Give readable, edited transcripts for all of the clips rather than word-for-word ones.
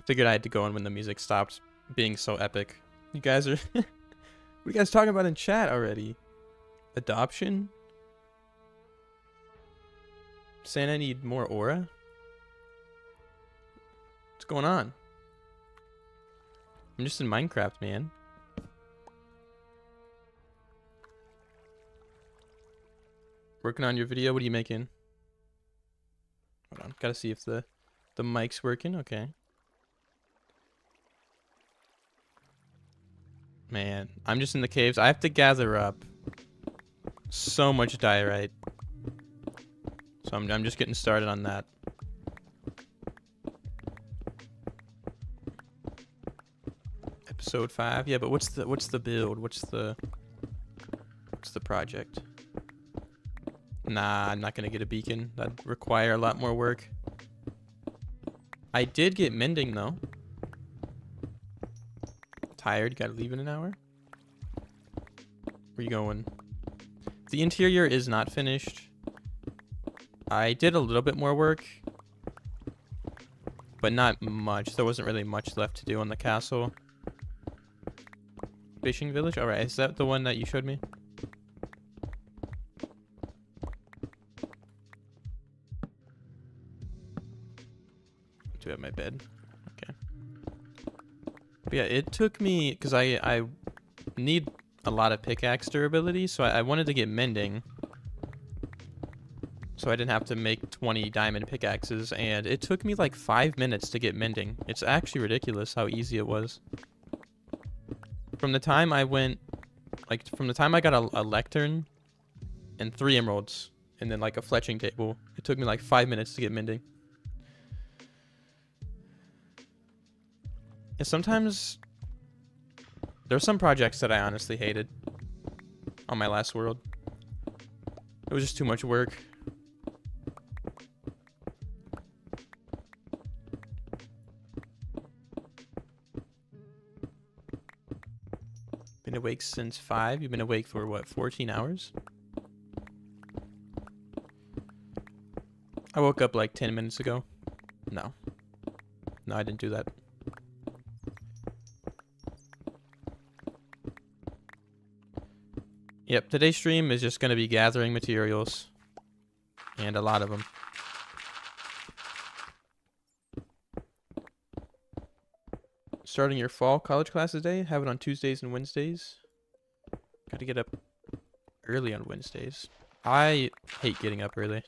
Figured I had to go in when the music stopped being so epic. You guys are... what are you guys talking about in chat already? Adoption? Saying I need more aura? What's going on? I'm just in Minecraft, man. Working on your video? What are you making? Hold on. Gotta see if the mic's working. Okay. Man, I'm just in the caves. I have to gather up so much diorite. So I'm just getting started on that. Episode 5. Yeah, but what's the build? What's the project? Nah, I'm not gonna get a beacon. That'd require a lot more work. I did get mending though. Tired, gotta leave in an hour. Where you going? The interior is not finished. I did a little bit more work, but not much. There wasn't really much left to do on the castle. Fishing village? Alright, is that the one that you showed me? Do have my bed. Okay. But yeah, it took me, because I need a lot of pickaxe durability, so I wanted to get mending. So I didn't have to make 20 diamond pickaxes, and it took me like 5 minutes to get mending. It's actually ridiculous how easy it was. From the time I went, like, from the time I got a lectern and 3 emeralds, and then like a fletching table, it took me like 5 minutes to get mending. And sometimes there are some projects that I honestly hated on my last world. It was just too much work. Been awake since 5. You've been awake for what, 14 hours? I woke up like 10 minutes ago. No, I didn't do that. Yep, today's stream is just going to be gathering materials. And a lot of them. Starting your fall college classes day. Have it on Tuesdays and Wednesdays. Got to get up early on Wednesdays. I hate getting up early.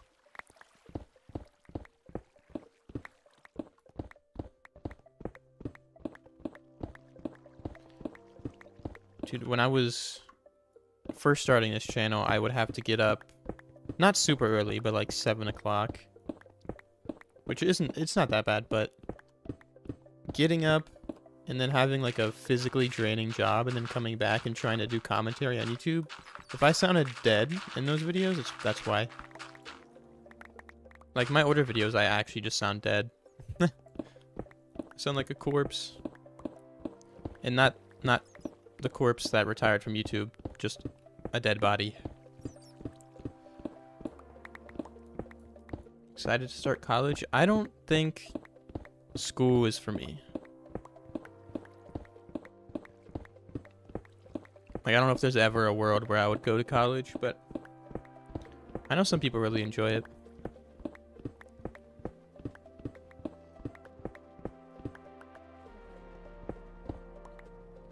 Dude, when I was first starting this channel, I would have to get up not super early, but like 7 o'clock. Which it's not that bad, but getting up and then having like a physically draining job and then coming back and trying to do commentary on YouTube. If I sounded dead in those videos, that's why. Like my older videos, I actually just sound dead. I sound like a corpse. And not the corpse that retired from YouTube, just a dead body. Excited to start college? I don't think school is for me. Like, I don't know if there's ever a world where I would go to college, but I know some people really enjoy it.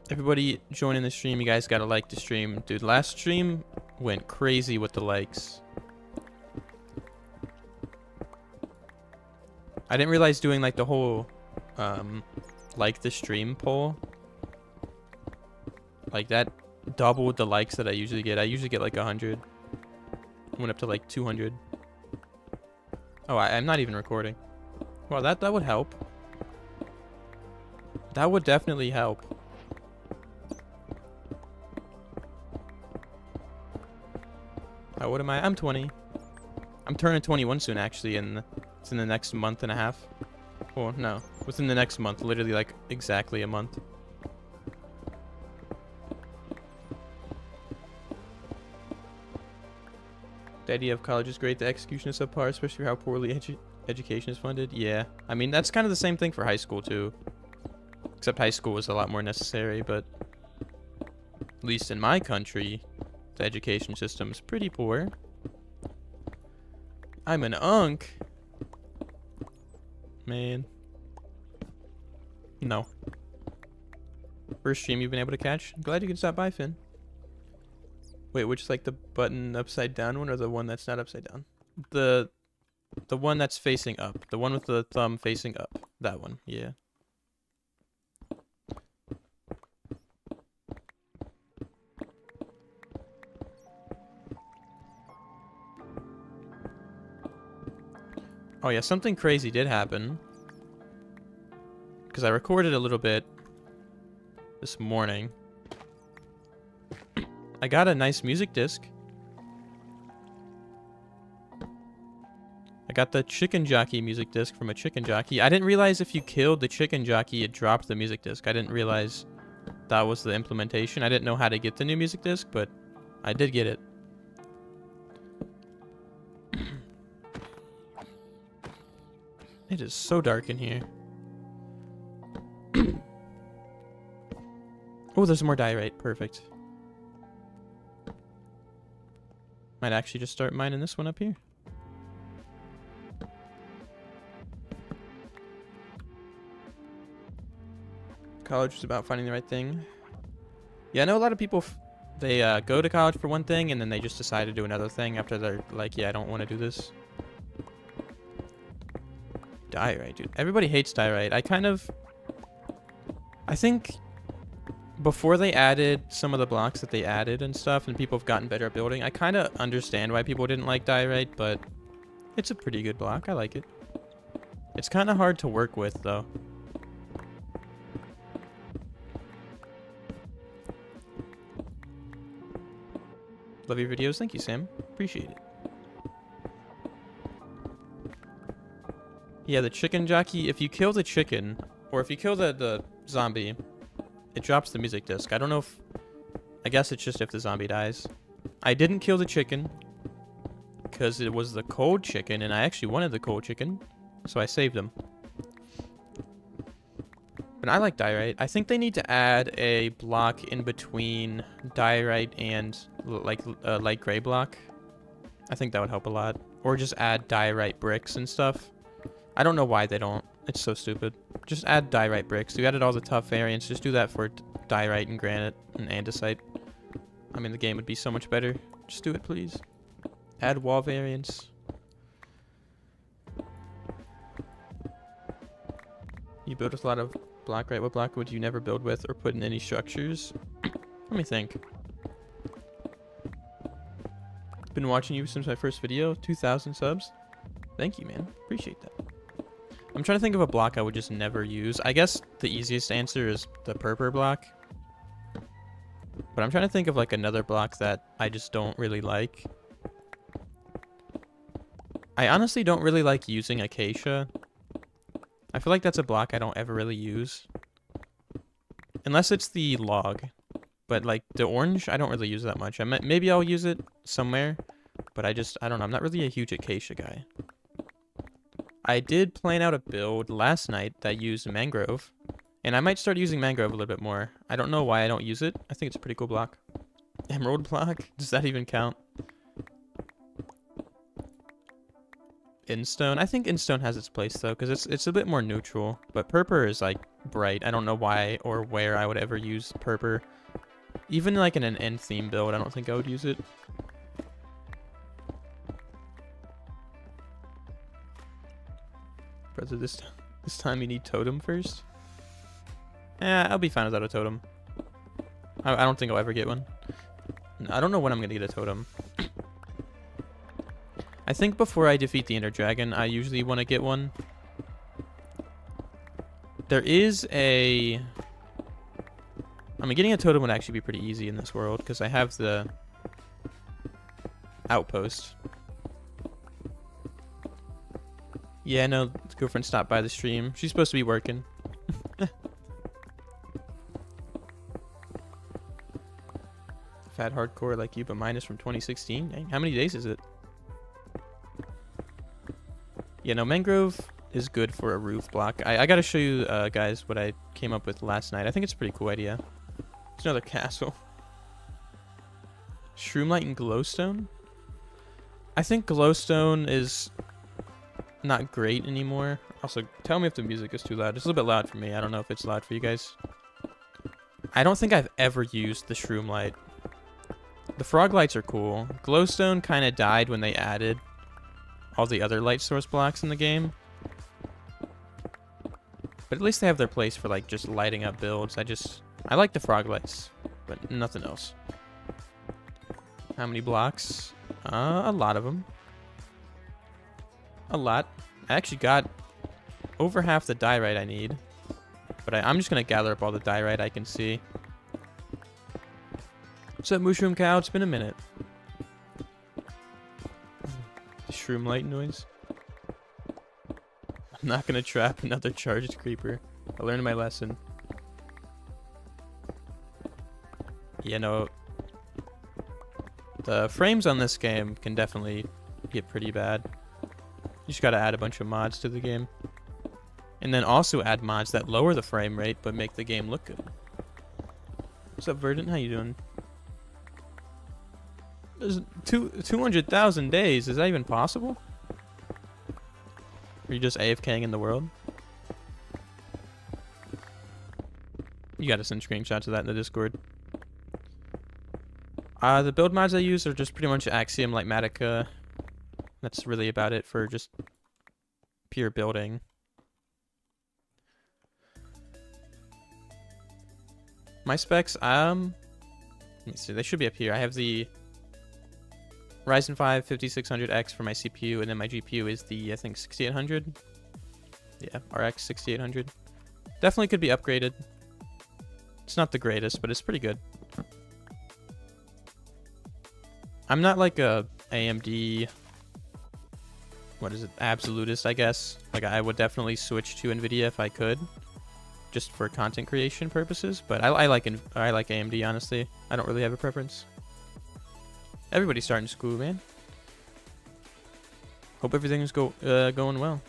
Everybody joining the stream, you guys gotta like the stream. Dude, last stream went crazy with the likes. I didn't realize doing like the whole like the stream poll, like that doubled the likes that I usually get. I usually get like 100. Went up to like 200. Oh, I'm not even recording. Well, that would help. That would definitely help. How old am I? I'm 20. I'm turning 21 soon, actually, and it's in the next month and a half. Well, no, within the next month, literally like exactly a month. The idea of college is great. The execution is subpar, especially for how poorly education is funded. Yeah, I mean, that's kind of the same thing for high school, too. Except high school was a lot more necessary, but at least in my country, the education system is pretty poor. I'm an unk. Man. No. First stream you've been able to catch? I'm glad you could stop by, Finn. Wait, which is like the button upside down one or the one that's not upside down? The one that's facing up. The one with the thumb facing up. That one, yeah. Oh yeah, something crazy did happen. Because I recorded a little bit this morning. I got a nice music disc. I got the Chicken Jockey music disc from a chicken jockey. I didn't realize if you killed the chicken jockey, it dropped the music disc. I didn't realize that was the implementation. I didn't know how to get the new music disc, but I did get it. It is so dark in here. Oh, there's more diorite. Perfect. Might actually just start mining this one up here. College is about finding the right thing. Yeah, I know a lot of people, they go to college for one thing and then they just decide to do another thing after they're like, yeah, I don't want to do this. Diorite, dude. Everybody hates diorite. I think before they added some of the blocks that they added and stuff and people have gotten better at building, I kind of understand why people didn't like diorite, but it's a pretty good block. I like it. It's kind of hard to work with, though. Love your videos. Thank you, Sam. Appreciate it. Yeah, the chicken jockey, if you kill the chicken, or if you kill the zombie, it drops the music disc. I don't know if... I guess it's just if the zombie dies. I didn't kill the chicken, because it was the cold chicken, and I actually wanted the cold chicken, so I saved him. But I like diorite. I think they need to add a block in between diorite and, like, a light gray block. I think that would help a lot. Or just add diorite bricks and stuff. I don't know why they don't. It's so stupid. Just add diorite bricks. You added all the tough variants. Just do that for diorite and granite and andesite. I mean, the game would be so much better. Just do it, please. Add wall variants. You build with a lot of block, right? What block would you never build with or put in any structures? Let me think. Been watching you since my first video. 2,000 subs. Thank you, man. Appreciate that. I'm trying to think of a block I would just never use. I guess the easiest answer is the purple block. But I'm trying to think of like another block that I just don't really like. I honestly don't really like using acacia. I feel like that's a block I don't ever really use. Unless it's the log. But like the orange, I don't really use that much. Maybe I'll use it somewhere. But I don't know. I'm not really a huge acacia guy. I did plan out a build last night that used mangrove. And I might start using mangrove a little bit more. I don't know why I don't use it. I think it's a pretty cool block. Emerald block? Does that even count? Instone? I think Instone has its place though, because it's a bit more neutral. But purple is like bright. I don't know why or where I would ever use purple. Even like in an end theme build, I don't think I would use it. Brother, this time you need totem first? I'll be fine without a totem. I don't think I'll ever get one. I don't know when I'm going to get a totem. I think before I defeat the Ender Dragon, I usually want to get one. There is a... I mean, getting a totem would actually be pretty easy in this world, because I have the outpost. Yeah, no, his girlfriend stopped by the stream. She's supposed to be working. Fat hardcore like you, but mine is from 2016. Dang, how many days is it? Yeah, no, mangrove is good for a roof block. I gotta show you guys what I came up with last night. I think it's a pretty cool idea. It's another castle. Shroomlight and glowstone? I think glowstone is not great anymore. Also, tell me if the music is too loud. It's a little bit loud for me. I don't know if it's loud for you guys. I don't think I've ever used the shroomlight. The frog lights are cool. Glowstone kind of died when they added all the other light source blocks in the game. But at least they have their place for like just lighting up builds. I like the frog lights, but nothing else. How many blocks? A lot of them. A lot. I actually got over half the diorite I need. But I'm just going to gather up all the diorite I can see. What's up, Mushroom Cow? It's been a minute. Shroom light noise. I'm not going to trap another charged creeper. I learned my lesson. Yeah, no. The frames on this game can definitely get pretty bad. You just gotta add a bunch of mods to the game. And then also add mods that lower the frame rate but make the game look good. What's up, Verdant? How you doing? There's 200,000 days. Is that even possible? Are you just AFKing in the world? You gotta send screenshots of that in the Discord. The build mods I use are just pretty much Axiom, Lightmatica. That's really about it for just pure building. My specs, let me see, they should be up here. I have the Ryzen 5 5600X for my CPU, and then my GPU is the, I think, 6800. Yeah, RX 6800. Definitely could be upgraded. It's not the greatest, but it's pretty good. I'm not like a AMD, what is it, absolutist, I guess. Like, I would definitely switch to NVIDIA if I could, just for content creation purposes. But I like AMD, honestly. I don't really have a preference. Everybody's starting school, man. Hope everything's going well.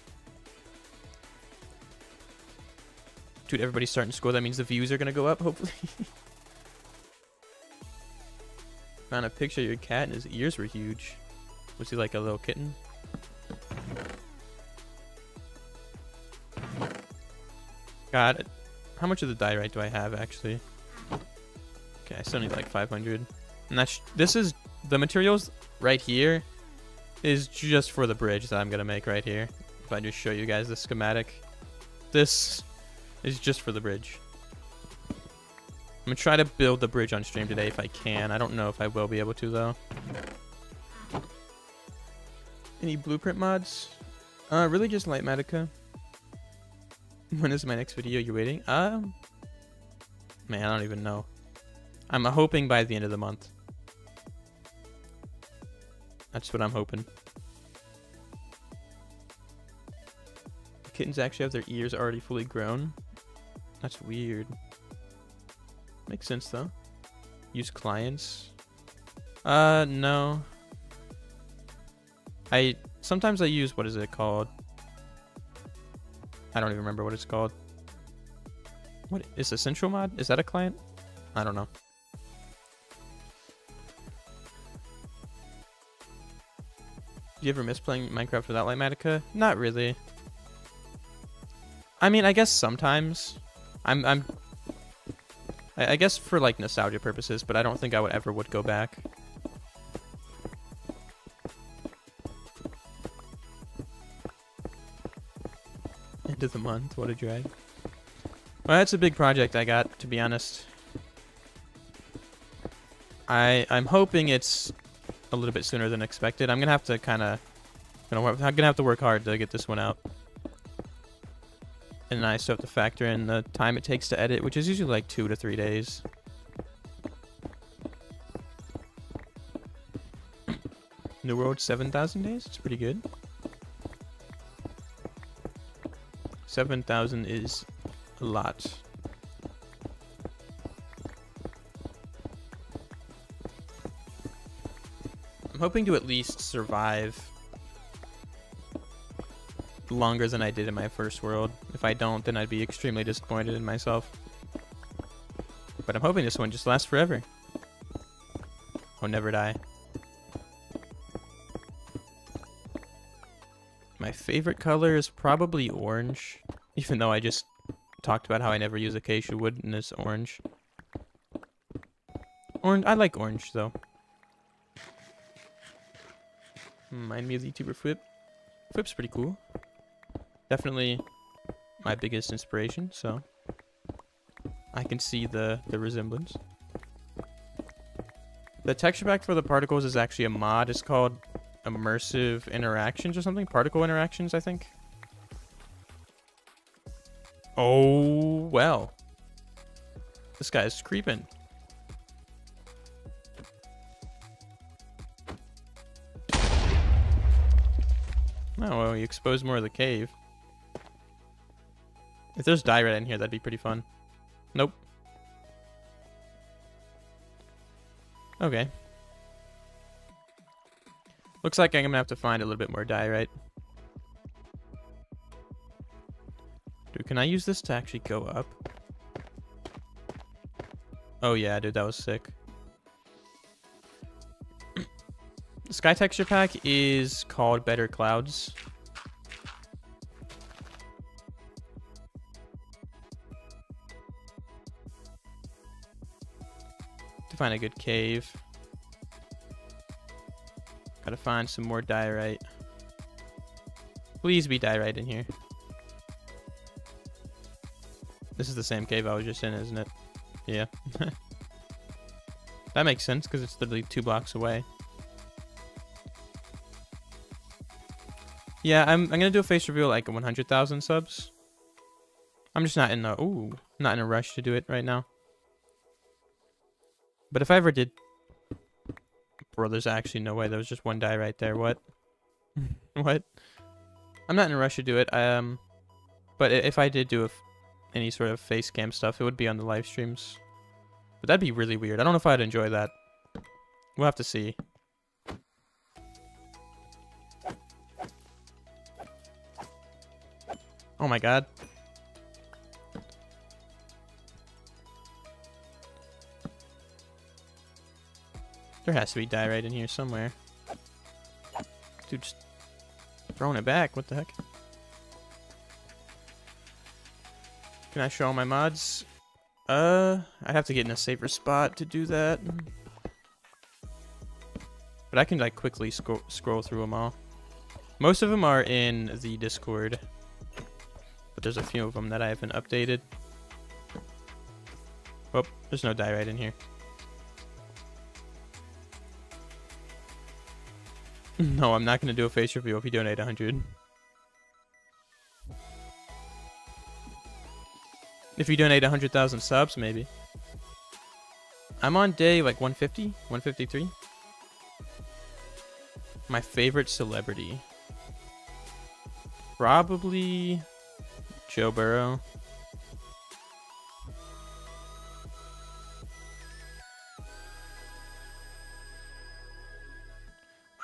Dude, everybody's starting school. That means the views are gonna go up, hopefully. Found a picture of your cat and his ears were huge. Was he like a little kitten? God, how much of the diorite do I have actually? Okay, I still need like 500. And this is the materials right here is just for the bridge that I'm gonna make right here. If I just show you guys the schematic, this is just for the bridge. I'm gonna try to build the bridge on stream today if I can. I don't know if I will be able to though. Any blueprint mods? Really just Lightmatica. When is my next video? You waiting? Man, I don't even know. I'm hoping by the end of the month. That's what I'm hoping. The kittens actually have their ears already fully grown. That's weird. Makes sense though. Use clients. No. Sometimes I use, what is it called? I don't even remember what it's called. What is Essential Mod? Is that a client? I don't know. Do you ever miss playing Minecraft without Lightmatica? Not really. I mean, I guess sometimes. I guess for like nostalgia purposes, but I don't think I would go back. End of the month, what a drag. Well, that's a big project I got, to be honest. I'm hoping it's a little bit sooner than expected. I'm gonna have to I'm gonna have to work hard to get this one out. And I still have to factor in the time it takes to edit, which is usually like 2 to 3 days. New World 7,000 days? It's pretty good. 7,000 is a lot. I'm hoping to at least survive longer than I did in my first world. If I don't, then I'd be extremely disappointed in myself. But I'm hoping this one just lasts forever. Oh, never die. My favorite color is probably orange, even though I just talked about how I never use acacia wood and it's orange. I like orange though. Remind me of the YouTuber Flip. Flip's pretty cool. Definitely my biggest inspiration, so I can see the resemblance. The texture pack for the particles is actually a mod. It's called Immersive Interactions or something. Particle Interactions, I think. Oh, well. This guy's creeping. Oh, well, you exposed more of the cave. If there's diorite in here, that'd be pretty fun. Nope. Okay. Looks like I'm gonna have to find a little bit more diorite. Dude, can I use this to actually go up? Oh yeah, dude, that was sick. The sky texture pack is called Better Clouds. To find a good cave. Gotta find some more diorite. Please be diorite in here. This is the same cave I was just in, isn't it? Yeah. That makes sense, because it's literally 2 blocks away. Yeah, I'm gonna do a face reveal like 100,000 subs. I'm just not in a rush to do it right now. But if I ever did, bro, there's actually no way. There was just one die right there. What? What? I'm not in a rush to do it. But if I did do any sort of face cam stuff, it would be on the live streams. But that'd be really weird. I don't know if I'd enjoy that. We'll have to see. Oh my god. There has to be diorite in here somewhere. Dude, just throwing it back. What the heck? Can I show all my mods? I'd have to get in a safer spot to do that. But I can like quickly scroll through them all. Most of them are in the Discord. But there's a few of them that I haven't updated. Oh, there's no diorite in here. No, I'm not going to do a face reveal if you donate 100. If you donate 100,000 subs, maybe. I'm on day like 150, 153. My favorite celebrity. Probably Joe Burrow.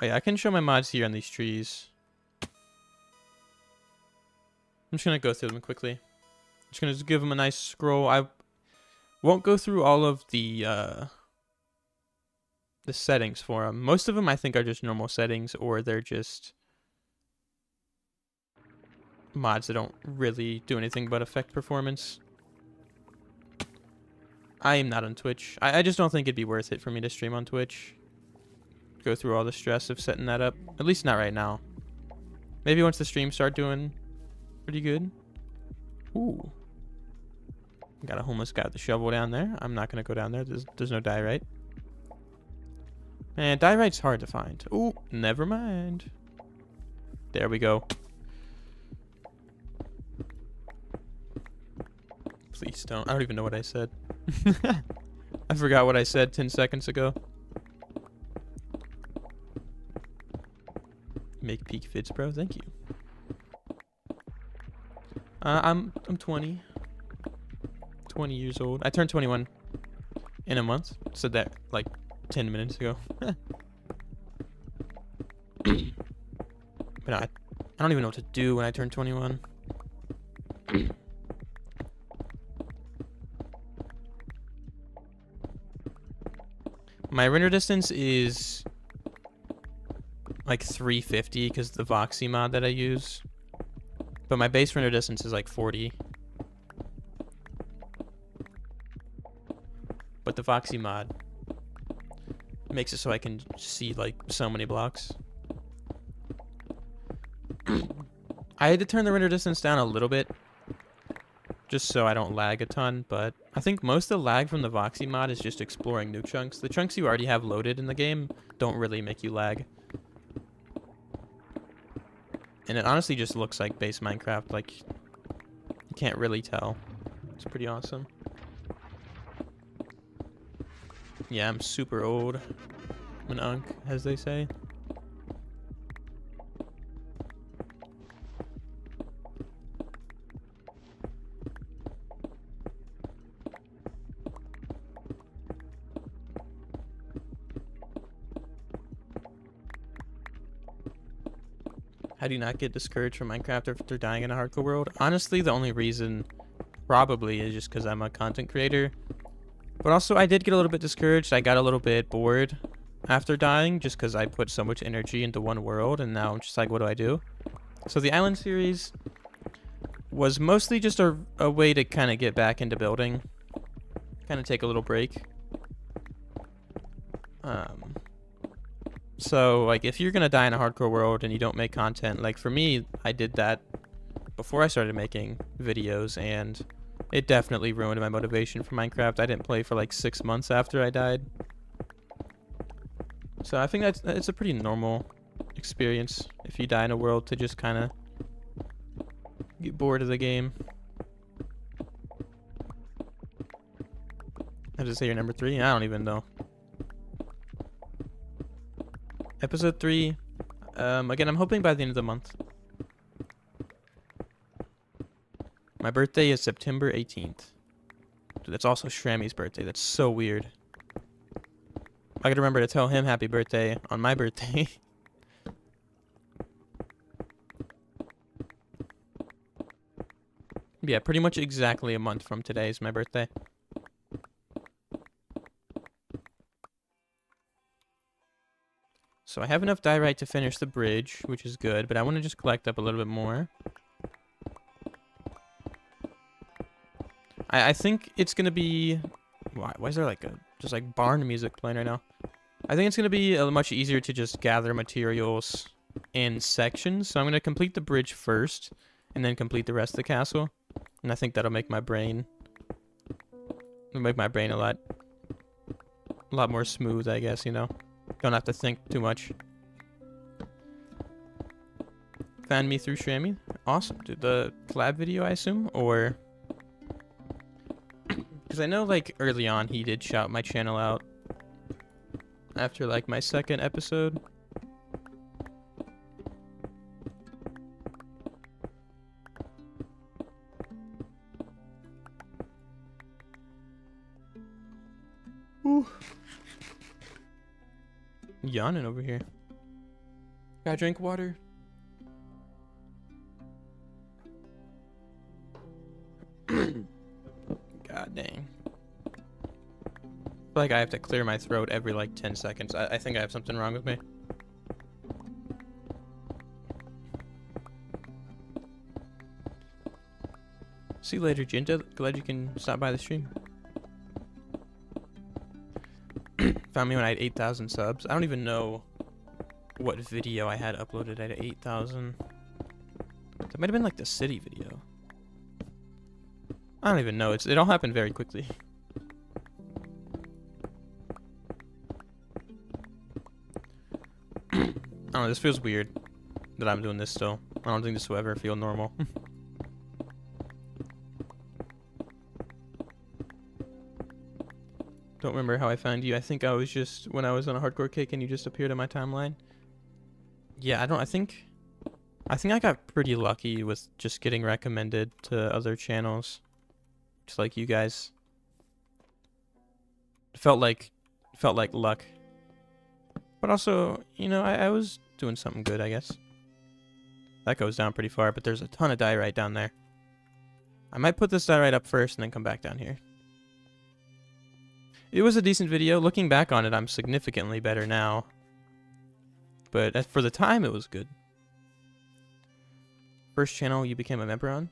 Oh yeah, I can show my mods here on these trees. I'm just gonna go through them quickly. Just gonna give them a nice scroll. I won't go through all of the settings for them. Most of them I think are just normal settings, or they're just mods that don't really do anything but affect performance. I am not on Twitch. I just don't think it'd be worth it for me to stream on Twitch. Go through all the stress of setting that up. At least not right now. Maybe once the streams start doing pretty good. Ooh. Got a homeless guy with a shovel down there. I'm not going to go down there. There's no diorite. Man, diorite's hard to find. Ooh, never mind. There we go. Please don't. I don't even know what I said. I forgot what I said 10 seconds ago. Make peak fits, bro. Thank you. I'm 20. 20 years old. I turned 21 in a month. Said that like 10 minutes ago. But no, I don't even know what to do when I turn 21. My render distance is like 350 because the Voxy mod that I use. But my base render distance is like 40. But the Voxy mod makes it so I can see like so many blocks. I had to turn the render distance down a little bit just so I don't lag a ton, but I think most of the lag from the Voxy mod is just exploring new chunks. The chunks you already have loaded in the game don't really make you lag. And it honestly just looks like base Minecraft, like you can't really tell. It's pretty awesome. Yeah, I'm super old. I'm an unk, as they say. How do you not get discouraged from Minecraft after dying in a hardcore world? Honestly, the only reason probably is just because I'm a content creator. But also, I did get a little bit discouraged. I got a little bit bored after dying just because I put so much energy into one world, and now I'm just like, what do I do? So the Island series was mostly just a way to kind of get back into building, kind of take a little break. So, like, if you're gonna die in a hardcore world and you don't make content, like, for me, I did that before I started making videos, and it definitely ruined my motivation for Minecraft. I didn't play for, like, 6 months after I died. So I think it's a pretty normal experience if you die in a world to just kind of get bored of the game. I just say you're number 3? I don't even know. Episode 3. Again, I'm hoping by the end of the month. My birthday is September 18th. Dude, that's also Shrammy's birthday. That's so weird. I gotta remember to tell him happy birthday on my birthday. Yeah, pretty much exactly a month from today is my birthday. So I have enough diorite to finish the bridge, which is good, but I want to just collect up a little bit more. I think it's gonna be... Why is there like just like barn music playing right now? I think it's gonna be much easier to just gather materials in sections. So I'm gonna complete the bridge first, and then complete the rest of the castle. And I think that'll make my brain... a lot more smooth, I guess, you know? Don't have to think too much. Found me through Shrammy. Awesome, dude. The collab video, I assume? Or... Because I know, like, early on, he did shout my channel out. After, like, my second episode. Ooh. Yawning over here. Gotta drink water. God dang. I feel like I have to clear my throat every like 10 seconds. I think I have something wrong with me. See you later, Jinta. Glad you can stop by the stream. Found me when I had 8,000 subs. I don't even know what video I had uploaded at 8,000. That might have been like the city video. I don't even know. It all happened very quickly. I don't know. This feels weird that I'm doing this still. I don't think this will ever feel normal. Don't remember how I found you. I think I was just when I was on a hardcore kick and you just appeared on my timeline. Yeah, I think I got pretty lucky with just getting recommended to other channels. Just like you guys. Felt like luck. But also, you know, I was doing something good, I guess. That goes down pretty far, but there's a ton of diorite down there. I might put this diorite up first and then come back down here. It was a decent video. Looking back on it, I'm significantly better now. But for the time, it was good. First channel you became a member on?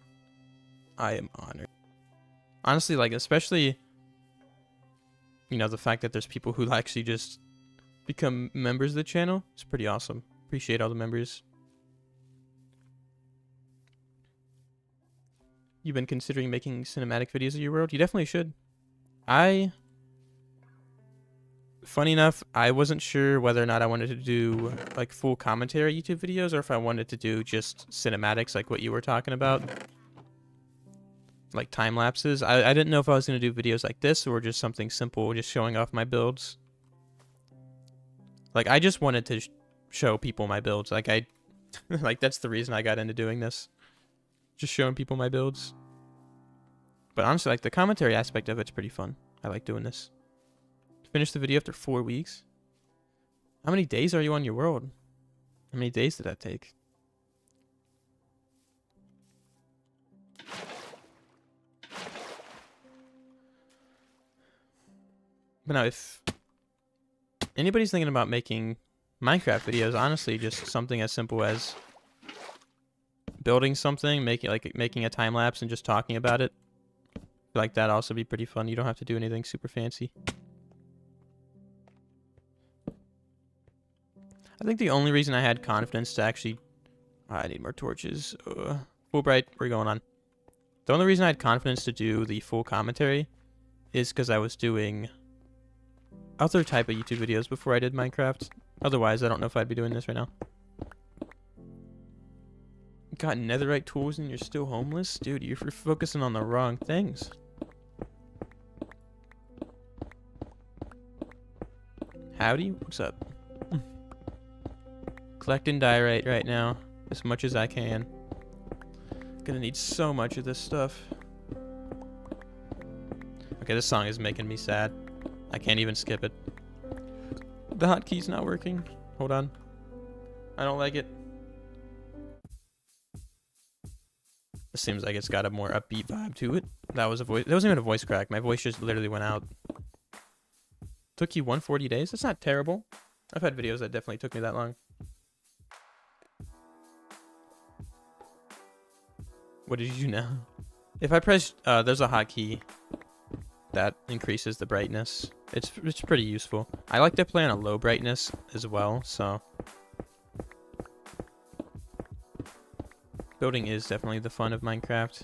I am honored. Honestly, like, especially, you know, the fact that there's people who actually just become members of the channel. It's pretty awesome. Appreciate all the members. You've been considering making cinematic videos of your world? You definitely should. Funny enough, I wasn't sure whether or not I wanted to do like full commentary YouTube videos or if I wanted to do just cinematics like what you were talking about. Like time lapses. I didn't know if I was going to do videos like this or just something simple, just showing off my builds. Like I just wanted to show people my builds. Like like that's the reason I got into doing this. Just showing people my builds. But honestly, like the commentary aspect of it's pretty fun. I like doing this. Finished the video after 4 weeks. How many days are you on your world? How many days did that take? But now, if anybody's thinking about making Minecraft videos, honestly, just something as simple as building something, making a time lapse and just talking about it, I feel like that'd also be pretty fun. You don't have to do anything super fancy. I think the only reason I had confidence to actually... I need more torches. Fulbright, we're going on. The only reason I had confidence to do the full commentary is because I was doing other type of YouTube videos before I did Minecraft. Otherwise, I don't know if I'd be doing this right now. Got netherite tools and you're still homeless? Dude, you're focusing on the wrong things. Howdy, what's up? Collecting diorite right now, as much as I can. Gonna need so much of this stuff. Okay, this song is making me sad. I can't even skip it. The hotkey's not working. Hold on. I don't like it. This seems like it's got a more upbeat vibe to it. That was a voice. That wasn't even a voice crack. My voice just literally went out. Took you 140 days? That's not terrible. I've had videos that definitely took me that long. What did you do now? If I press, there's a hotkey that increases the brightness. It's pretty useful. I like to play on a low brightness as well, so. Building is definitely the fun of Minecraft.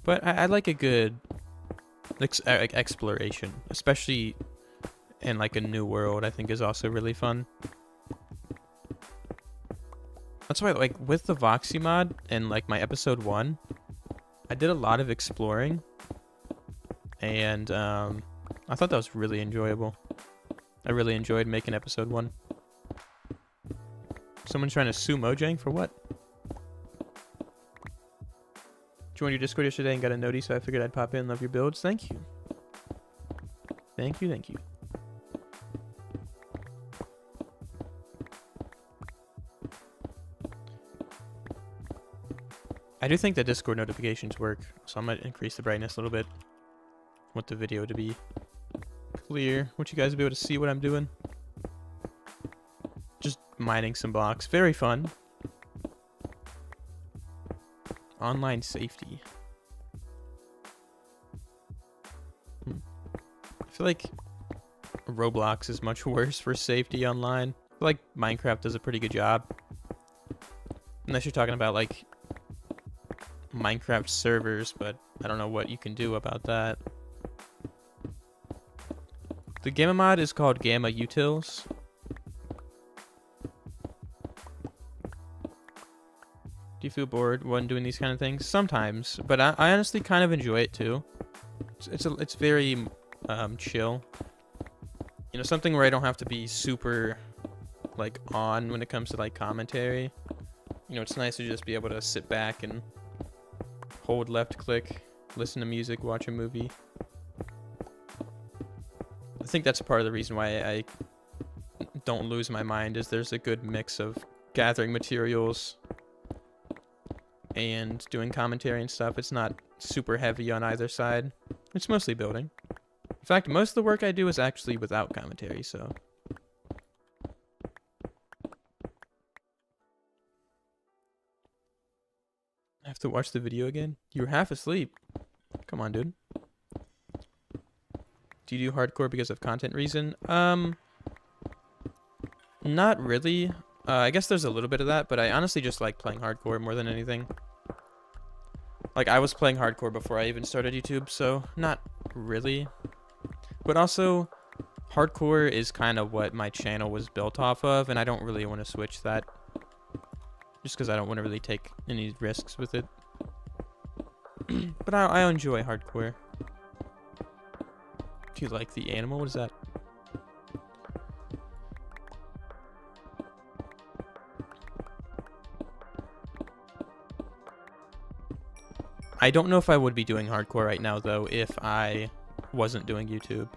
But I like a good exploration, especially in like a new world, I think is also really fun. That's why, like, with the Voxy mod and, like, my episode 1, I did a lot of exploring. And, I thought that was really enjoyable. I really enjoyed making episode 1. Someone's trying to sue Mojang for what? Joined your Discord yesterday and got a notice, so I figured I'd pop in. Love your builds. Thank you. Thank you, thank you. I do think that Discord notifications work, so I might increase the brightness a little bit. Want the video to be clear. Want you guys to be able to see what I'm doing. Just mining some blocks. Very fun. Online safety. I feel like Roblox is much worse for safety online. I feel like Minecraft does a pretty good job. Unless you're talking about, like, Minecraft servers, but I don't know what you can do about that. The Gamma mod is called Gamma Utils. Do you feel bored when doing these kind of things? Sometimes, but I honestly kind of enjoy it too. It's very chill. You know, something where I don't have to be super like on when it comes to like commentary. You know, it's nice to just be able to sit back and hold left click, listen to music, watch a movie. I think that's part of the reason why I don't lose my mind, is there's a good mix of gathering materials and doing commentary and stuff. It's not super heavy on either side. It's mostly building. In fact, most of the work I do is actually without commentary, so. I have to watch the video again? You were half asleep. Come on, dude. Do you do hardcore because of content reason? Not really. I guess there's a little bit of that, but I honestly just like playing hardcore more than anything. Like, I was playing hardcore before I even started YouTube, so not really. But also, hardcore is kind of what my channel was built off of, and I don't really want to switch that. Just because I don't want to really take any risks with it. But I enjoy hardcore. Do you like the animal? What is that? I don't know if I would be doing hardcore right now, though, if I wasn't doing YouTube.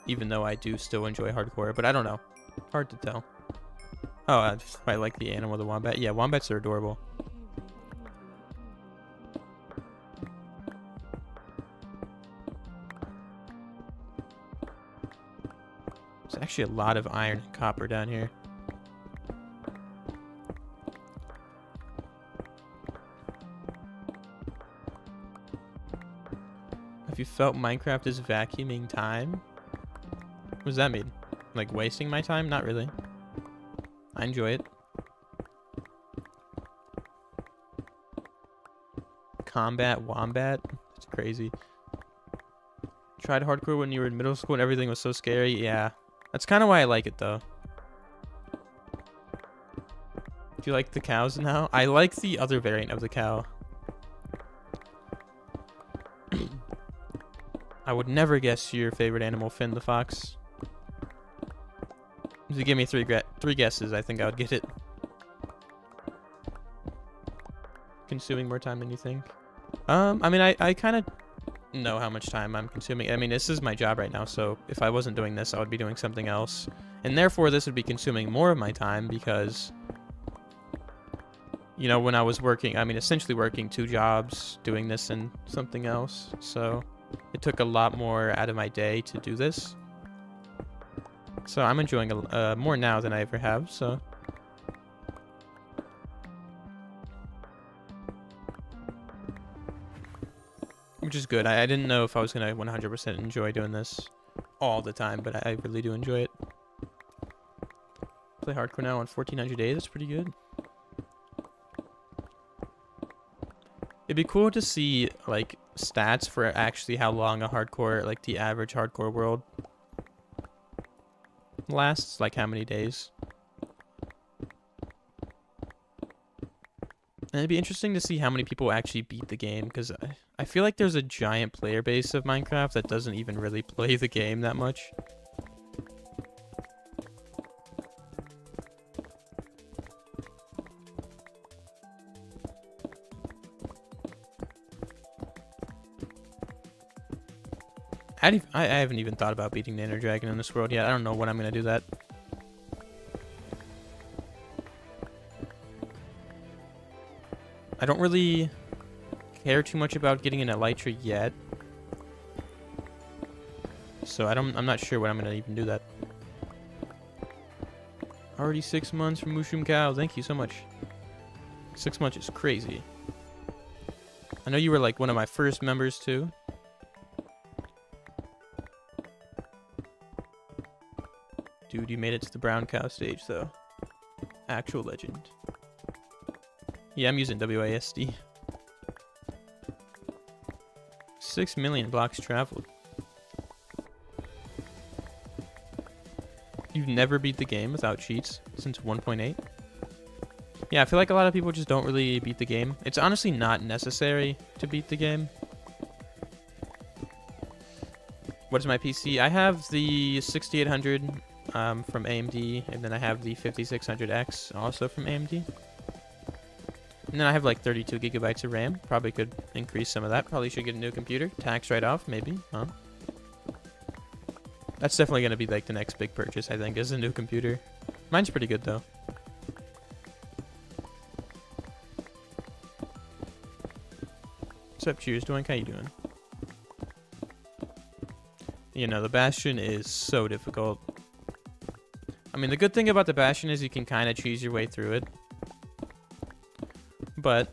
Even though I do still enjoy hardcore, but I don't know. Hard to tell. Oh, I like the animal, the wombat. Yeah, wombats are adorable. There's actually a lot of iron and copper down here. Have you felt Minecraft is vacuuming time? What does that mean? Like wasting my time? Not really. I enjoy it. Combat Wombat? It's crazy. Tried hardcore when you were in middle school and everything was so scary? Yeah. That's kind of why I like it, though. Do you like the cows now? I like the other variant of the cow. I would never guess your favorite animal, Finn the fox. If you give me three guesses, I think I would get it. Consuming more time than you think. I mean, I kind of know how much time I'm consuming. I mean, this is my job right now, so if I wasn't doing this, I would be doing something else. And therefore, this would be consuming more of my time because, you know, when I was working, I mean, essentially working 2 jobs, doing this and something else. So it took a lot more out of my day to do this. So I'm enjoying more now than I ever have, so. Which is good. I didn't know if I was going to 100% enjoy doing this all the time, but I really do enjoy it. Play hardcore now on 1400 days. That's pretty good. It'd be cool to see, like, stats for actually how long a hardcore, like, the average hardcore world lasts, like how many days. And it'd be interesting to see how many people actually beat the game, because I feel like there's a giant player base of Minecraft that doesn't even really play the game that much. I haven't even thought about beating the Ender Dragon in this world yet. I don't know when I'm going to do that. I don't really care too much about getting an Elytra yet. So I'm not sure when I'm going to even do that. Already 6 months from Mushroom Cow. Thank you so much. 6 months is crazy. I know you were like one of my first members too. Dude, you made it to the brown cow stage, though. Actual legend. Yeah, I'm using WASD. 6 million blocks traveled. You've never beat the game without cheats since 1.8? Yeah, I feel like a lot of people just don't really beat the game. It's honestly not necessary to beat the game. What is my PC? I have the 6800 from AMD, and then I have the 5600X also from AMD. And then I have like 32 gigabytes of RAM. Probably could increase some of that. Probably should get a new computer. Tax write-off, maybe. Huh? That's definitely going to be like the next big purchase, I think, is a new computer. Mine's pretty good, though. What's up, Cheers Doink? How you doing? You know, the Bastion is so difficult. I mean, the good thing about the Bastion is you can kind of cheese your way through it. But,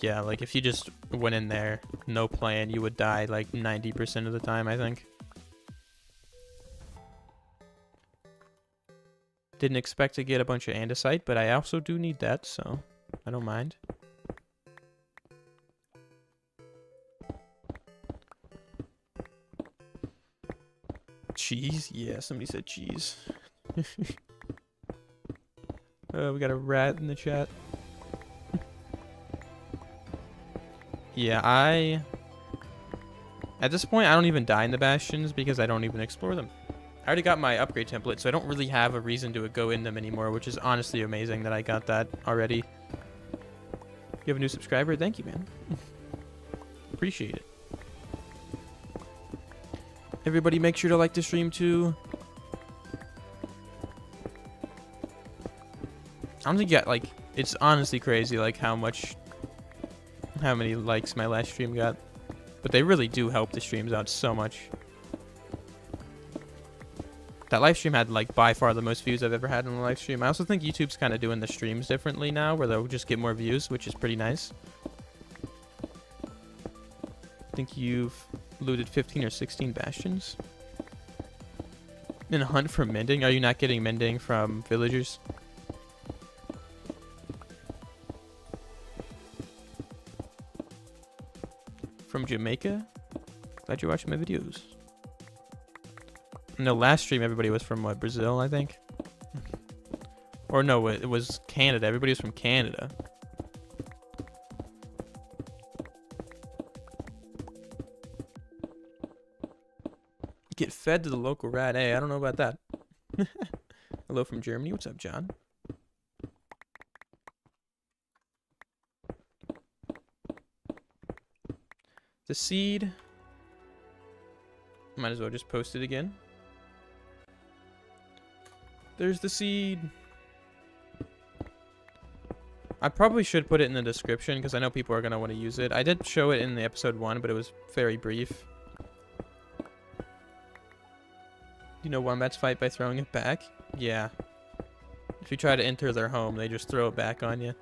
yeah, like, if you just went in there, no plan, you would die, like, 90% of the time, I think. Didn't expect to get a bunch of andesite, but I also do need that, so I don't mind. Cheese? Yeah, somebody said cheese. We got a rat in the chat. Yeah, at this point, I don't even die in the Bastions because I don't even explore them. I already got my upgrade template, so I don't really have a reason to go in them anymore, which is honestly amazing that I got that already. You have a new subscriber? Thank you, man. Appreciate it. Everybody make sure to like the stream, too. I don't think you got, like, it's honestly crazy, like, how many likes my last stream got. But they really do help the streams out so much. That live stream had, like, by far the most views I've ever had in a live stream. I also think YouTube's kind of doing the streams differently now, where they'll just get more views, which is pretty nice. I think you've looted 15 or 16 Bastions. In a hunt for mending? Are you not getting mending from villagers? From Jamaica? Glad you're watching my videos. No, last stream everybody was from, what, Brazil, I think? Or no, it was Canada. Everybody was from Canada. Get fed to the local rat. Hey, I don't know about that. Hello from Germany. What's up, John? The seed. Might as well just post it again. There's the seed. I probably should put it in the description because I know people are going to want to use it. I did show it in the episode 1, but it was very brief. You know Wombats fight by throwing it back? Yeah. If you try to enter their home, they just throw it back on you.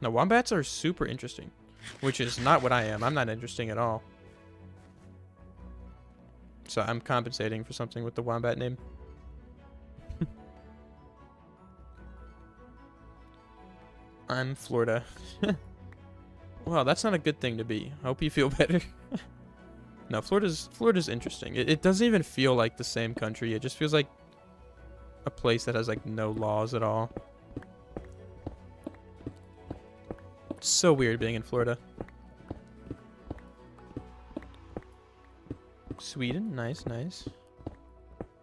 Now, Wombats are super interesting, which is not what I am. I'm not interesting at all. So I'm compensating for something with the Wombat name. I'm Florida. Well, that's not a good thing to be. I hope you feel better. No, Florida's interesting. It doesn't even feel like the same country. It just feels like a place that has like no laws at all. It's so weird being in Florida. Sweden, nice, nice.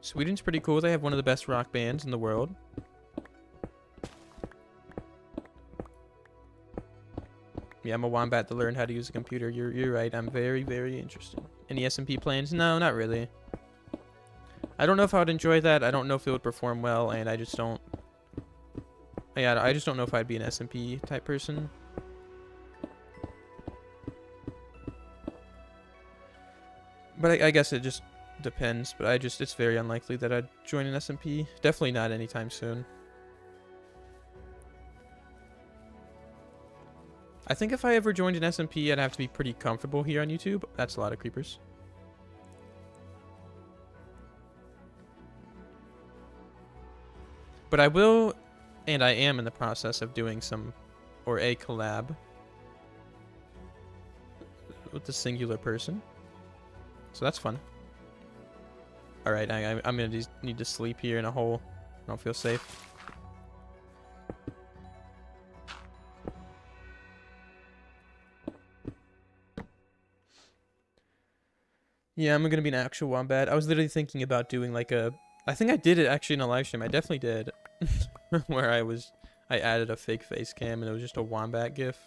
Sweden's pretty cool. They have one of the best rock bands in the world. Yeah, I'm a wombat that learned how to use a computer. You're right. I'm very, very interested. Any SMP plans? No, not really. I don't know if I would enjoy that. I don't know if it would perform well, and I just don't. Yeah, I just don't know if I'd be an SMP type person. But I guess it just depends. But it's very unlikely that I'd join an SMP. Definitely not anytime soon. I think if I ever joined an SMP, I'd have to be pretty comfortable here on YouTube. That's a lot of creepers. But I will, and I am in the process of doing some, or a collab with a singular person. So that's fun. Alright, I'm gonna just need to sleep here in a hole. I don't feel safe. Yeah, I'm gonna be an actual wombat. I was literally thinking about doing like a... I think I did it actually in a live stream. I definitely did. Where I added a fake face cam and it was just a wombat gif.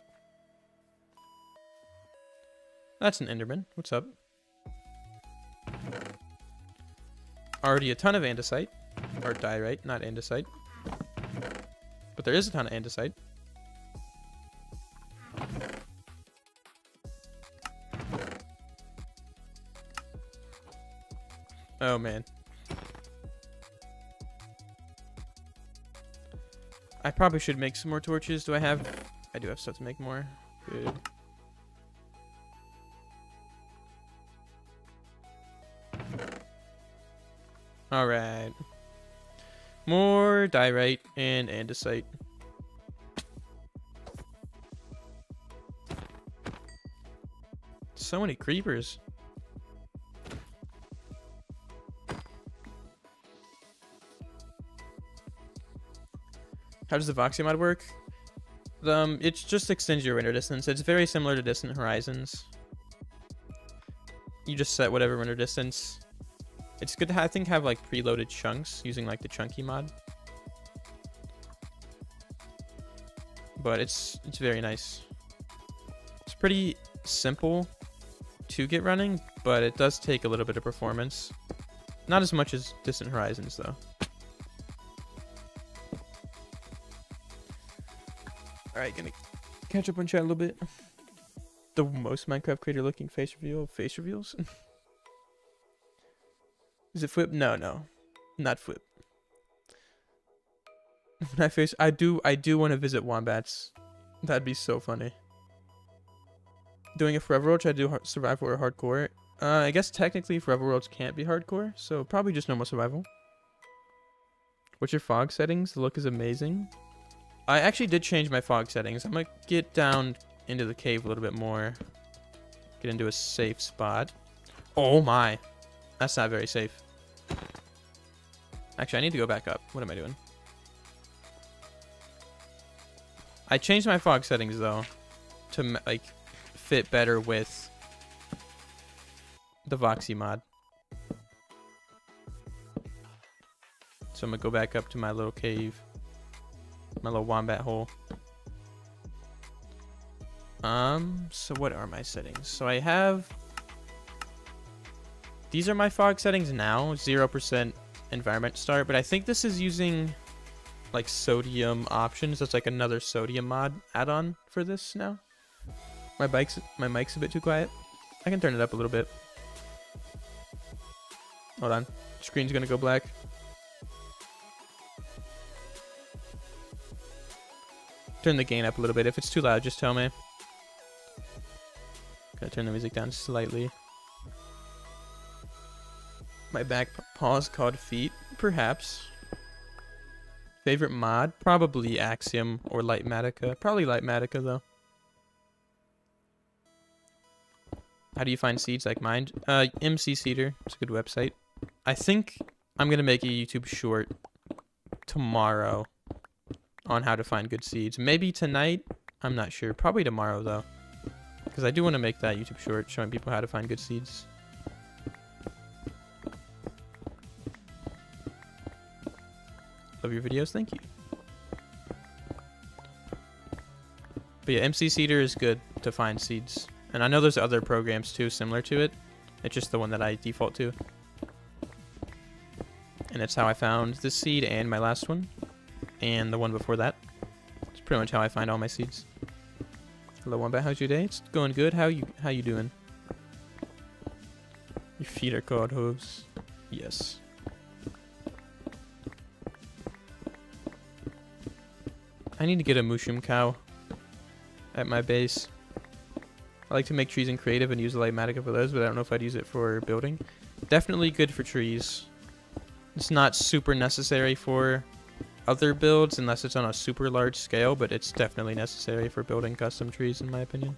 That's an Enderman. What's up? Already a ton of andesite. Or diorite, not andesite. But there is a ton of andesite. Oh, man. I probably should make some more torches. Do I have... I do have stuff to make more. Good. Alright. More diorite and andesite. So many creepers. How does the Voxy mod work? It just extends your render distance. It's very similar to Distant Horizons. You just set whatever render distance. It's good to, I think, have like preloaded chunks using like the chunky mod. But it's very nice. It's pretty simple to get running, but it does take a little bit of performance. Not as much as Distant Horizons though. Alright, gonna catch up on chat a little bit. The most Minecraft creator looking face reveal. Face reveals? Is it Flip? No, not Flip. I do want to visit Wombats. That'd be so funny. Doing a Forever World, should I do survival or hardcore? I guess technically Forever Worlds can't be hardcore, so probably just normal survival. What's your fog settings? The look is amazing. I actually did change my fog settings. I'm gonna get down into the cave a little bit more. Get into a safe spot. Oh my. That's not very safe. Actually, I need to go back up. What am I doing? I changed my fog settings though to like fit better with the Voxy mod. So I'm gonna go back up to my little cave. My little wombat hole. So what are my settings? So I have... These are my fog settings now. 0% environment start. But I think this is using like sodium options. That's like another sodium mod add-on for this now. My mic's a bit too quiet. I can turn it up a little bit. Hold on. Screen's gonna go black. Turn the gain up a little bit. If it's too loud, just tell me. Gotta turn the music down slightly. My back paw's called feet, perhaps. Favorite mod? Probably Axiom or Lightmatica. Probably Lightmatica though. How do you find seeds like mine? MC Seeder. It's a good website. I think I'm gonna make a YouTube short tomorrow on how to find good seeds. Maybe tonight. I'm not sure. Probably tomorrow though, because I do want to make that YouTube short showing people how to find good seeds. Love your videos. Thank you. But yeah, MC Seeder is good to find seeds. And I know there's other programs too similar to it. It's just the one that I default to. And it's how I found this seed and my last one. And the one before that. It's pretty much how I find all my seeds. Hello, Wombaat. How's your day? It's going good. How you doing? Your feet are called hooves. Yes. I need to get a mushroom cow at my base. I like to make trees in creative and use the Lightmatica for those, but I don't know if I'd use it for building. Definitely good for trees. It's not super necessary for other builds unless it's on a super large scale, but it's definitely necessary for building custom trees in my opinion.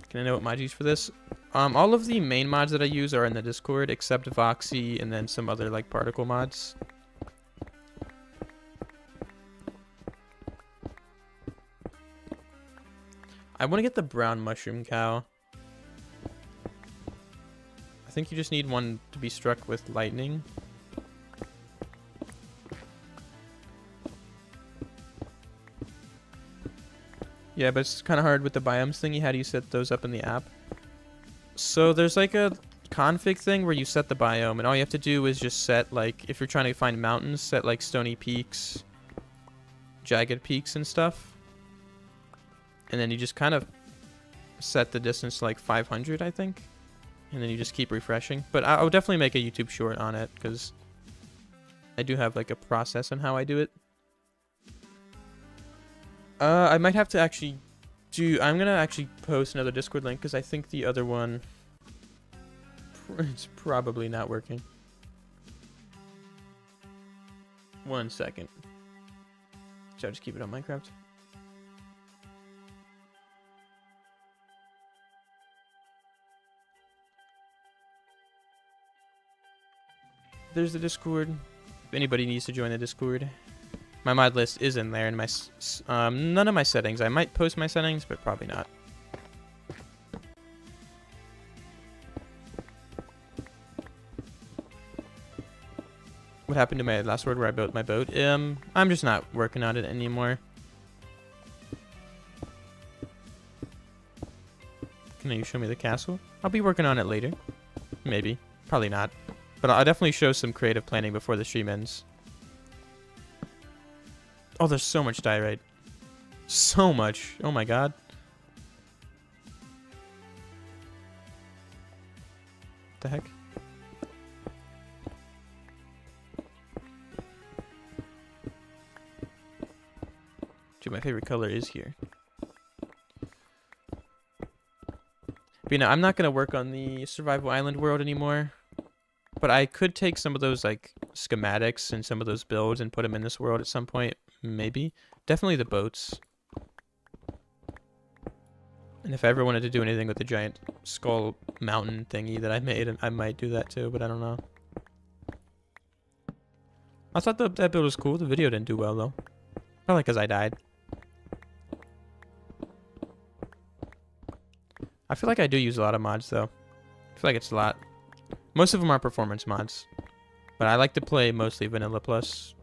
Can I know what mods you use for this? All of the main mods that I use are in the Discord except Voxy and then some other like particle mods. I want to get the brown mushroom cow. I think you just need one to be struck with lightning. Yeah, but it's kind of hard with the biomes thingy. How do you set those up in the app? So there's like a config thing where you set the biome, and all you have to do is just set, like, if you're trying to find mountains, set, like, stony peaks, jagged peaks and stuff. And then you just kind of set the distance to, like, 500, I think. And then you just keep refreshing. But I'll definitely make a YouTube short on it, because I do have, like, a process on how I do it. I might have to actually I'm going to actually post another Discord link, because I think the other one, it's probably not working. 1 second. Should I just keep it on Minecraft? There's the Discord. If anybody needs to join the Discord. My mod list is in there, and my none of my settings. I might post my settings, but probably not. What happened to my last word where I built my boat? I'm just not working on it anymore. Can you show me the castle? I'll be working on it later. Maybe. Probably not. But I'll definitely show some creative planning before the stream ends. Oh, there's so much diorite. So much. Oh my god. What the heck? Dude, my favorite color is here. But you know, I'm not going to work on the survival island world anymore. But I could take some of those, like, schematics and some of those builds and put them in this world at some point. Maybe. Definitely the boats. And if I ever wanted to do anything with the giant skull mountain thingy that I made, I might do that too, but I don't know. I thought that build was cool. The video didn't do well, though. Probably because I died. I feel like I do use a lot of mods, though. I feel like it's a lot. Most of them are performance mods. But I like to play mostly Vanilla Plus.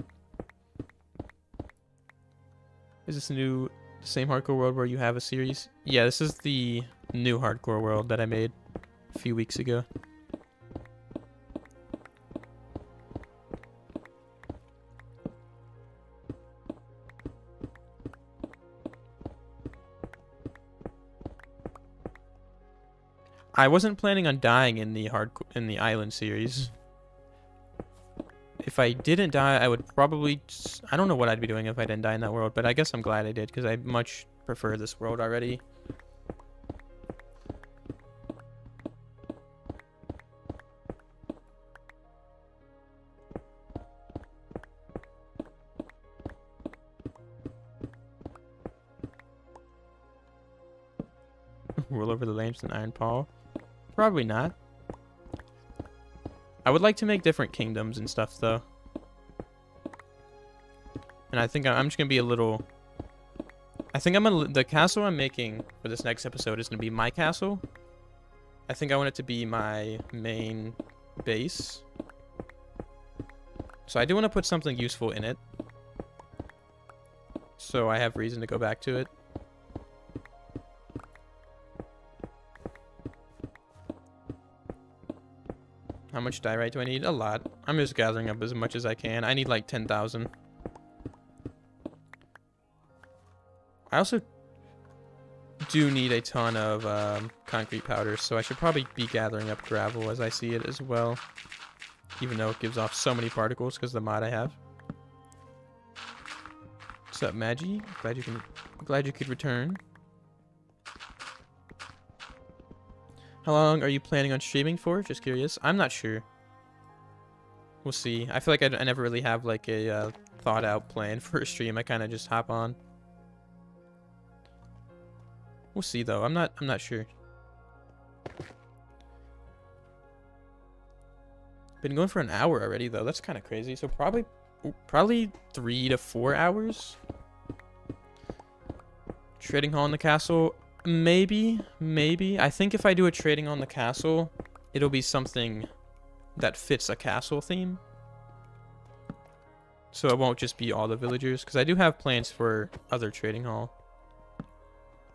Is this the same hardcore world where you have a series? Yeah, this is the new hardcore world that I made a few weeks ago. I wasn't planning on dying in the island series. If I didn't die, I would probably... I don't know what I'd be doing if I didn't die in that world, but I guess I'm glad I did, because I much prefer this world already. Roll over the lamps and iron paw? Probably not. I would like to make different kingdoms and stuff, though. And I think I'm just going to be a little... I think the castle I'm making for this next episode is going to be my castle. I think I want it to be my main base. So I do want to put something useful in it. So I have reason to go back to it. How much diorite do I need? A lot. I'm just gathering up as much as I can. I need like 10,000. I also do need a ton of concrete powder, so I should probably be gathering up gravel as I see it as well. Even though it gives off so many particles because of the mod I have. What's up, Maggie? Glad you could return. How long are you planning on streaming for? Just curious. I'm not sure. We'll see. I feel like I never really have like a thought out plan for a stream. I kind of just hop on. We'll see though. I'm not sure. Been going for an hour already though. That's kind of crazy. So probably 3 to 4 hours. Trading hall in the castle. Maybe. I think if I do a trading on the castle, it'll be something that fits a castle theme. So it won't just be all the villagers, because I do have plans for other trading hall.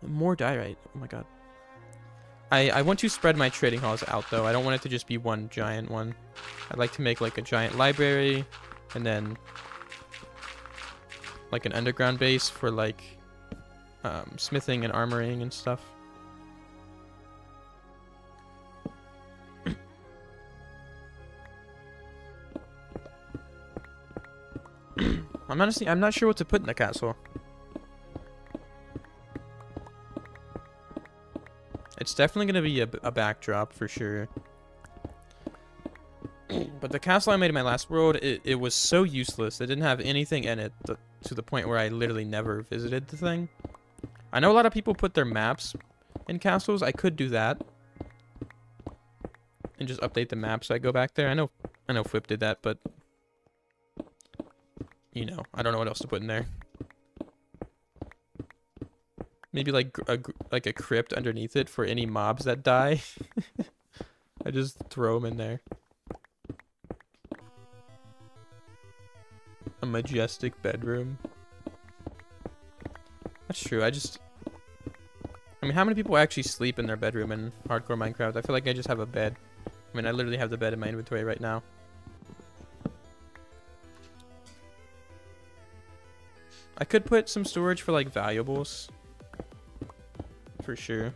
More diorite. Oh my god. I want to spread my trading halls out, though. I don't want it to just be one giant one. I'd like to make, like, a giant library, and then, like, an underground base for, like, smithing and armoring and stuff. I'm not sure what to put in the castle. It's definitely going to be a backdrop for sure. But the castle I made in my last world, it was so useless. It didn't have anything in it to the point where I literally never visited the thing. I know a lot of people put their maps in castles. I could do that. And just update the map so I go back there. I know Flip did that, but... You know, I don't know what else to put in there. Maybe like a crypt underneath it for any mobs that die. I just throw them in there. A majestic bedroom. That's true. I mean, how many people actually sleep in their bedroom in hardcore Minecraft? I feel like I just have a bed. I mean, I literally have the bed in my inventory right now. I could put some storage for, like, valuables. For sure.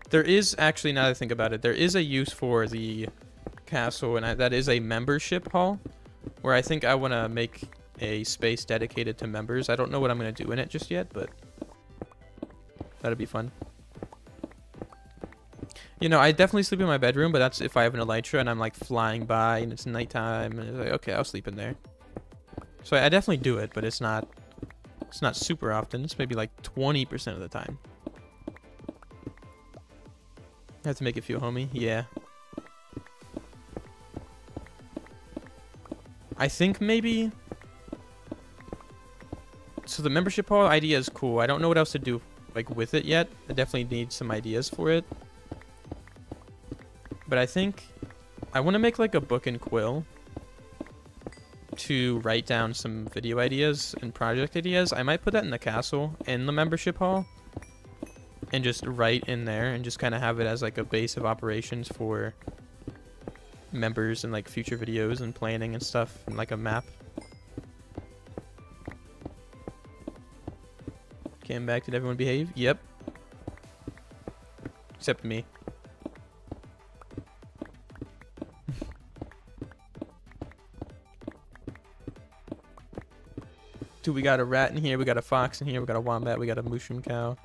There is, actually, now that I think about it, there is a use for the castle, and that is a membership hall, where I think I want to make a space dedicated to members. I don't know what I'm going to do in it just yet, but that'd be fun. You know, I definitely sleep in my bedroom, but that's if I have an elytra and I'm like flying by and it's nighttime and it's like, okay, I'll sleep in there. So I definitely do it, but it's not super often. It's maybe like 20% of the time. I have to make it feel homey. Yeah. I think maybe... So the membership hall idea is cool. I don't know what else to do like with it yet. I definitely need some ideas for it. But I think I want to make like a book and quill to write down some video ideas and project ideas. I might put that in the castle in the membership hall and just write in there and just kind of have it as like a base of operations for members and like future videos and planning and stuff and like a map. Came back, did everyone behave? Yep. Except me. Dude, we got a rat in here, we got a fox in here, we got a wombat, we got a mushroom cow.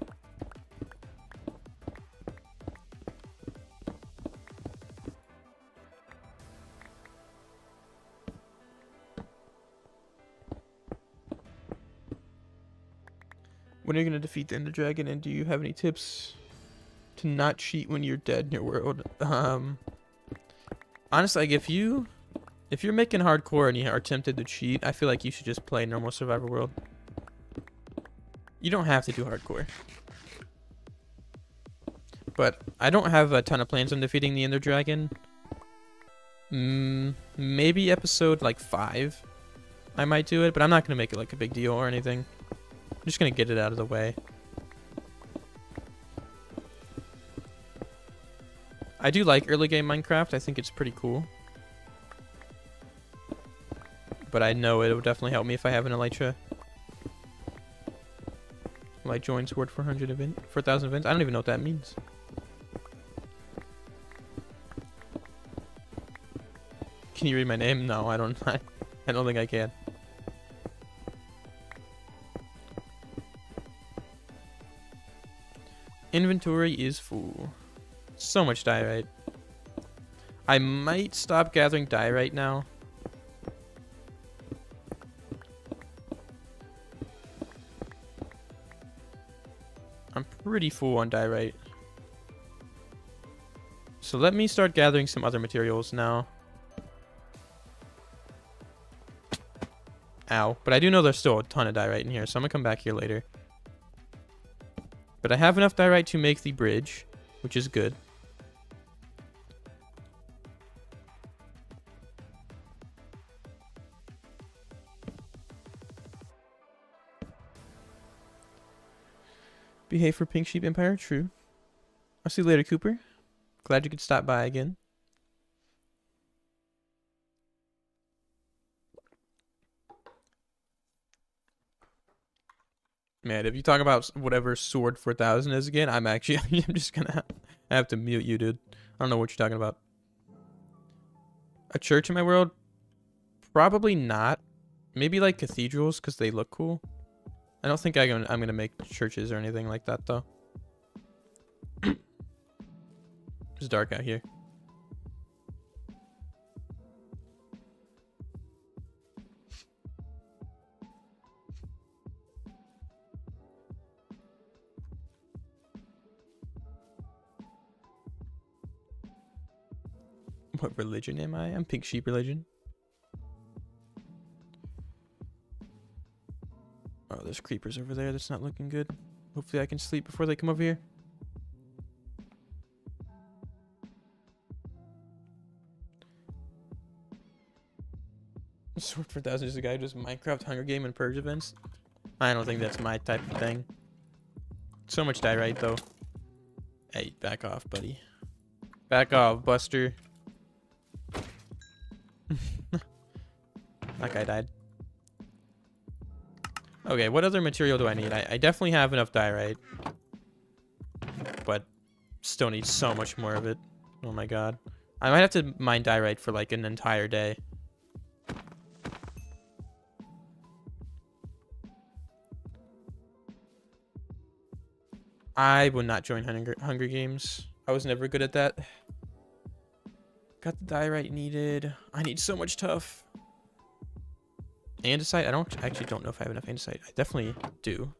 When are you going to defeat the Ender Dragon, and do you have any tips to not cheat when you're dead in your world? Honestly, like if you're making hardcore and you are tempted to cheat, I feel like you should just play normal survival world. You don't have to do hardcore. But I don't have a ton of plans on defeating the Ender Dragon. Maybe episode like 5 I might do it, but I'm not going to make it like a big deal or anything. I'm just going to get it out of the way. I do like early game Minecraft. I think it's pretty cool. But I know it would definitely help me if I have an elytra. Will I join Sword 400 event? 4,000 events? I don't even know what that means. Can you read my name? No, I don't. I don't think I can. Inventory is full. So much diorite. I might stop gathering diorite now. I'm pretty full on diorite. So let me start gathering some other materials now. Ow. But I do know there's still a ton of diorite in here, so I'm gonna come back here later. But I have enough diorite to make the bridge, which is good. Behave for Pink Sheep Empire. True. I'll see you later, Cooper. Glad you could stop by again. Man, if you talk about whatever Sword 4000 is again, I'm just gonna have to mute you, dude. I don't know what you're talking about. A church in my world? Probably not. Maybe like cathedrals, because they look cool. I don't think I'm gonna make churches or anything like that, though. It's dark out here. What religion am I? I'm Pink Sheep religion. Oh, there's creepers over there. That's not looking good. Hopefully I can sleep before they come over here. Sword 4000 is a guy who does Minecraft, Hunger Game, and Purge events. I don't think that's my type of thing. So much diorite, though. Hey, back off, buddy. Back off, Buster. That guy died. Okay, what other material do I need? I definitely have enough diorite. But still need so much more of it. Oh my god. I might have to mine diorite for like an entire day. I would not join Hunger Games. I was never good at that. Got the diorite needed. I need so much tough. Andesite? I actually don't know if I have enough andesite. I definitely do.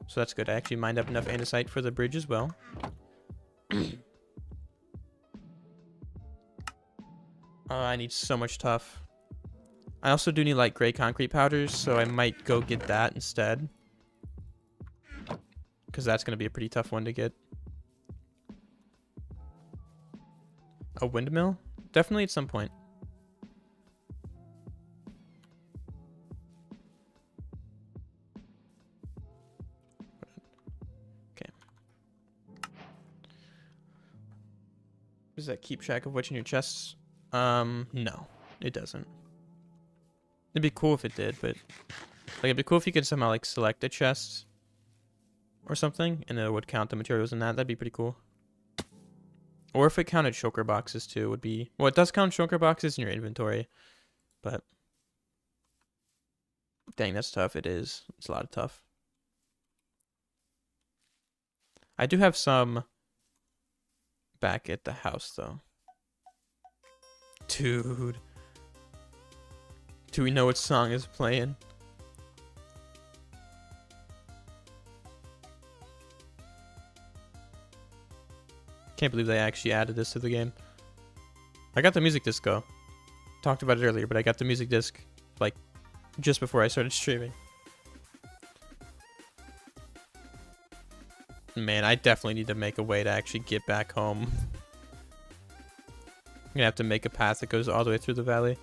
So that's good. I actually mined up enough andesite for the bridge as well. I need so much tough. I also do need like gray concrete powders, so I might go get that instead. Because that's going to be a pretty tough one to get. A windmill? Definitely at some point. Okay. Does that keep track of what's in your chests? No, it doesn't. It'd be cool if it did, but like it'd be cool if you could somehow like select a chest or something, and it would count the materials in that. That'd be pretty cool. Or if it counted shulker boxes too, would be... Well, it does count shulker boxes in your inventory, but... Dang, that's tough. It is. It's a lot of tough. I do have some back at the house, though. Dude. Do we know what song is playing? Can't believe they actually added this to the game. I got the music disc though. Talked about it earlier, but I got the music disc like just before I started streaming. Man, I definitely need to make a way to actually get back home. I'm gonna have to make a path that goes all the way through the valley.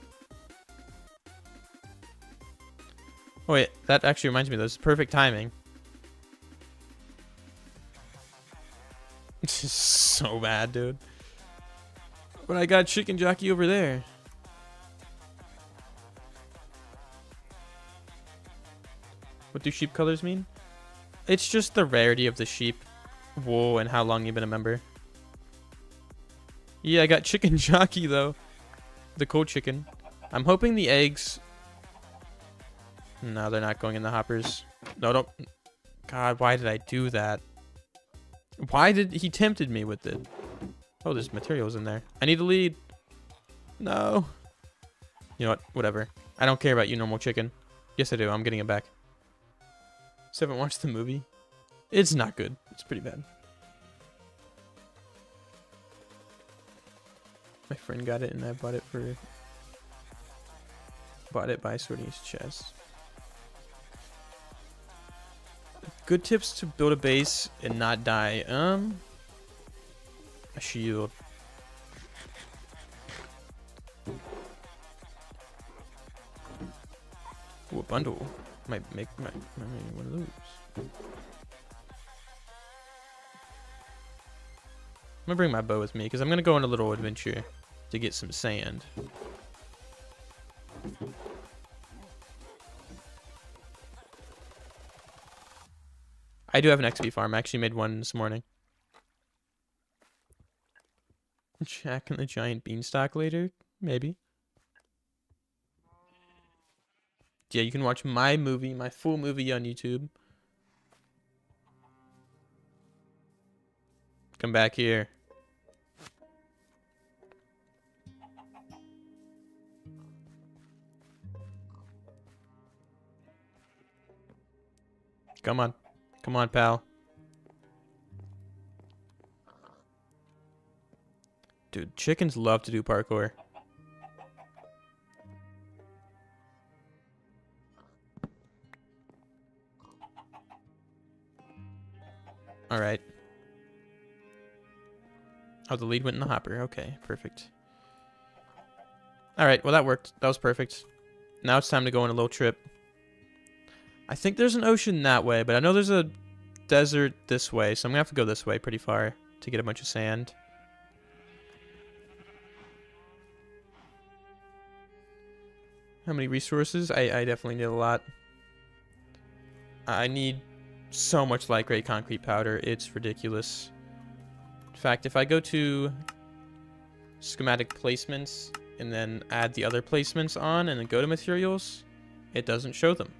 Oh wait, that actually reminds me, this is perfect timing. This is so bad, dude. But I got chicken jockey over there. What do sheep colors mean? It's just the rarity of the sheep wool and how long you've been a member. Yeah, I got chicken jockey though. The cold chicken. I'm hoping the eggs... No, they're not going in the hoppers. No, don't... God, why did I do that? Why did he tempted me with it? Oh, there's materials in there. I need to lead. No. You know what? Whatever. I don't care about you, normal chicken. Yes, I do. I'm getting it back. Still haven't watched the movie. It's not good. It's pretty bad. My friend got it, and I bought it for... Bought it by sorting his chest. Good tips to build a base and not die. A shield. Ooh, a bundle. Might make one of those. gonna bring my bow with me because I'm gonna go on a little adventure to get some sand. I do have an XP farm. I actually made one this morning. Jack and the Giant Beanstalk later? Maybe. Yeah, you can watch my movie, my full movie on YouTube. Come back here. Come on. Come on, pal. Dude, chickens love to do parkour. Alright. Oh, the lead went in the hopper. Okay, perfect. Alright, well that worked. That was perfect. Now it's time to go on a little trip. I think there's an ocean that way, but I know there's a desert this way, so I'm gonna have to go this way pretty far to get a bunch of sand. How many resources? I definitely need a lot. I need so much light gray concrete powder. It's ridiculous. In fact, if I go to schematic placements and then add the other placements on and then go to materials, it doesn't show them.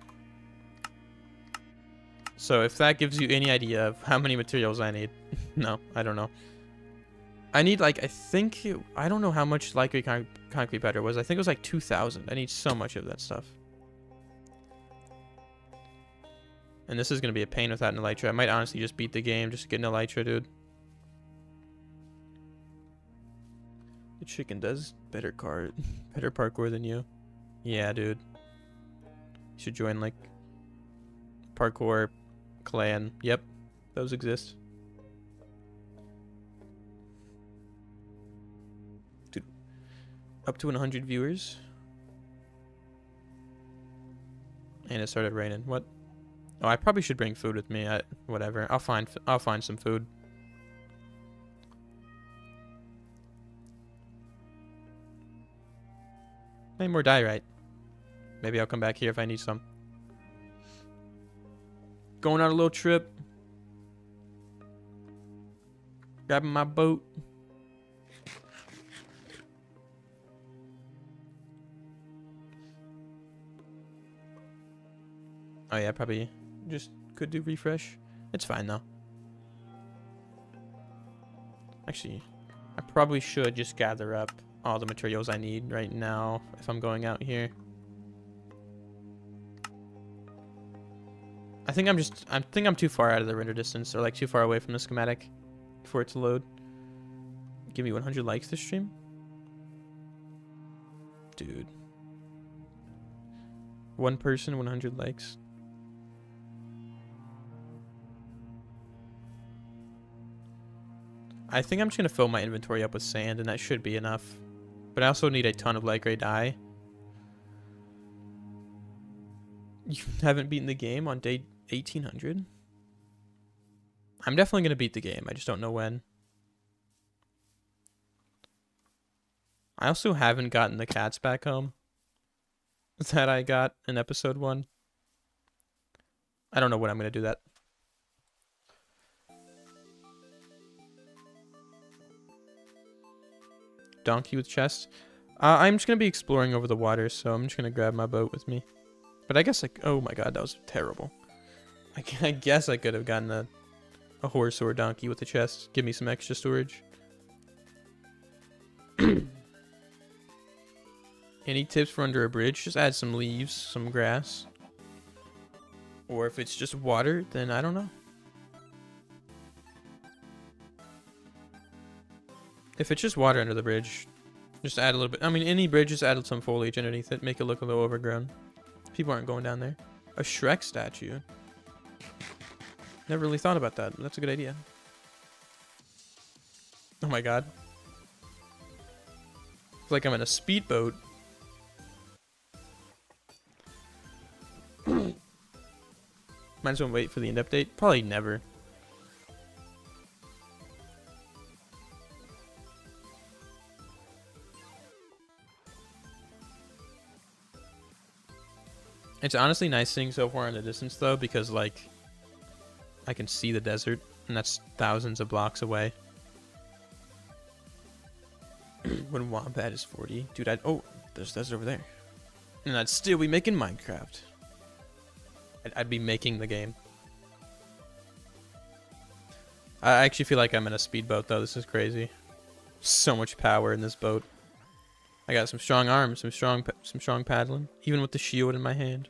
So if that gives you any idea of how many materials I need, no, I don't know. I need like, I don't know how much light gray concrete powder was. I think it was like 2,000. I need so much of that stuff. And this is going to be a pain without an elytra. I might honestly just beat the game just to get an elytra, dude. The chicken does better parkour than you. Yeah, dude. You should join like parkour clan. Yep, those exist. Dude, up to 100 viewers. And it started raining. What? Oh, I probably should bring food with me. Whatever. I'll find some food. Any more diorite? Maybe I'll come back here if I need some. Going on a little trip. Grabbing my boat. Oh yeah, probably just could do refresh. It's fine though. Actually, I probably should just gather up all the materials I need right now if I'm going out here. I think I'm too far out of the render distance, or like too far away from the schematic for it to load. Give me 100 likes this stream? Dude. One person, 100 likes. I think I'm just going to fill my inventory up with sand, and that should be enough. But I also need a ton of light gray dye. You haven't beaten the game on day 1800? I'm definitely going to beat the game. I just don't know when. I also haven't gotten the cats back home that I got in episode 1. I don't know when I'm going to do that. Donkey with chest. I'm just going to be exploring over the water, so I'm just going to grab my boat with me. But I guess, like, oh my god, that was terrible. I guess I could have gotten a horse or a donkey with a chest. Give me some extra storage. Any tips for under a bridge? Just add some leaves, some grass. Or if it's just water, then I don't know. If it's just water under the bridge, just add a little bit. I mean, any bridge, just add some foliage underneath it. Make it look a little overgrown. People aren't going down there. A Shrek statue. Never really thought about that. That's a good idea. Oh my god. It's like I'm in a speedboat. Might as well wait for the end update. Probably never. It's honestly nice seeing so far in the distance though, because like I can see the desert, and that's thousands of blocks away. When Wombaat is 40, dude, oh, there's desert over there, and I'd still be making Minecraft. I'd be making the game. I actually feel like I'm in a speedboat though. This is crazy. So much power in this boat. I got some strong arms, some strong paddling, even with the shield in my hand.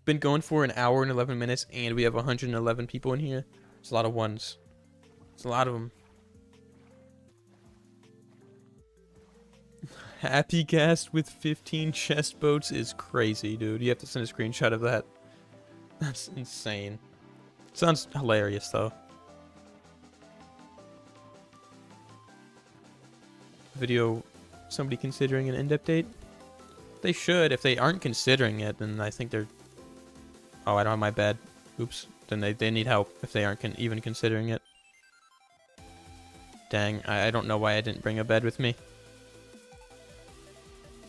Been going for an hour and 11 minutes, and we have 111 people in here. It's a lot of ones. It's a lot of them. Happy Cast with 15 chest boats is crazy, dude. You have to send a screenshot of that. That's insane. Sounds hilarious, though. Video, somebody considering an end update? They should. If they aren't considering it, then I think they're... Oh, I don't have my bed. Oops. Then they need help if they aren't even considering it. Dang, I don't know why I didn't bring a bed with me.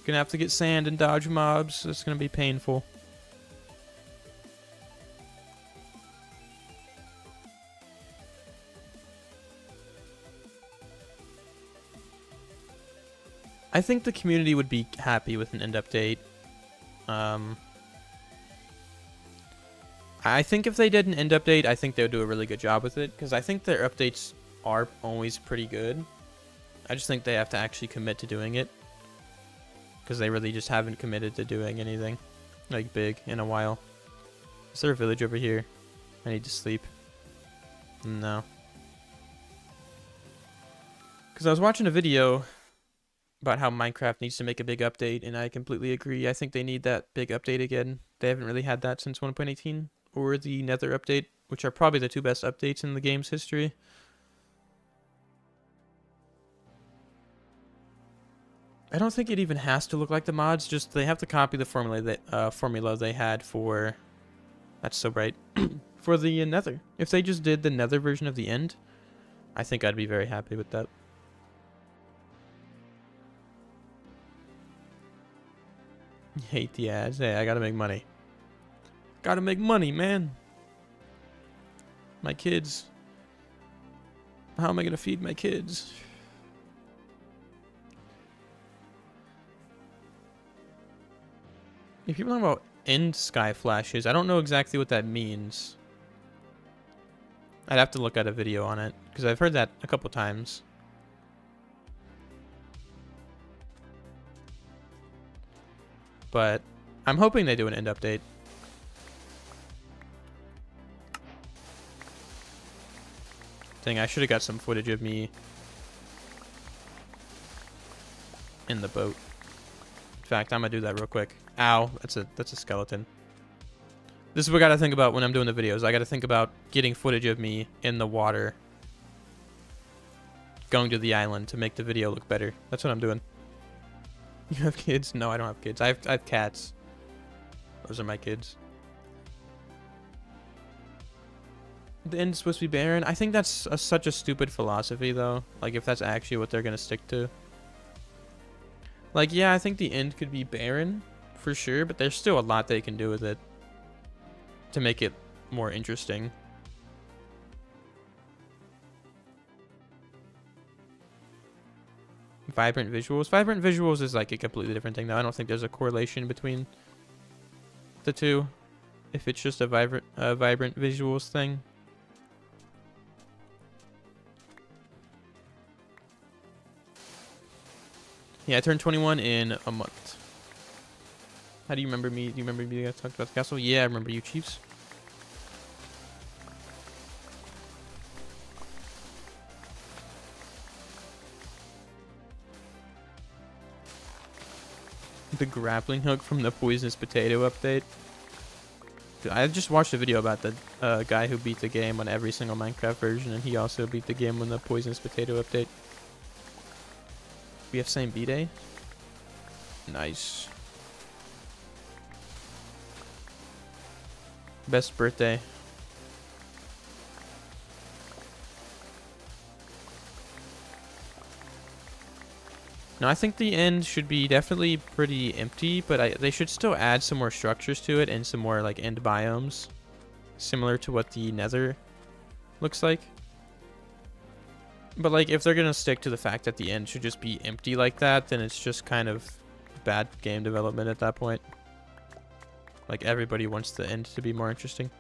Gonna have to get sand and dodge mobs. It's gonna be painful. I think the community would be happy with an end update. I think if they did an end update, I think they would do a really good job with it, because I think their updates are always pretty good. I just think they have to actually commit to doing it, because they really just haven't committed to doing anything like big in a while. Is there a village over here? I need to sleep. No. Because I was watching a video about how Minecraft needs to make a big update, and I completely agree. I think they need that big update again. They haven't really had that since 1.18 or the Nether update, which are probably the two best updates in the game's history. I don't think it even has to look like the mods, just they have to copy the formula they had for... That's so bright. For the Nether. If they just did the Nether version of the end, I think I'd be very happy with that. Hate the ads. Hey, I gotta make money. Gotta make money, man. My kids. How am I gonna feed my kids? If people talk about end sky flashes, I don't know exactly what that means. I'd have to look at a video on it, because I've heard that a couple times. But I'm hoping they do an end update. Dang, I should have got some footage of me in the boat. In fact, I'm gonna do that real quick. Ow, that's a skeleton. This is what I gotta think about when I'm doing the videos. I gotta think about getting footage of me in the water, going to the island to make the video look better. That's what I'm doing. You have kids? No, I don't have kids. I have cats. Those are my kids. The end's supposed to be barren. I think that's such a stupid philosophy, though. Like, if that's actually what they're gonna stick to. Like, yeah, I think the end could be barren, for sure, but there's still a lot they can do with it to make it more interesting. Vibrant visuals. Vibrant visuals is like a completely different thing, though. I don't think there's a correlation between the two. If it's just a vibrant visuals thing. Yeah, I turned 21 in a month. How do you remember me? Do you remember me? I talked about the castle? Yeah, I remember you, Chiefs. The grappling hook from the poisonous potato update. Dude, I just watched a video about the guy who beat the game on every single Minecraft version, and he also beat the game on the poisonous potato update. We have same B-Day. Nice. Best birthday. No, I think the end should be definitely pretty empty, but they should still add some more structures to it and some more like end biomes, similar to what the Nether looks like. But like, if they're gonna stick to the fact that the end should just be empty like that, then it's just kind of bad game development at that point. Like, everybody wants the end to be more interesting.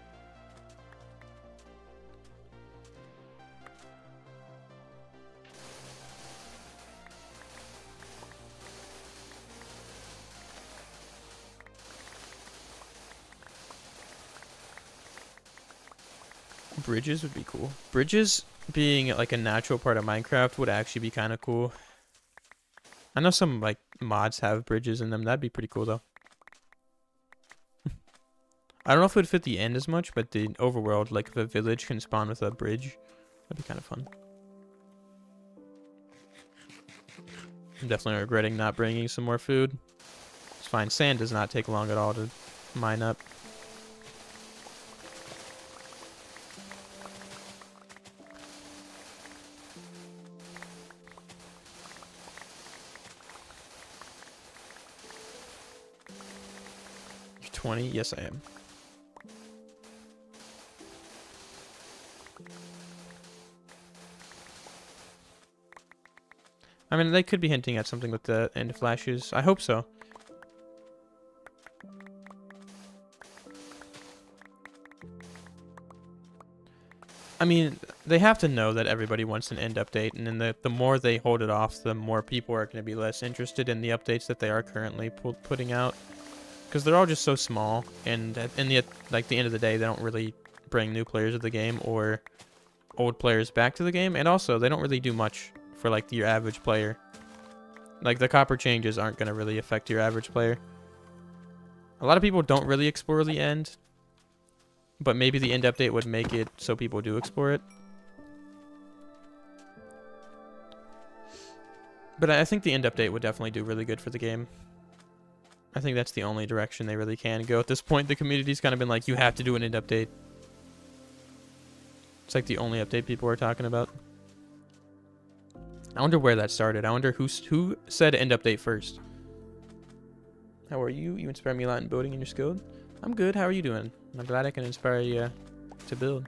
Bridges would be cool. Bridges being like a natural part of Minecraft would actually be kind of cool. I know some like mods have bridges in them. That'd be pretty cool though. I don't know if it would fit the end as much, but the overworld, like if a village can spawn with a bridge, that'd be kind of fun. I'm definitely regretting not bringing some more food. It's fine. Sand does not take long at all to mine up. You're 20? Yes, I am. I mean, they could be hinting at something with the end flashes. I hope so. I mean, they have to know that everybody wants an end update, and then the more they hold it off, the more people are going to be less interested in the updates that they are currently putting out. Because they're all just so small, and in the end of the day, they don't really bring new players to the game or old players back to the game, and also they don't really do much for like your average player. Like, the copper changes aren't going to really affect your average player. A lot of people don't really explore the end, but maybe the end update would make it so people do explore it. But I think the end update would definitely do really good for the game. I think that's the only direction they really can go at this point. The community's kind of been like, you have to do an end update. It's like the only update people are talking about. I wonder where that started. I wonder who said end update first. How are you? You inspire me a lot in building and your skill. I'm good. How are you doing? I'm glad I can inspire you to build.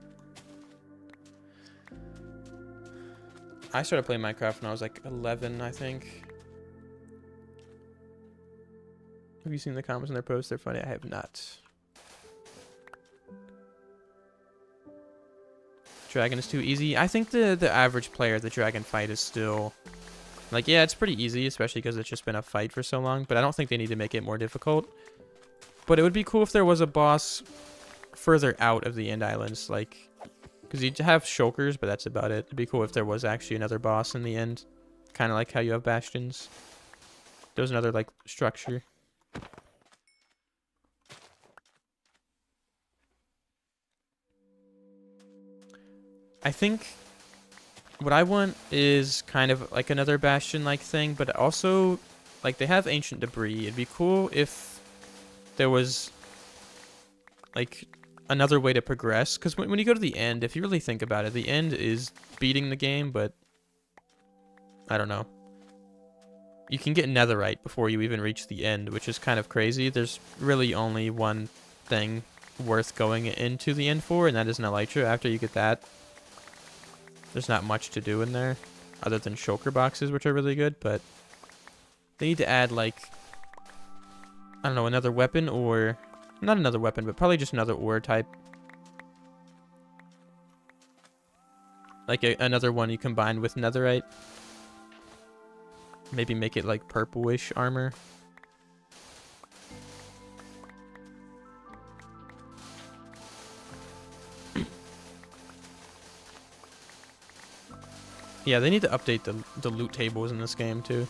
I started playing Minecraft when I was like 11, I think. Have you seen the comments on their posts? They're funny. I have not. Dragon is too easy. I think the average player, the dragon fight is still... Like, yeah, it's pretty easy, especially because it's just been a fight for so long. But I don't think they need to make it more difficult. But it would be cool if there was a boss further out of the End Islands. Like, because you'd have shulkers, but that's about it. It'd be cool if there was actually another boss in the end. Kind of like how you have bastions. There's another, like, structure. I think what I want is kind of like another bastion-like thing, but also, like, they have ancient debris. It'd be cool if there was, like, another way to progress. Because when you go to the end, if you really think about it, the end is beating the game, but I don't know. You can get netherite before you even reach the end, which is kind of crazy. There's really only one thing worth going into the end for, and that is an elytra. After you get that, there's not much to do in there other than shulker boxes, which are really good, but they need to add, like, I don't know, another weapon, or not another weapon, but probably just another ore type. Like another one you combine with netherite. Maybe make it like purplish armor. Yeah, they need to update the loot tables in this game, too.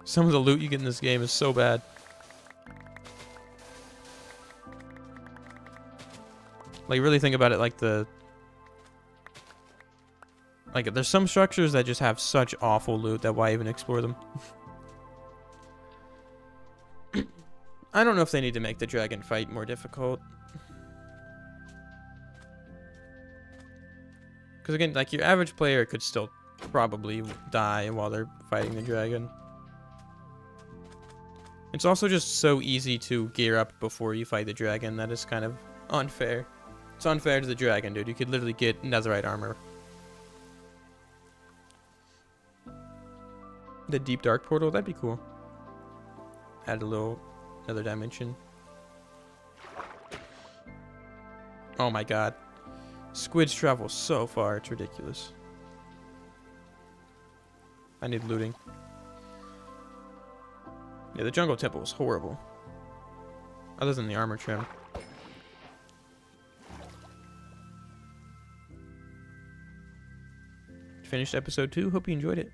Some of the loot you get in this game is so bad. Like, really think about it, like, like, there's some structures that just have such awful loot that why even explore them? I don't know if they need to make the dragon fight more difficult. Because again, like, your average player could still probably die while they're fighting the dragon. It's also just so easy to gear up before you fight the dragon that is kind of unfair. It's unfair to the dragon, dude. You could literally get netherite armor. The deep dark portal, that'd be cool. Add a little another dimension. Oh my god. Squids travel so far, it's ridiculous. I need looting. Yeah, the jungle temple was horrible. Other than the armor trim. Finished episode 2. Hope you enjoyed it.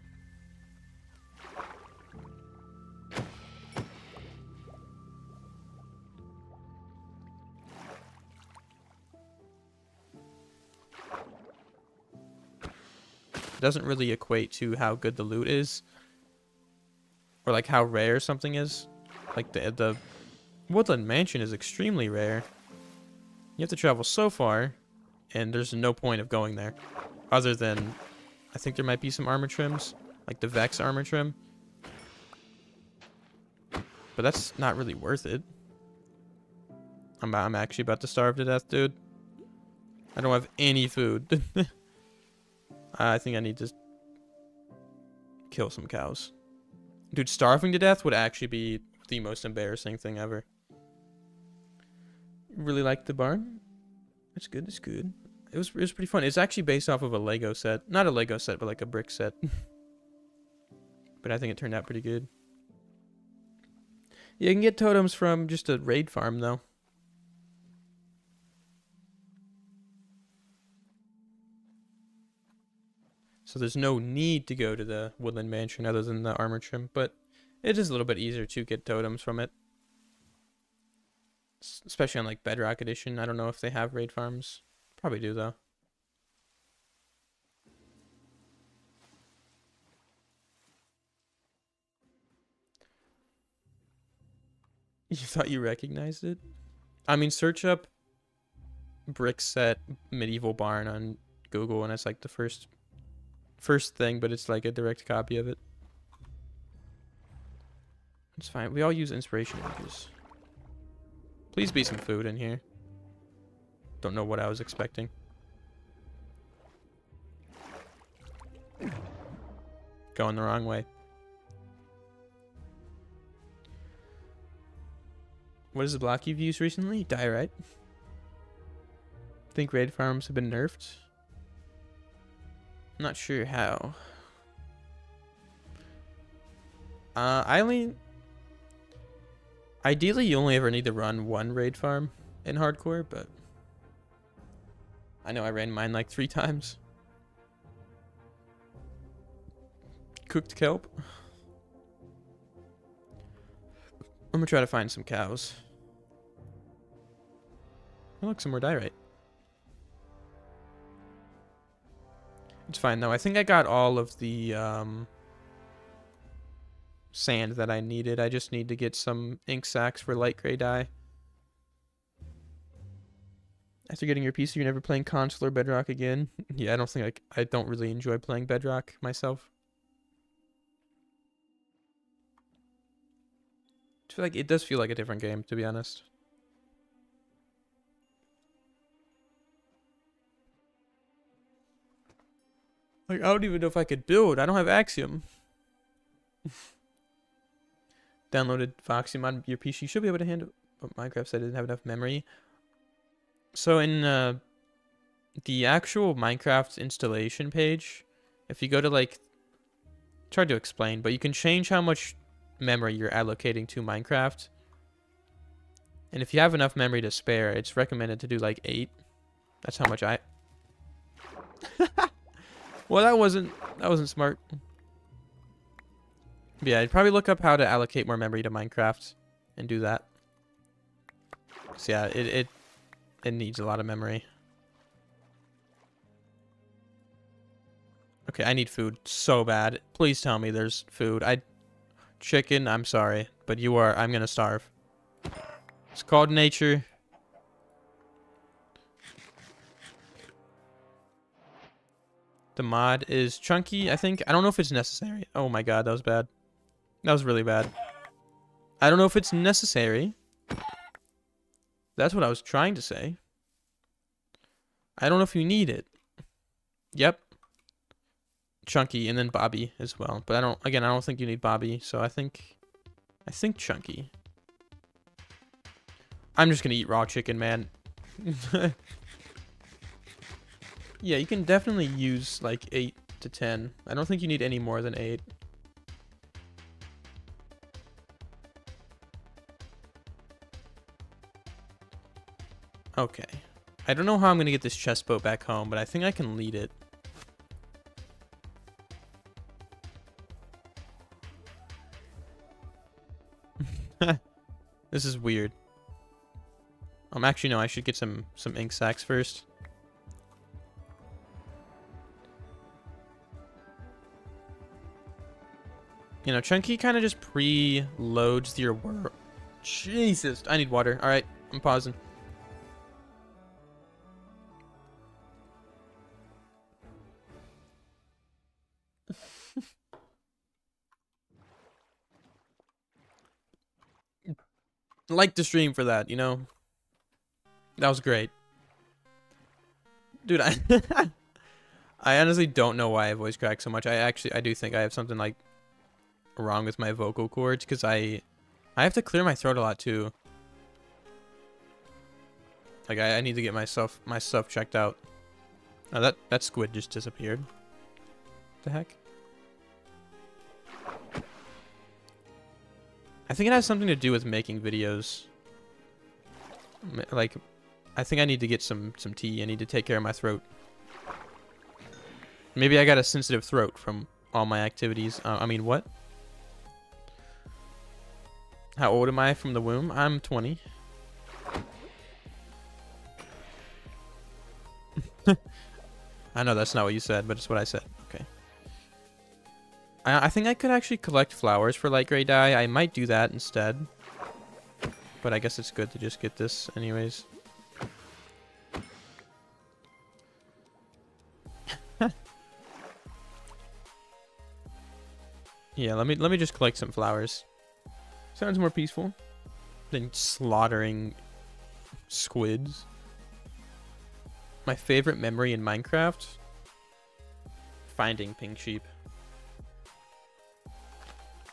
It doesn't really equate to how good the loot is. Or like how rare something is. Like the Woodland Mansion is extremely rare. You have to travel so far, and there's no point of going there. Other than, I think there might be some armor trims. Like the Vex armor trim. But that's not really worth it. I'm actually about to starve to death, dude. I don't have any food. I think I need to kill some cows. Dude, starving to death would actually be the most embarrassing thing ever. Really like the barn. That's good, that's good. It was pretty fun. It's actually based off of a Lego set. Not a Lego set, but like a brick set. But I think it turned out pretty good. Yeah, you can get totems from just a raid farm, though. So there's no need to go to the Woodland Mansion other than the armor trim, but it is a little bit easier to get totems from it. Especially on like Bedrock Edition. I don't know if they have raid farms. Probably do though. You thought you recognized it? I mean, search up brick set medieval barn on Google and it's like the first thing, but it's like a direct copy of it. It's fine. We all use inspiration images. Please be some food in here. Don't know what I was expecting. Going the wrong way. What is the block you've used recently? Diorite. Think raid farms have been nerfed? I'm not sure how. Ideally, you only ever need to run one raid farm in hardcore, but I know I ran mine like 3 times. Cooked kelp. I'm gonna try to find some cows. Oh, look, some more diorite. It's fine though. I think I got all of the sand that I needed. I just need to get some ink sacks for light gray dye. After getting your PC, you're never playing console or Bedrock again? Yeah, I don't really enjoy playing Bedrock myself. I feel like it does feel like a different game, to be honest. Like, I don't even know if I could build. I don't have Axiom. Downloaded Foxy on your PC. You should be able to handle. But Minecraft said it didn't have enough memory. So in the actual Minecraft installation page, if you go to like, it's hard to explain, but you can change how much memory you're allocating to Minecraft. And if you have enough memory to spare, it's recommended to do like 8. That's how much I. Well, that wasn't smart. But yeah, I'd probably look up how to allocate more memory to Minecraft and do that. So yeah, it needs a lot of memory. Okay, I need food so bad. Please tell me there's food. Chicken, I'm sorry, but I'm gonna starve. It's called nature. The mod is chunky, I think. I don't know if it's necessary. Oh my god, that was bad. That was really bad. I don't know if it's necessary. That's what I was trying to say. I don't know if you need it. Yep. Chunky and then Bobby as well. But I don't think you need Bobby, so I think chunky. I'm just gonna eat raw chicken, man. Yeah, you can definitely use like 8 to 10. I don't think you need any more than 8. Okay. I don't know how I'm gonna get this chest boat back home, but I think I can lead it. This is weird. Actually no, I should get some ink sacs first. You know, Chunky kind of just preloads your world. Jesus, I need water. All right, I'm pausing. Like the stream for that, you know? That was great. Dude, I honestly don't know why I voice crack so much. I do think I have something like wrong with my vocal cords because I have to clear my throat a lot too. Like I need to get my stuff checked out. Oh, that squid just disappeared. What the heck? I think it has something to do with making videos. Like, I think I need to get some tea. I need to take care of my throat. Maybe I got a sensitive throat from all my activities. I mean, what? How old am I from the womb? I'm 20. I know that's not what you said, but it's what I said. Okay. I think I could actually collect flowers for light gray dye. I might do that instead. But I guess it's good to just get this anyways. Yeah, let me just collect some flowers. Sounds more peaceful than slaughtering squids. My favorite memory in Minecraft? Finding pink sheep.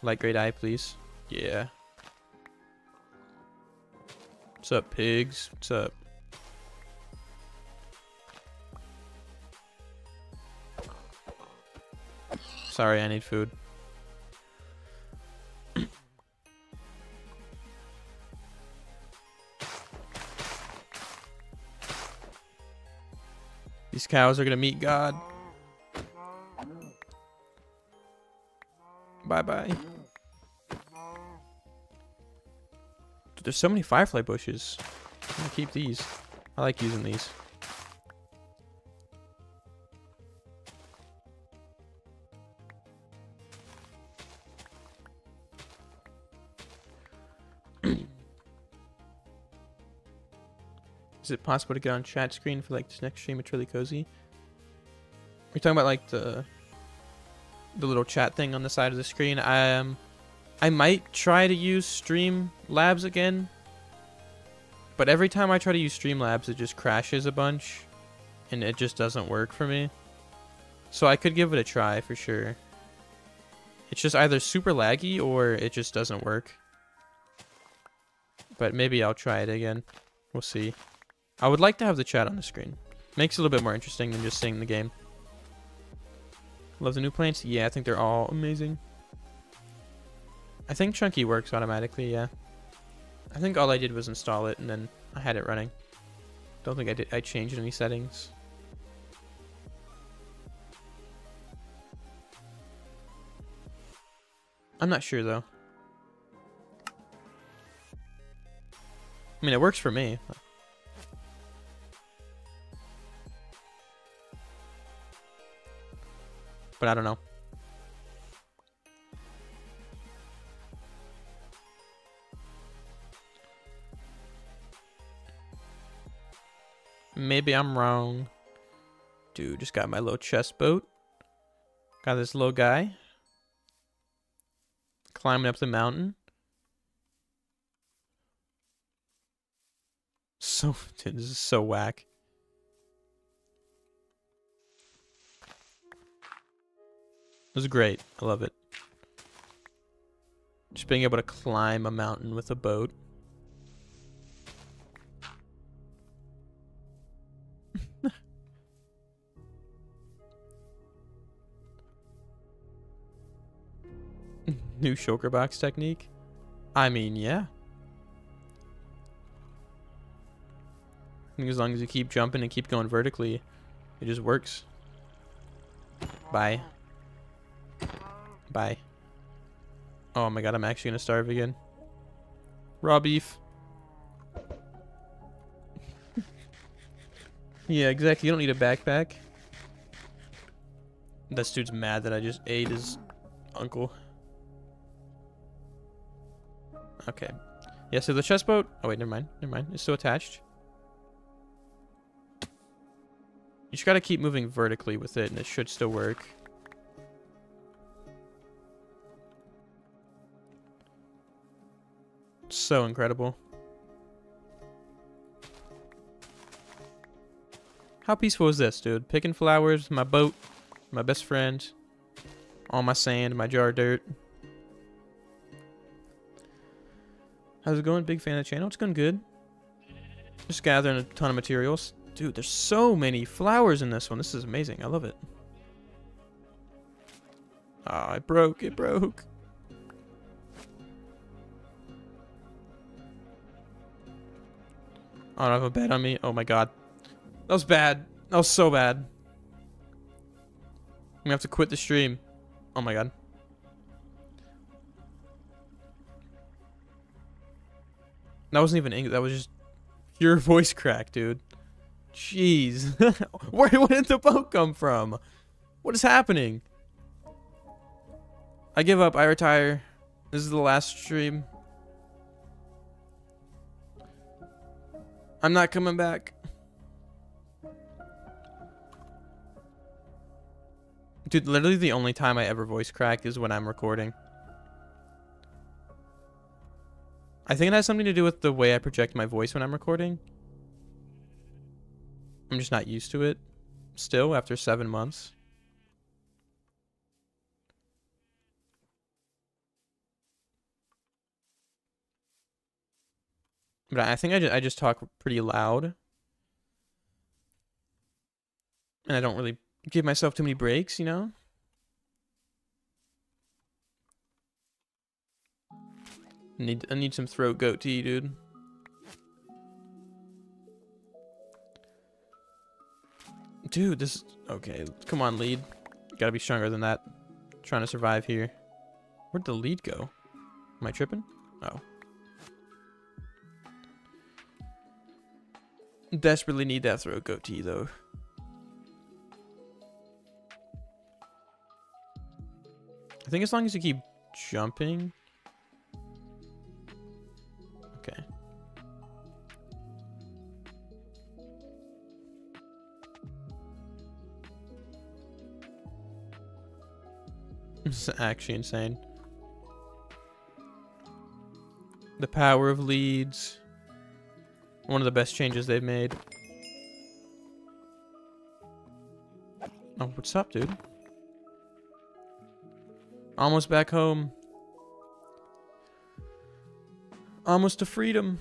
Light gray dye, please. Yeah. What's up, pigs? What's up? Sorry, I need food. These cows are gonna meet God. Bye-bye. There's so many firefly bushes. I'm gonna keep these. I like using these. Is it possible to get on chat screen for like this next stream? It's really cozy. We're talking about like the little chat thing on the side of the screen. I might try to use STREAMLABS again, but every time I try to use STREAMLABS, it just crashes a bunch, and it just doesn't work for me. So I could give it a try for sure. It's just either super laggy or it just doesn't work. But maybe I'll try it again. We'll see. I would like to have the chat on the screen. Makes it a little bit more interesting than just seeing the game. Love the new plants? Yeah, I think they're all amazing. I think Chunky works automatically, yeah. I think all I did was install it and then I had it running. Don't think I changed any settings. I'm not sure though. I mean, it works for me. But I don't know. Maybe I'm wrong. Dude, just got my little chest boat. Got this little guy climbing up the mountain. So, dude, this is so whack. This is great. I love it. Just being able to climb a mountain with a boat. New shulker box technique? I mean, yeah. I think as long as you keep jumping and keep going vertically, it just works. Bye. Bye. Oh my god, I'm actually gonna starve again. Raw beef. Yeah, exactly. You don't need a backpack. This dude's mad that I just ate his uncle. Okay. Yeah, so the chest boat... Oh, wait, never mind. Never mind. It's still attached. You just gotta keep moving vertically with it, and it should still work. So incredible. How peaceful is this, dude? Picking flowers, my boat, my best friend, all my sand, my jar of dirt. How's it going? Big fan of the channel. It's going good. Just gathering a ton of materials. Dude, there's so many flowers in this one. This is amazing. I love it. Oh, it broke. It broke. I don't have a bed on me. Oh my god. That was bad. That was so bad. I'm gonna have to quit the stream. Oh my god. That wasn't even English. That was just pure voice crack, dude. Jeez. Where did the boat come from? What is happening? I give up. I retire. This is the last stream. I'm not coming back. Dude, literally the only time I ever voice crack is when I'm recording. I think it has something to do with the way I project my voice when I'm recording. I'm just not used to it still after 7 months. But I think I just talk pretty loud. And I don't really give myself too many breaks, you know? I need some throat goat tea, dude. Dude, this... Okay, come on, lead. Gotta be stronger than that. Trying to survive here. Where'd the lead go? Am I tripping? Oh. Desperately need that throat goat tea, though. I think as long as you keep jumping... Okay. This is actually insane. The power of leads. One of the best changes they've made. Oh, what's up, dude? Almost back home. Almost to freedom.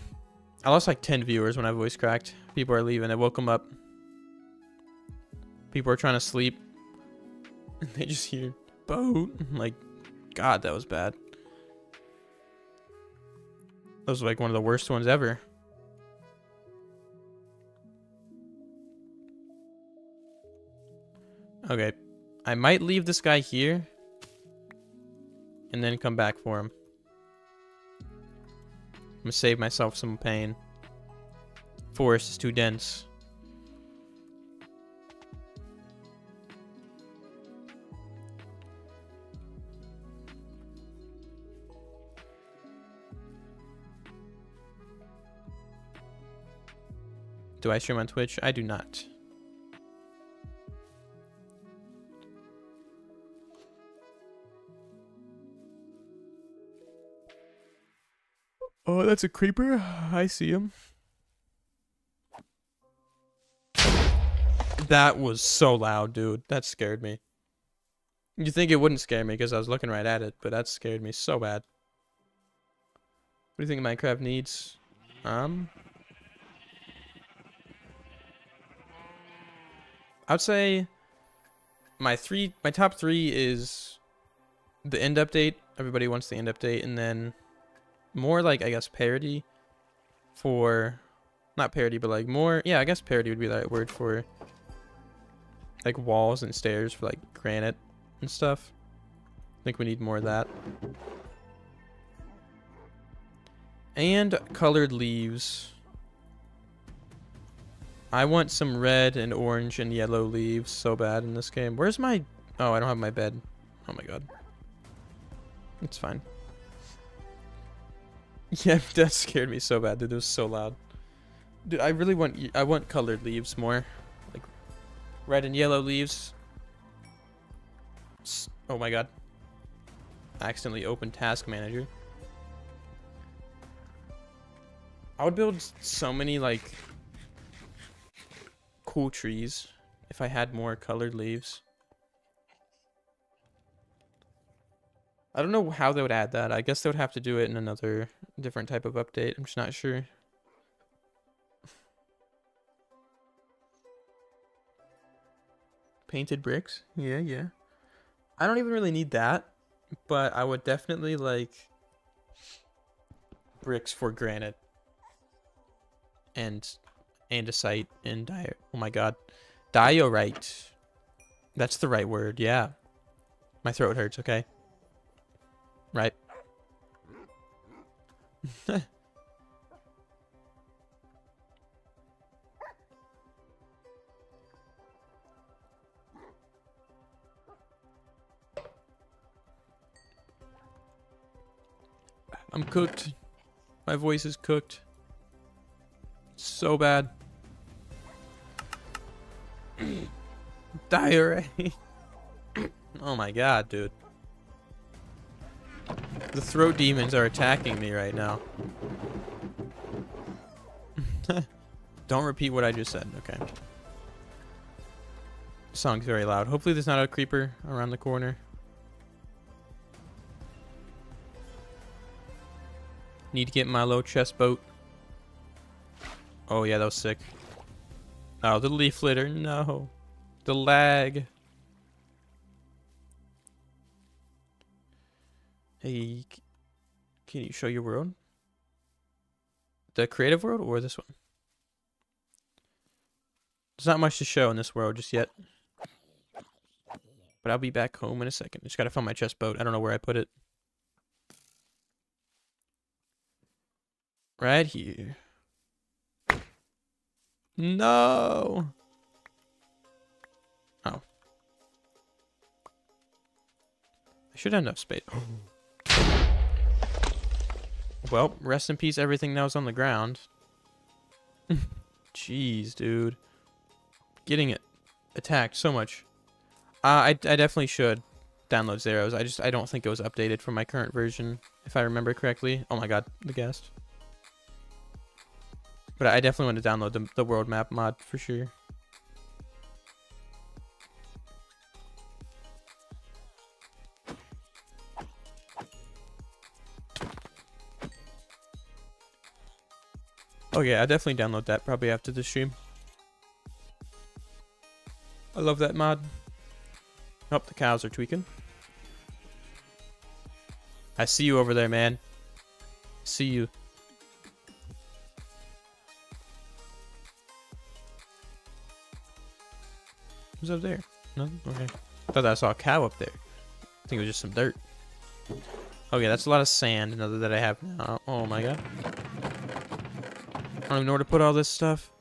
I lost like 10 viewers when I voice cracked. People are leaving. I woke them up. People are trying to sleep. They just hear boat. Like, God, that was bad. That was like one of the worst ones ever. Okay. I might leave this guy here. And then come back for him. I'm gonna save myself some pain. Forest is too dense. Do I stream on Twitch? I do not. Oh, that's a creeper. I see him. That was so loud, dude. That scared me. You think it wouldn't scare me because I was looking right at it, but that scared me so bad. What do you think Minecraft needs? I'd say my top three is the end update. Everybody wants the end update, and then more like, I guess, parody for, not parody, but like more, yeah, I guess parody would be the right word for like walls and stairs for like granite and stuff. I think we need more of that. And colored leaves. I want some red and orange and yellow leaves so bad in this game. Where's my... Oh, I don't have my bed. Oh my god. It's fine. Yeah, that scared me so bad, dude. It was so loud. Dude, I really want... I want colored leaves more. Like, red and yellow leaves. Oh my god. I accidentally opened Task Manager. I would build so many, like... cool trees if I had more colored leaves. I don't know how they would add that. I guess they would have to do it in another different type of update. I'm just not sure. Painted bricks? Yeah, yeah. I don't even really need that, but I would definitely like bricks for granite and andesite and oh my god, diorite. That's the right word. Yeah, my throat hurts. Okay, right. I'm cooked. My voice is cooked so bad. Diarrhea. Oh my god, dude. The throat demons are attacking me right now. Don't repeat what I just said. Okay. The song's very loud. Hopefully there's not a creeper around the corner. Need to get my little chest boat. Oh yeah, that was sick. Oh, the leaf litter. No. The lag. Hey, can you show your world? The creative world or this one? There's not much to show in this world just yet. But I'll be back home in a second. Just gotta find my chest boat. I don't know where I put it. Right here. No. Oh. I should have enough space. Well, rest in peace everything that was on the ground. Jeez, dude. Getting it attacked so much. I definitely should download Zeros. I don't think it was updated from my current version, if I remember correctly. Oh my god, the guest. But I definitely want to download the world map mod for sure. Oh yeah, I definitely download that probably after the stream. I love that mod. Oh, the cows are tweaking. I see you over there, man. See you. Who's up there? Nothing? Okay. I thought I saw a cow up there. I think it was just some dirt. Okay, that's a lot of sand, another that I have now. Oh my god. I don't even know where to put all this stuff.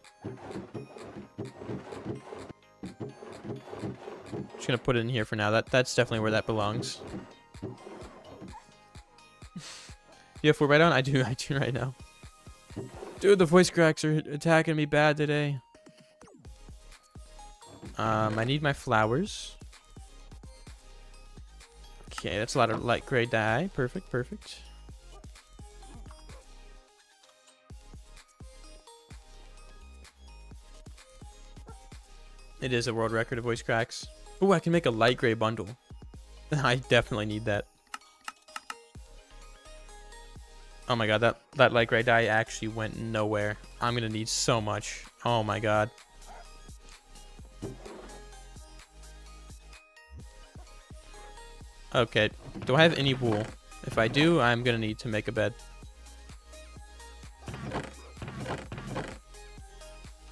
Just gonna put it in here for now. That's definitely where that belongs. You have 4 right on? I do right now. Dude, the voice cracks are attacking me bad today. I need my flowers. Okay, that's a lot of light gray dye. Perfect, perfect. It is a world record of voice cracks. Oh, I can make a light gray bundle. I definitely need that. Oh my god, that light gray dye actually went nowhere. I'm gonna need so much. Oh my god. Okay, do I have any wool? If I do, I'm gonna need to make a bed.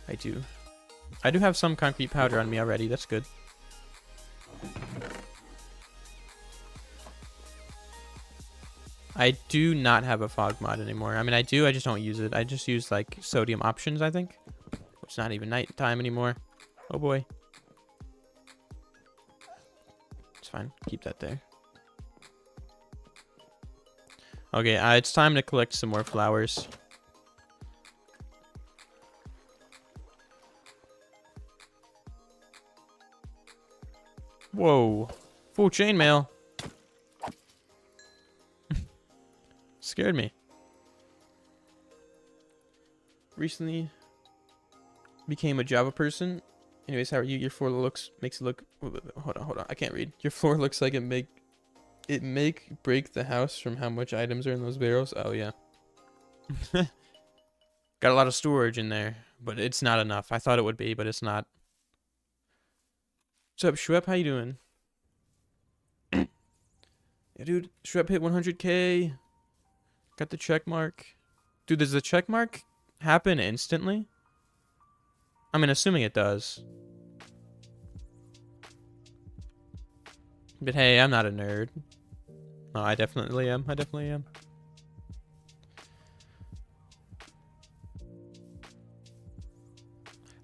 I do. I do have some concrete powder on me already, that's good. I do not have a fog mod anymore. I mean, I do, I just don't use it. I just use, like, sodium options, I think. It's not even nighttime anymore. Oh, boy. It's fine. Keep that there. Okay, it's time to collect some more flowers. Whoa. Full chainmail. Scared me. Recently became a Java person. Anyways, how are you? Your floor makes it look. Hold on. I can't read. Your floor looks like it break the house from how much items are in those barrels. Oh yeah. Got a lot of storage in there, but it's not enough. I thought it would be, but it's not. What's up, Shwep? How you doing? Yeah, dude. Shwep hit 100K. Got the check mark. Dude, does the check mark happen instantly? I mean, assuming it does. But hey, I'm not a nerd. No, I definitely am. I definitely am.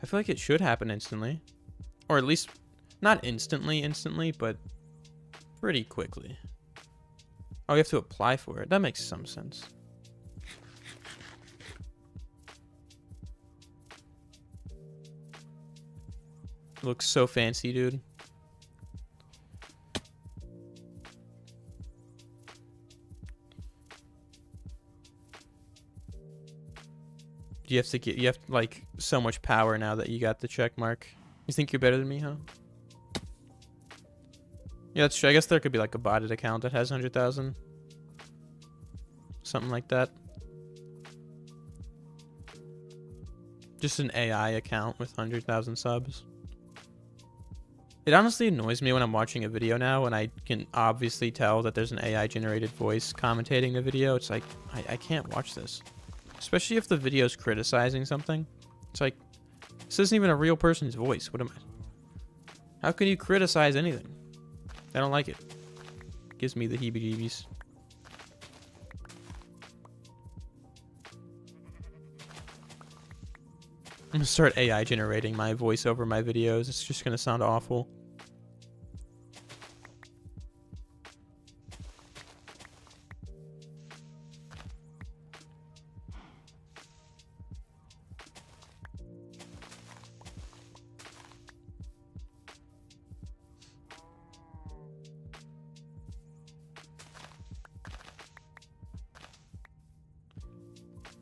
I feel like it should happen instantly. Or at least, not instantly, but pretty quickly. Oh, you have to apply for it. That makes some sense. Looks so fancy, dude. You have like so much power now that you got the check mark. You think you're better than me, huh? Yeah, that's true. I guess there could be like a botted account that has 100,000. Something like that. Just an AI account with 100,000 subs. It honestly annoys me when I'm watching a video now and I can obviously tell that there's an AI generated voice commentating the video. It's like, I can't watch this. Especially if the video's criticizing something. It's like, this isn't even a real person's voice. What am I? How can you criticize anything? I don't like it. Gives me the heebie-jeebies. I'm gonna start AI generating my voice over my videos. It's just gonna sound awful.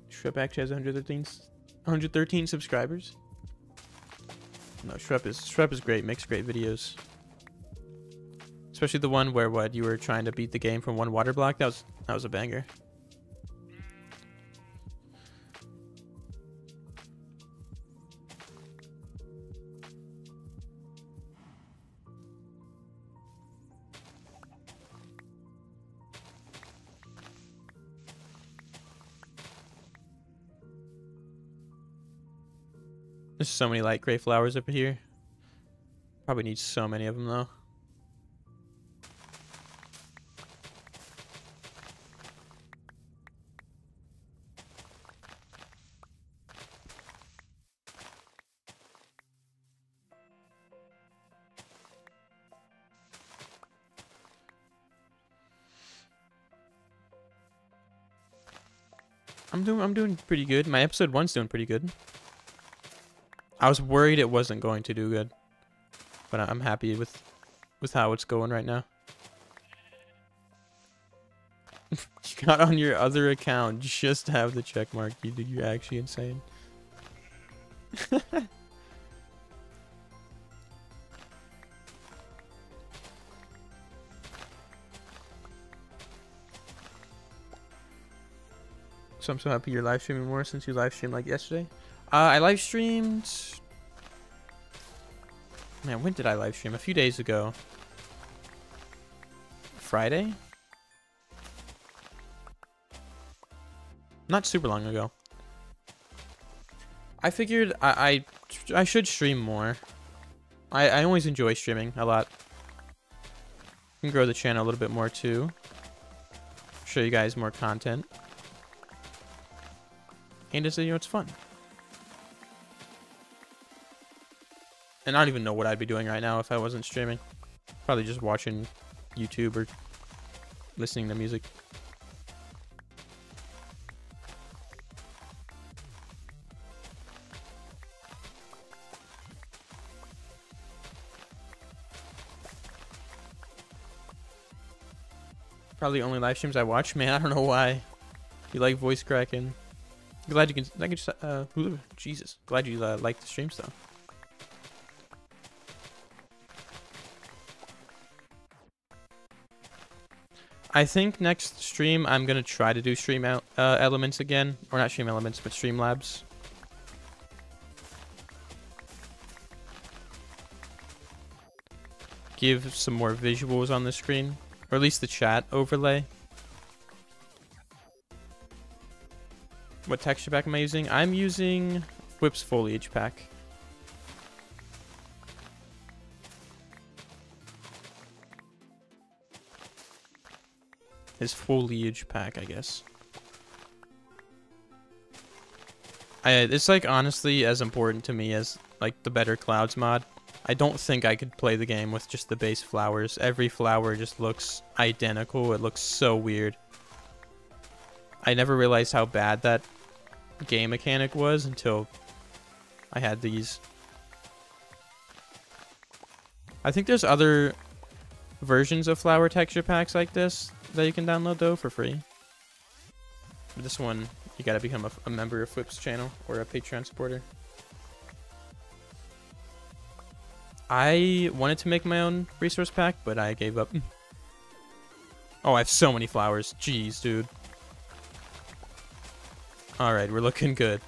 Shrep actually has 113 subscribers. No, Shrep is great, makes great videos. Especially the one where you were trying to beat the game from one water block. That was a banger. There's so many light gray flowers up here. Probably need so many of them though. I'm doing pretty good. My episode 1's doing pretty good. I was worried it wasn't going to do good, but I'm happy with how it's going right now. You got on your other account just to have the check mark. You're actually insane. So I'm so happy you're live streaming more since you live streamed like yesterday. I live streamed. Man, when did I live stream? A few days ago. Friday? Not super long ago. I figured I should stream more. I always enjoy streaming a lot. Can grow the channel a little bit more too. Show you guys more content. And just, you know, it's fun. And I don't even know what I'd be doing right now if I wasn't streaming. Probably just watching YouTube or listening to music. Probably the only live streams I watch. Man, I don't know why. You like voice cracking. Glad you can. I can just. Jesus. Glad you like the streams though. I think next stream I'm gonna try to do stream elements again, or not stream elements, but Streamlabs. Give some more visuals on the screen, or at least the chat overlay. What texture pack am I using? I'm using Whip's Foliage Pack. His Foliage Pack, I guess. It's like honestly as important to me as like the Better Clouds mod. I don't think I could play the game with just the base flowers. Every flower just looks identical. It looks so weird. I never realized how bad that game mechanic was until I had these. I think there's other versions of flower texture packs like this that you can download though for free. But this one, you gotta become a member of Whip's channel or a Patreon supporter. I wanted to make my own resource pack, but I gave up. Oh, I have so many flowers. Jeez, dude. Alright, we're looking good.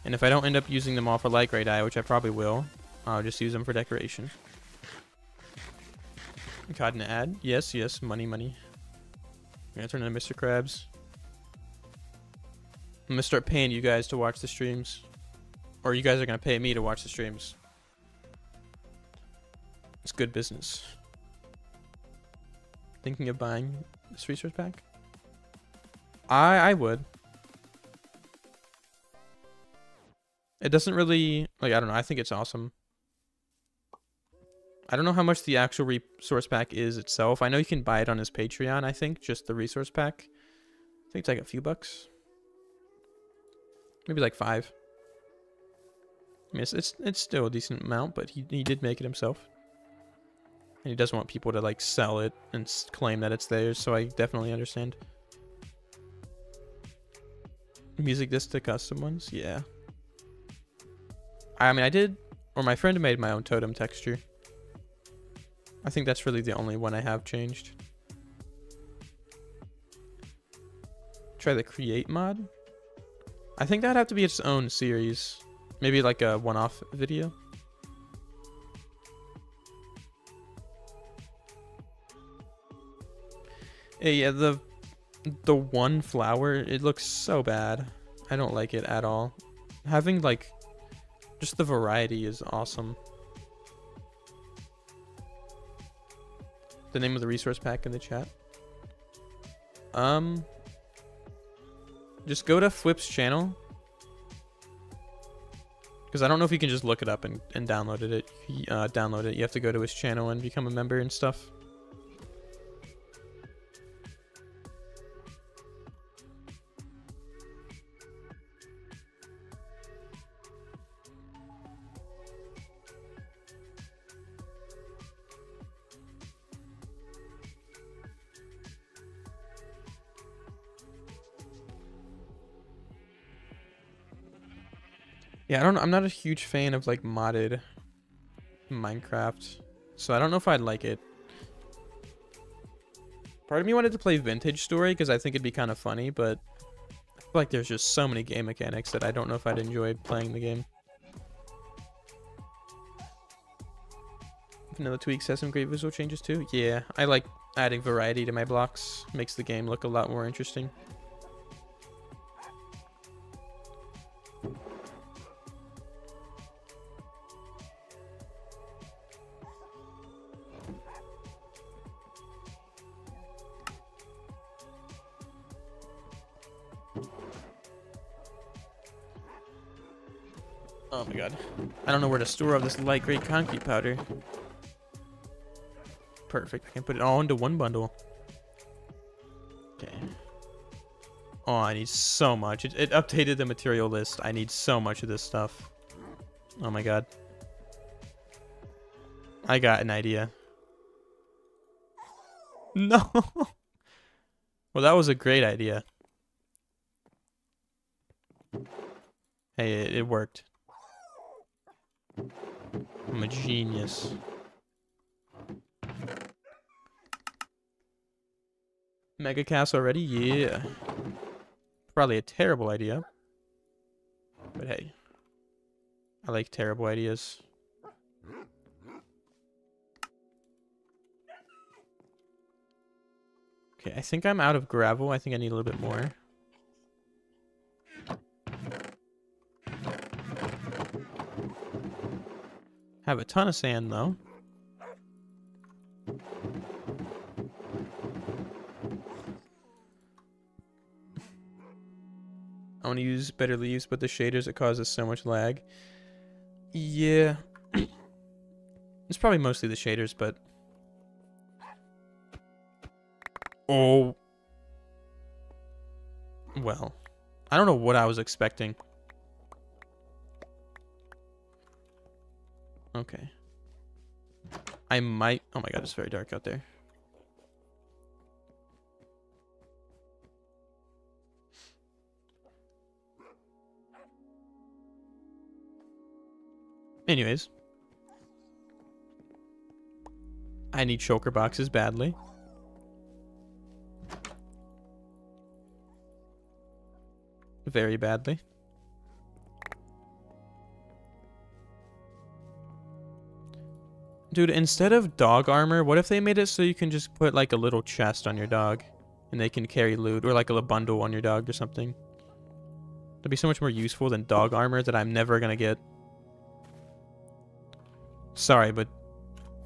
And if I don't end up using them all for light gray dye, which I probably will, I'll just use them for decoration. Cotton ad? Yes, yes. Money, money. I'm gonna turn into Mr. Krabs. I'm gonna start paying you guys to watch the streams. Or you guys are gonna pay me to watch the streams. It's good business. Thinking of buying this resource pack? I would. It doesn't really, like, I don't know. I think it's awesome. I don't know how much the actual resource pack is itself. I know you can buy it on his Patreon, I think. Just the resource pack. I think it's like a few bucks. Maybe like 5. I mean, it's still a decent amount, but he did make it himself. And he doesn't want people to, like, sell it and claim that it's theirs, so I definitely understand. Music disc to custom ones? Yeah. I mean, I did, or my friend made my own totem texture. I think that's really the only one I have changed. Try the create mod? I think that'd have to be its own series. Maybe like a one-off video. Hey, yeah, the one flower, it looks so bad. I don't like it at all. Having like just the variety is awesome. The name of the resource pack in the chat. Just go to Whip's channel. Because I don't know if you can just look it up and download it. Download it. You have to go to his channel and become a member and stuff. Yeah, I'm not a huge fan of like modded Minecraft, so I don't know if I'd like it. Part of me wanted to play Vintage Story because I think it'd be kind of funny, but I feel like there's just so many game mechanics that I don't know if I'd enjoy playing the game. Vanilla Tweaks has some great visual changes too. Yeah, I like adding variety to my blocks. Makes the game look a lot more interesting. Oh my god. I don't know where to store all this light gray concrete powder. Perfect. I can put it all into one bundle. Okay. Oh, I need so much. It updated the material list. I need so much of this stuff. Oh my god. I got an idea. No! Well, that was a great idea. Hey, it worked. I'm a genius. Mega cast already? Yeah. Probably a terrible idea. But hey. I like terrible ideas. Okay, I think I'm out of gravel. I think I need a little bit more. Have a ton of sand though. I want to use better leaves, but the shaders, it causes so much lag. Yeah. It's probably mostly the shaders, but... Oh. Well. I don't know what I was expecting. Okay. I might... Oh my god, it's very dark out there. Anyways. I need shulker boxes badly. Very badly. Dude, instead of dog armor, what if they made it so you can just put like a little chest on your dog and they can carry loot, or like a little bundle on your dog or something? That'd be so much more useful than dog armor that I'm never gonna get. Sorry, but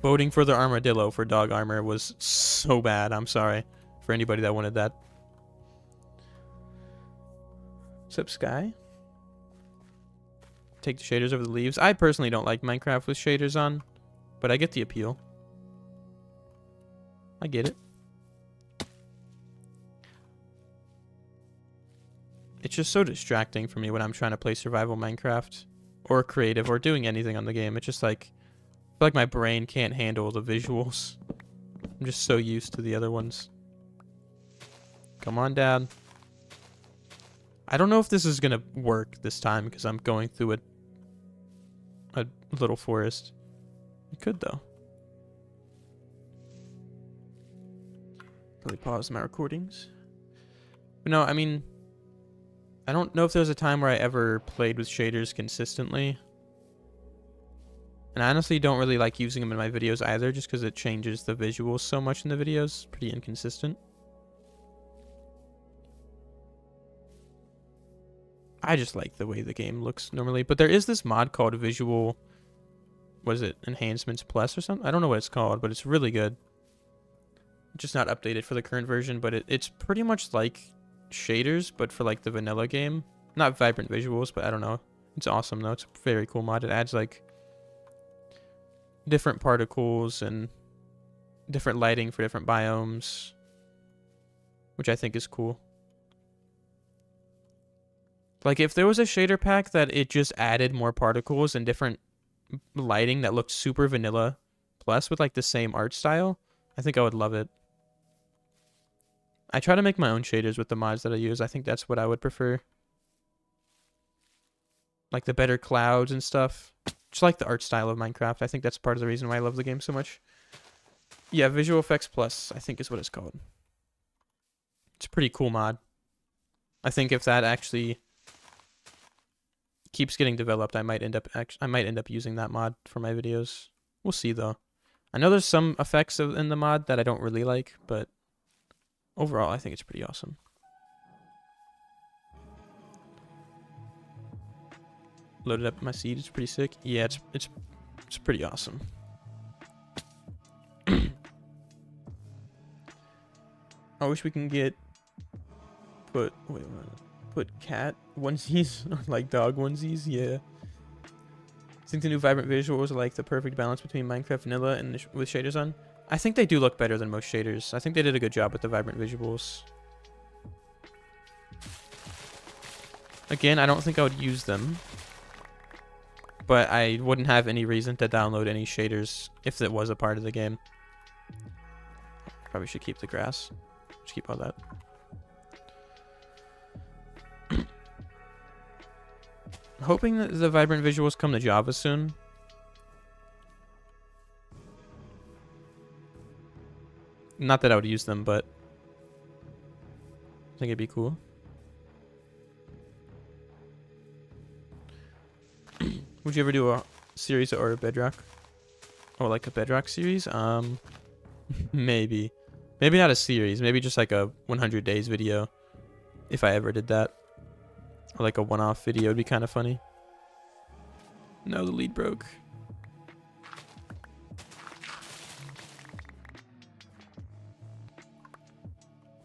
voting for the armadillo for dog armor was so bad. I'm sorry for anybody that wanted that. What's up, Sky? Take the shaders over the leaves. I personally don't like Minecraft with shaders on, but I get the appeal. I get it. It's just so distracting for me when I'm trying to play survival Minecraft or creative or doing anything on the game. It's just like, I feel like my brain can't handle the visuals. I'm just so used to the other ones. Come on, Dad. I don't know if this is gonna work this time because I'm going through a little forest. It could though. Probably pause my recordings. But no, I mean, I don't know if there was a time where I ever played with shaders consistently. And I honestly don't really like using them in my videos either, just because it changes the visuals so much in the videos. Pretty inconsistent. I just like the way the game looks normally. But there is this mod called Visual... What is it? Enhancements Plus or something? I don't know what it's called, but it's really good. Just not updated for the current version, but it's pretty much like shaders, but for like the vanilla game. Not vibrant visuals, but I don't know. It's awesome though. It's a very cool mod. It adds like different particles and different lighting for different biomes, which I think is cool. Like if there was a shader pack that it just added more particles and different lighting that looked super vanilla plus with like the same art style, I think I would love it. I try to make my own shaders with the mods that I use. I think that's what I would prefer. Like the better clouds and stuff. Just like the art style of Minecraft. I think that's part of the reason why I love the game so much. Yeah, Visual Effects Plus, I think is what it's called. It's a pretty cool mod. I think if that actually keeps getting developed, I might end up using that mod for my videos. We'll see though. I know there's some effects in the mod that I don't really like, but overall I think it's pretty awesome. Loaded up my seed, it's pretty sick. Yeah, it's pretty awesome. I wish we can put cat onesies or like dog onesies. Yeah. I think the new vibrant visuals are like the perfect balance between Minecraft Vanilla and with shaders on. I think they do look better than most shaders. I think they did a good job with the vibrant visuals. Again, I don't think I would use them, but I wouldn't have any reason to download any shaders if it was a part of the game. Probably should keep the grass. Just keep all that. Hoping that the vibrant visuals come to Java soon. Not that I would use them, but I think it'd be cool. Would you ever do a series or a Bedrock? Or like a Bedrock series? Maybe. Maybe not a series. Maybe just like a 100 days video. If I ever did that. Or like a one-off video would be kind of funny. No, the lead broke.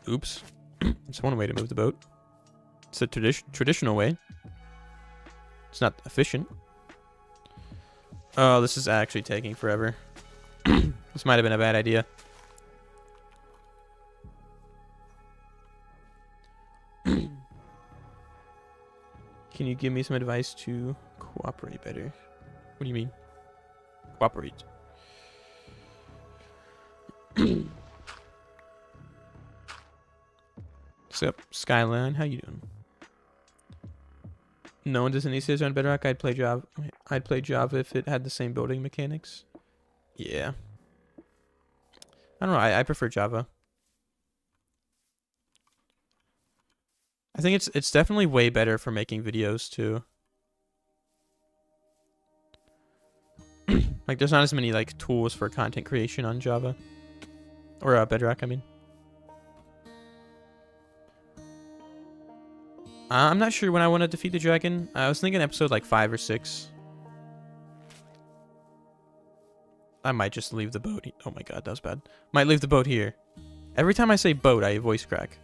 Oops. It's one way to move the boat. It's a traditional way. It's not efficient. Oh, this is actually taking forever. This might have been a bad idea. Can you give me some advice to cooperate better? What do you mean? Cooperate. What's up, Skyline? How you doing? No one does any series on Bedrock. I'd play Java. I'd play Java if it had the same building mechanics. Yeah. I don't know. I prefer Java. I think it's definitely way better for making videos too. Like there's not as many like tools for content creation on Java. Or Bedrock, I mean. I'm not sure when I want to defeat the dragon. I was thinking episode like 5 or 6. I might just leave the boat. Oh my god, that was bad. Might leave the boat here. Every time I say boat, I voice crack.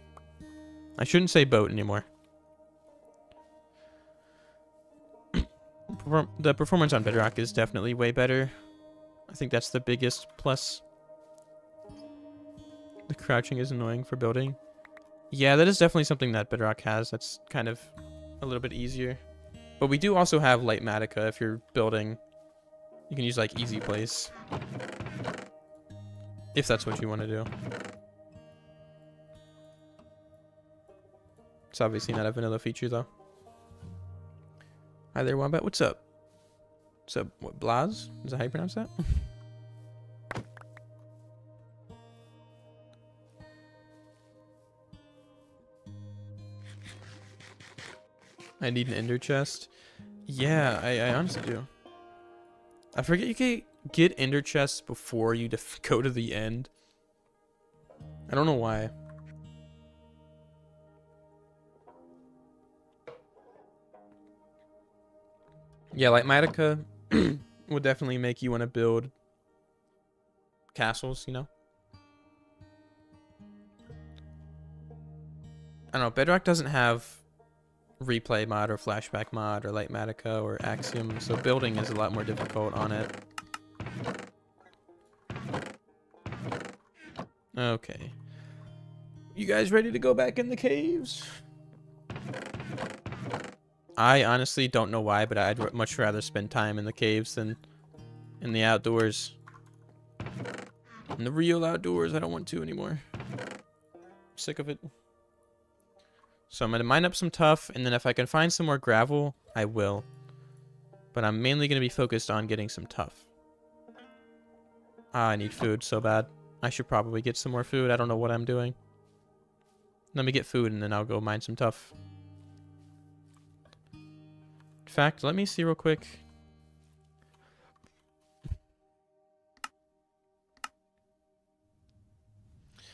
I shouldn't say boat anymore. The performance on Bedrock is definitely way better. I think that's the biggest plus. The crouching is annoying for building. Yeah, that is definitely something that Bedrock has. That's kind of a little bit easier. But we do also have Lightmatica if you're building. You can use like easy place. If that's what you want to do. It's obviously not a vanilla feature though. Hi there, Wombaat. What's up? What's up? What, Blaz? Is that how you pronounce that? I need an ender chest. Yeah, I honestly do. I forget you can get ender chests before you go to the end. I don't know why. Yeah, like Lightmatica would definitely make you want to build castles, you know? I don't know, Bedrock doesn't have replay mod or flashback mod or Lightmatica or Axiom, so building is a lot more difficult on it. Okay. You guys ready to go back in the caves? I honestly don't know why, but I'd much rather spend time in the caves than in the outdoors. In the real outdoors, I don't want to anymore. I'm sick of it. So I'm going to mine up some tuff, and then if I can find some more gravel, I will. But I'm mainly going to be focused on getting some tuff. Ah, I need food so bad. I should probably get some more food. I don't know what I'm doing. Let me get food and then I'll go mine some tuff. In fact, let me see real quick.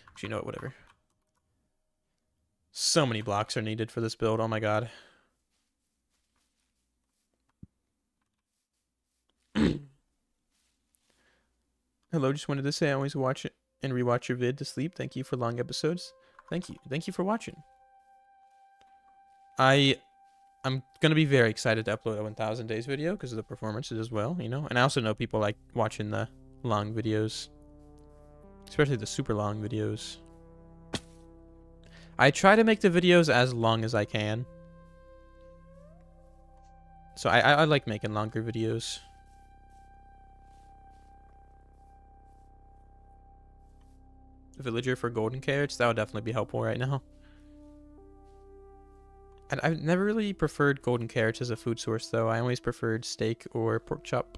Actually, you know what? Whatever. So many blocks are needed for this build. Oh my god. Hello, just wanted to say I always watch it and rewatch your vid to sleep. Thank you for long episodes. Thank you. Thank you for watching. I'm gonna be very excited to upload a 1000 days video because of the performances as well, you know. And I also know people like watching the long videos, especially the super long videos. I try to make the videos as long as I can, so I like making longer videos. Villager for golden carrots, that would definitely be helpful right now. And I've never really preferred golden carrots as a food source though. I always preferred steak or pork chop.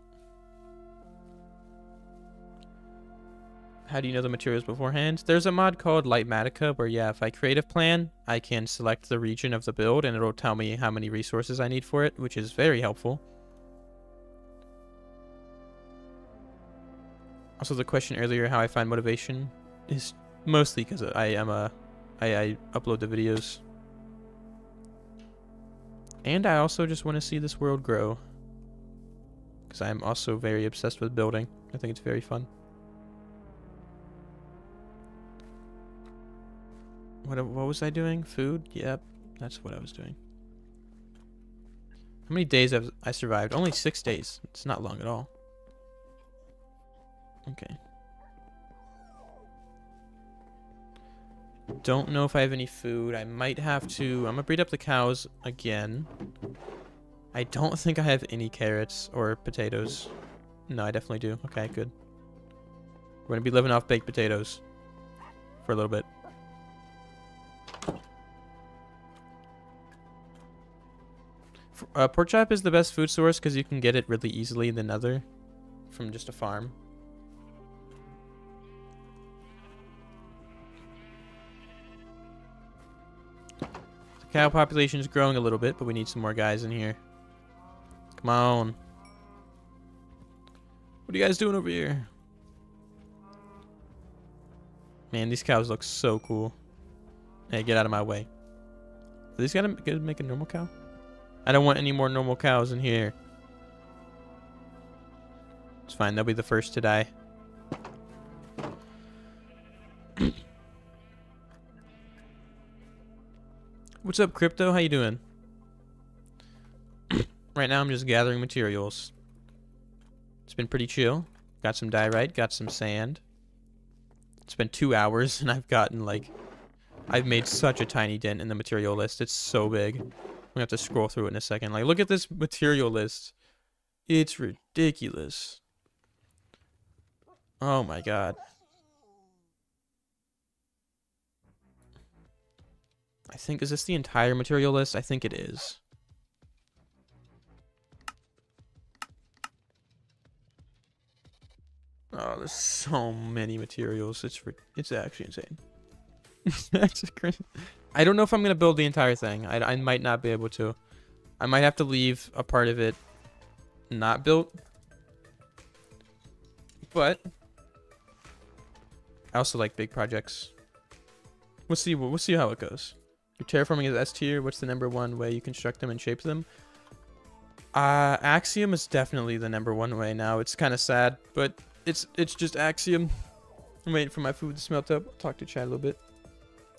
How do you know the materials beforehand? There's a mod called Lightmatica where, yeah, if I creative plan, I can select the region of the build and it'll tell me how many resources I need for it, which is very helpful. Also, the question earlier, how I find motivation, is mostly because I upload the videos. And I also just want to see this world grow. Because I'm also very obsessed with building. I think it's very fun. What was I doing? Food? Yep, that's what I was doing. How many days have I survived? Only 6 days. It's not long at all. Okay. Don't know if I have any food. I might have to... I'm gonna breed up the cows again. I don't think I have any carrots or potatoes. No, I definitely do. Okay, good. We're gonna be living off baked potatoes for a little bit. Pork chop is the best food source because you can get it really easily in the nether from just a farm. The cow population is growing a little bit, but we need some more guys in here. Come on. What are you guys doing over here? Man, these cows look so cool. Hey, get out of my way. Are these gonna make a normal cow? I don't want any more normal cows in here. It's fine, they'll be the first to die. What's up, Crypto? How you doing? Right now I'm just gathering materials. It's been pretty chill. Got some diorite, got some sand. It's been 2 hours and I've gotten like... I've made such a tiny dent in the material list. It's so big. I'm gonna have to scroll through it in a second. Like, look at this material list. It's ridiculous. Oh my god. I think, is this the entire material list? I think it is. Oh, there's so many materials. It's actually insane. That's crazy. I don't know if I'm gonna build the entire thing. I might not be able to. I might have to leave a part of it not built. But I also like big projects. We'll see how it goes. Your terraforming is S tier. What's the #1 way you construct them and shape them? Axiom is definitely the #1 way now. It's kind of sad, but it's just Axiom. I'm waiting for my food to smelt up. I'll talk to Chad a little bit.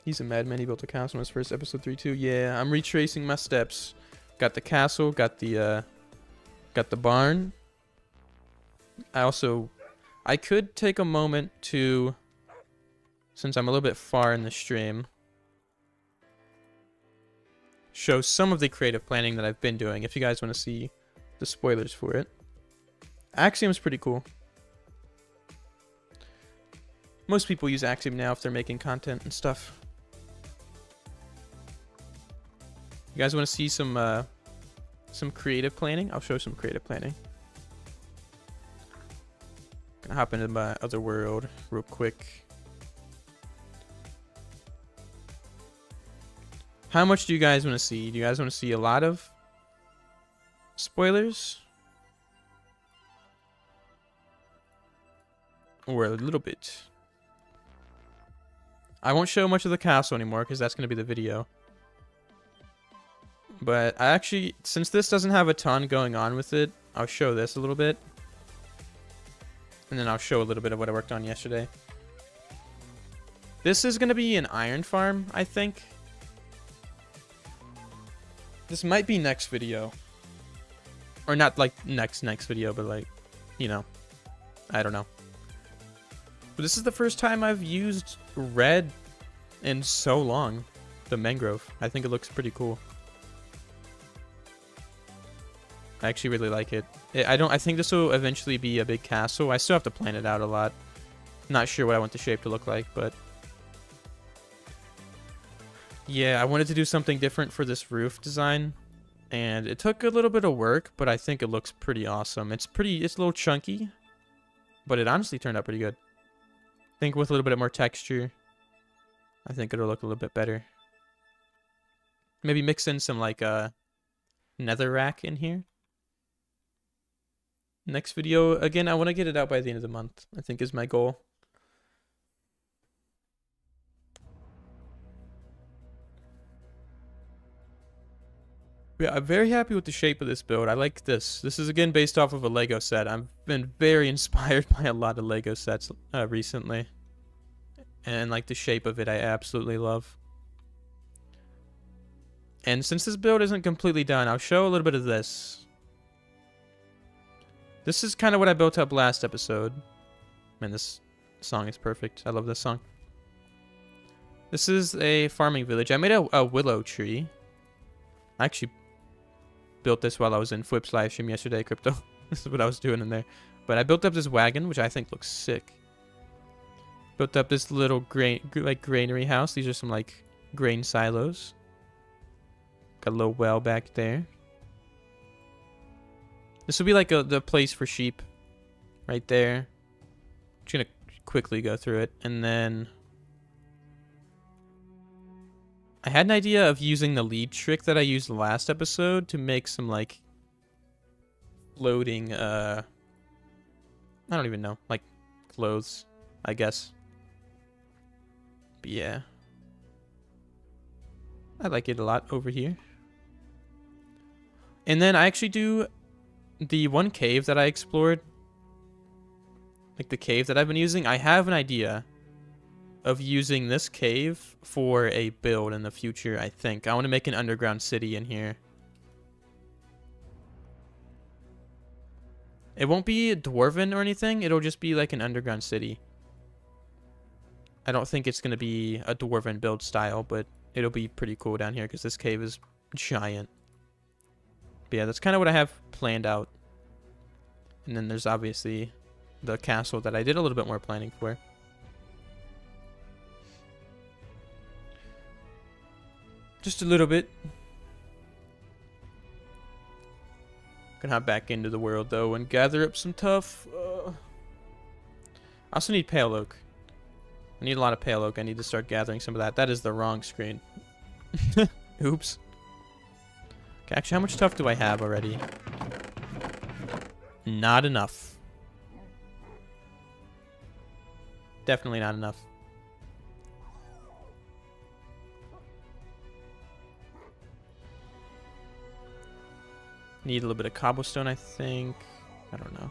He's a madman. He built a castle in his first episode 3-2. Yeah, I'm retracing my steps. Got the castle. Got the barn. I could take a moment to, since I'm a little bit far in the stream, show some of the creative planning that I've been doing. If you guys want to see the spoilers for it, Axiom's pretty cool. Most people use Axiom now if they're making content and stuff. You guys want to see some creative planning? I'll show some creative planning. Gonna hop into my other world real quick. How much do you guys want to see? Do you guys want to see a lot of spoilers? Or a little bit? I won't show much of the castle anymore because that's going to be the video. But I actually, since this doesn't have a ton going on with it, I'll show this a little bit. And then I'll show a little bit of what I worked on yesterday. This is going to be an iron farm, I think. This might be next video. Or not like next video, but like, you know, I don't know. But this is the first time I've used red in so long. The mangrove. I think it looks pretty cool. I actually really like it. I think this will eventually be a big castle. I still have to plan it out a lot. Not sure what I want the shape to look like, but yeah, I wanted to do something different for this roof design, and it took a little bit of work, but I think it looks pretty awesome. It's a little chunky, but it honestly turned out pretty good. I think with a little bit more texture, I think it'll look a little bit better. Maybe mix in some like netherrack in here. Next video, again, I want to get it out by the end of the month, I think is my goal. Yeah, I'm very happy with the shape of this build. I like this. This is, again, based off of a Lego set. I've been very inspired by a lot of Lego sets recently. And, like, the shape of it, I absolutely love. And since this build isn't completely done, I'll show a little bit of this. This is kind of what I built up last episode. Man, this song is perfect. I love this song. This is a farming village. I made a willow tree. I actually built this while I was in Flip's livestream yesterday, Crypto. This is what I was doing in there. But I built up this wagon, which I think looks sick. Built up this little granary house. These are some like grain silos. Got a little well back there. This will be like the place for sheep right there. I'm just gonna quickly go through it. And then I had an idea of using the lead trick that I used last episode to make some like floating, I don't even know, like clothes, I guess. But yeah. I like it a lot over here. And then I actually do the one cave that I explored, like the cave that I've been using. I have an idea of using this cave for a build in the future, I think. I want to make an underground city in here. It won't be dwarven or anything. It'll just be like an underground city. I don't think it's going to be a dwarven build style, but it'll be pretty cool down here because this cave is giant. But yeah, that's kind of what I have planned out. And then there's obviously the castle that I did a little bit more planning for. Just a little bit. Gonna hop back into the world though and gather up some tough. I also need pale oak. I need a lot of pale oak. I need to start gathering some of that. That is the wrong screen. Oops. Okay, actually, how much stuff do I have already? Not enough. Definitely not enough. Need a little bit of cobblestone, I think. I don't know.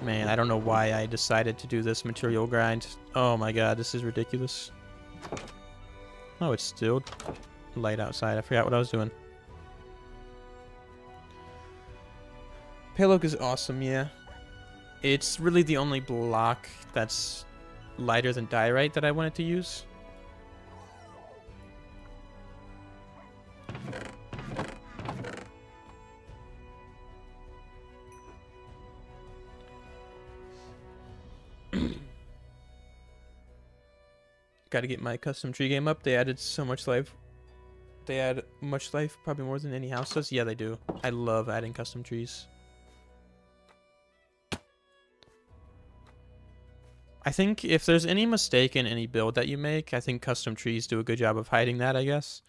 Man, I don't know why I decided to do this material grind. Oh my god, this is ridiculous. Oh, it's still light outside. I forgot what I was doing. Pale oak is awesome, yeah. It's really the only block that's lighter than diorite that I wanted to use. Got to get my custom tree game up. They added so much life. They add much life, probably more than any house does. Yeah, they do. I love adding custom trees. I think if there's any mistake in any build that you make, I think custom trees do a good job of hiding that, I guess.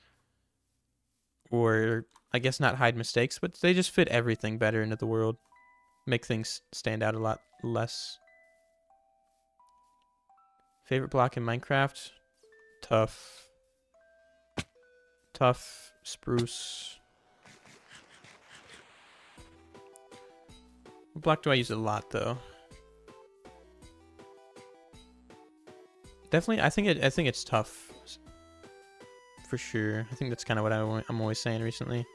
Or, I guess not hide mistakes, but they just fit everything better into the world. Make things stand out a lot less. Favorite block in Minecraft? Tough. Tough. Spruce. What block do I use a lot, though? Definitely, I think it's tough. For sure. I think that's kind of what I'm always saying recently.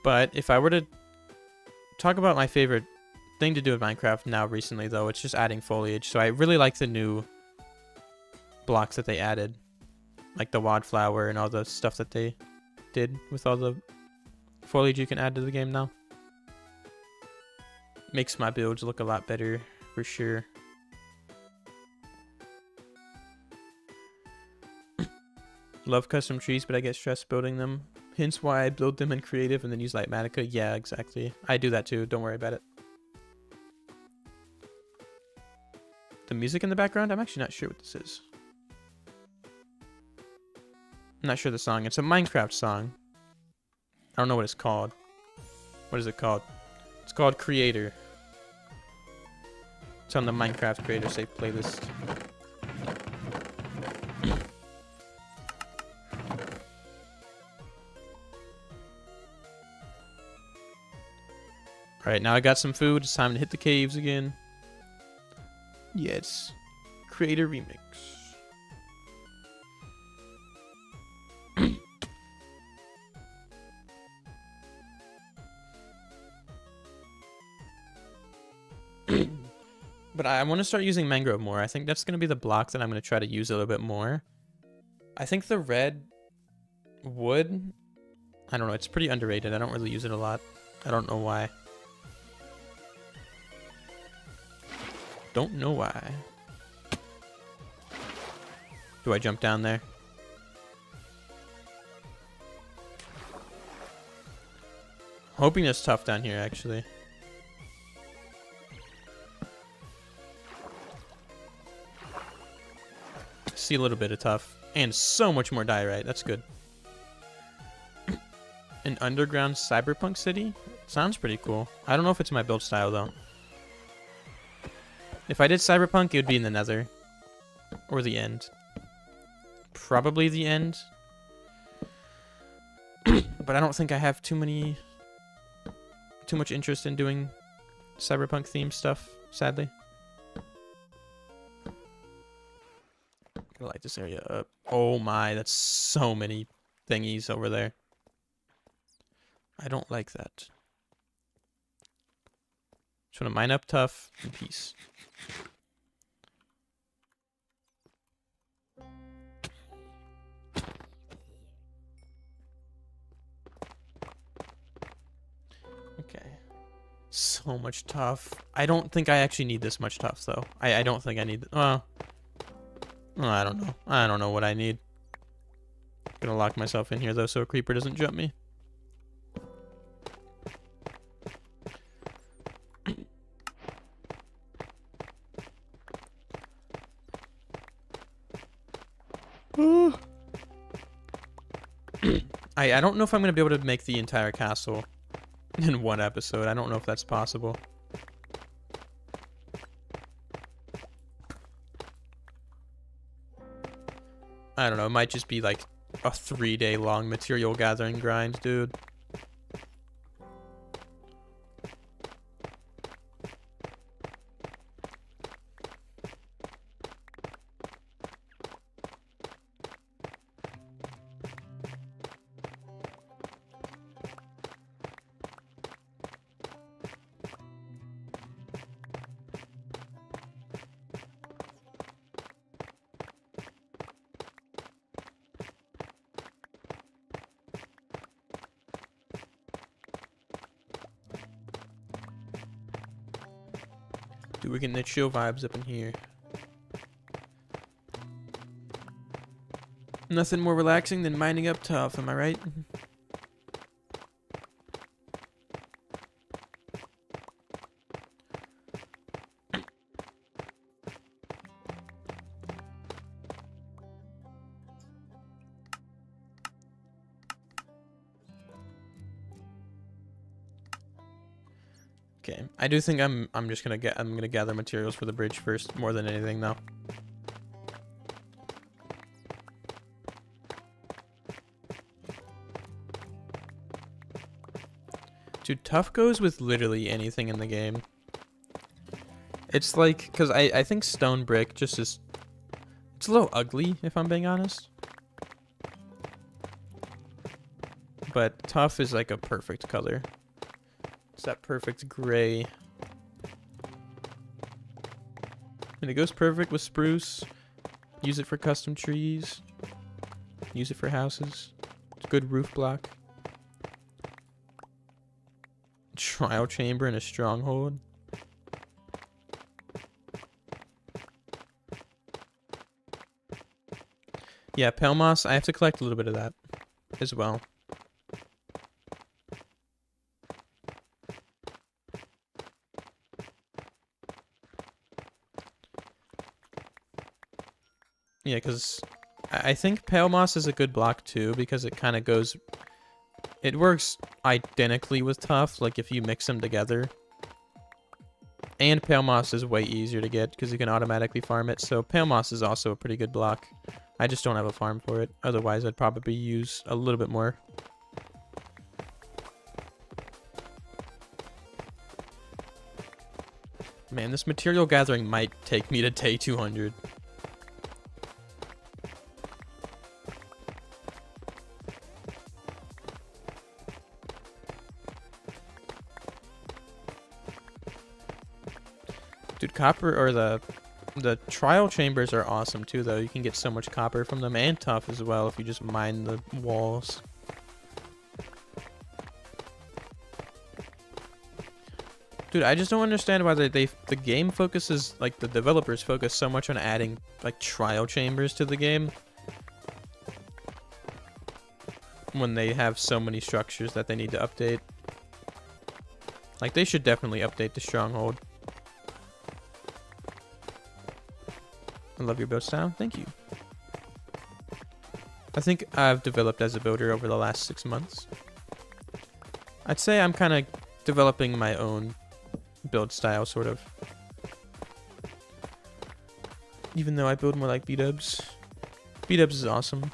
But if I were to talk about my favorite thing to do in Minecraft now recently, though, it's just adding foliage. So I really like the new blocks that they added. Like the wildflower and all the stuff that they did with all the foliage you can add to the game now. Makes my builds look a lot better, for sure. Love custom trees, but I get stressed building them. Hence why I build them in creative and then use Lightmatica. Yeah, exactly. I do that too. Don't worry about it. The music in the background? I'm actually not sure what this is. I'm not sure the song. It's a Minecraft song. I don't know what it's called. What is it called? It's called Creator. It's on the Minecraft Creator Safe playlist. Alright, now I got some food. It's time to hit the caves again. Yes. Creator Remix. But I want to start using mangrove more. I think that's going to be the block that I'm going to try to use a little bit more. I think the red wood, I don't know, it's pretty underrated. I don't really use it a lot. I don't know why. Don't know why. Do I jump down there? Hoping it's tough down here, actually. See a little bit of tough. And so much more diorite. That's good. An underground cyberpunk city? Sounds pretty cool. I don't know if it's my build style, though. If I did cyberpunk, it would be in the nether. Or the end. Probably the end. But I don't think I have too much interest in doing cyberpunk themed stuff, sadly. I light this area up. Oh my, that's so many thingies over there. I don't like that. Just want to mine up tough and peace. Okay. So much tough. I don't think I actually need this much tough, though. I don't think I need... Well... I don't know. I don't know what I need. I'm gonna lock myself in here, though, so a creeper doesn't jump me. I don't know if I'm gonna be able to make the entire castle in one episode. I don't know if that's possible. I don't know, it might just be like a 3-day long material gathering grind, dude. Dude, we're getting the chill vibes up in here. Nothing more relaxing than mining up tough, am I right? Okay, I do think I'm gonna gather materials for the bridge first, more than anything, though. Dude, tough goes with literally anything in the game. It's like, because I think stone brick just is... It's a little ugly, if I'm being honest. But tough is like a perfect color. It's that perfect gray. And it goes perfect with spruce. Use it for custom trees. Use it for houses. It's a good roof block. Trial chamber and a stronghold. Yeah, pale moss, I have to collect a little bit of that as well. Yeah, because I think pale moss is a good block too, because it kind of goes... It works identically with tough, like if you mix them together. And pale moss is way easier to get, because you can automatically farm it, so pale moss is also a pretty good block. I just don't have a farm for it, otherwise I'd probably use a little bit more. Man, this material gathering might take me to day 200. Dude, copper, or the trial chambers are awesome too, though. You can get so much copper from them, and tough as well if you just mine the walls. Dude, I just don't understand why the game focuses, like the developers focus so much on adding like trial chambers to the game when they have so many structures that they need to update. Like, they should definitely update the stronghold. I love your build style. Thank you. I think I've developed as a builder over the last 6 months. I'd say I'm kind of developing my own build style, sort of. Even though I build more like B-dubs. B-dubs is awesome.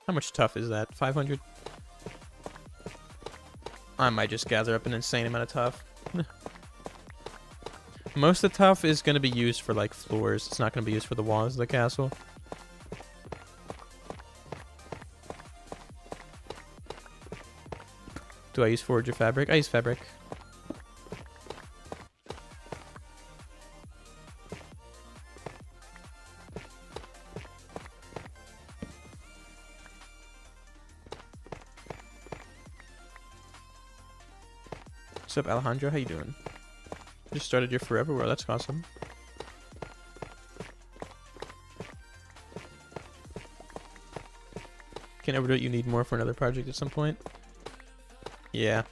How much tough is that? 500? I might just gather up an insane amount of tough. Most of the tough is going to be used for like floors. It's not going to be used for the walls of the castle. Do I use forge or fabric? I use fabric. What's up, Alejandro? How you doing? Just started your Forever World. That's awesome. Can't overdo it. You need more for another project at some point. Yeah.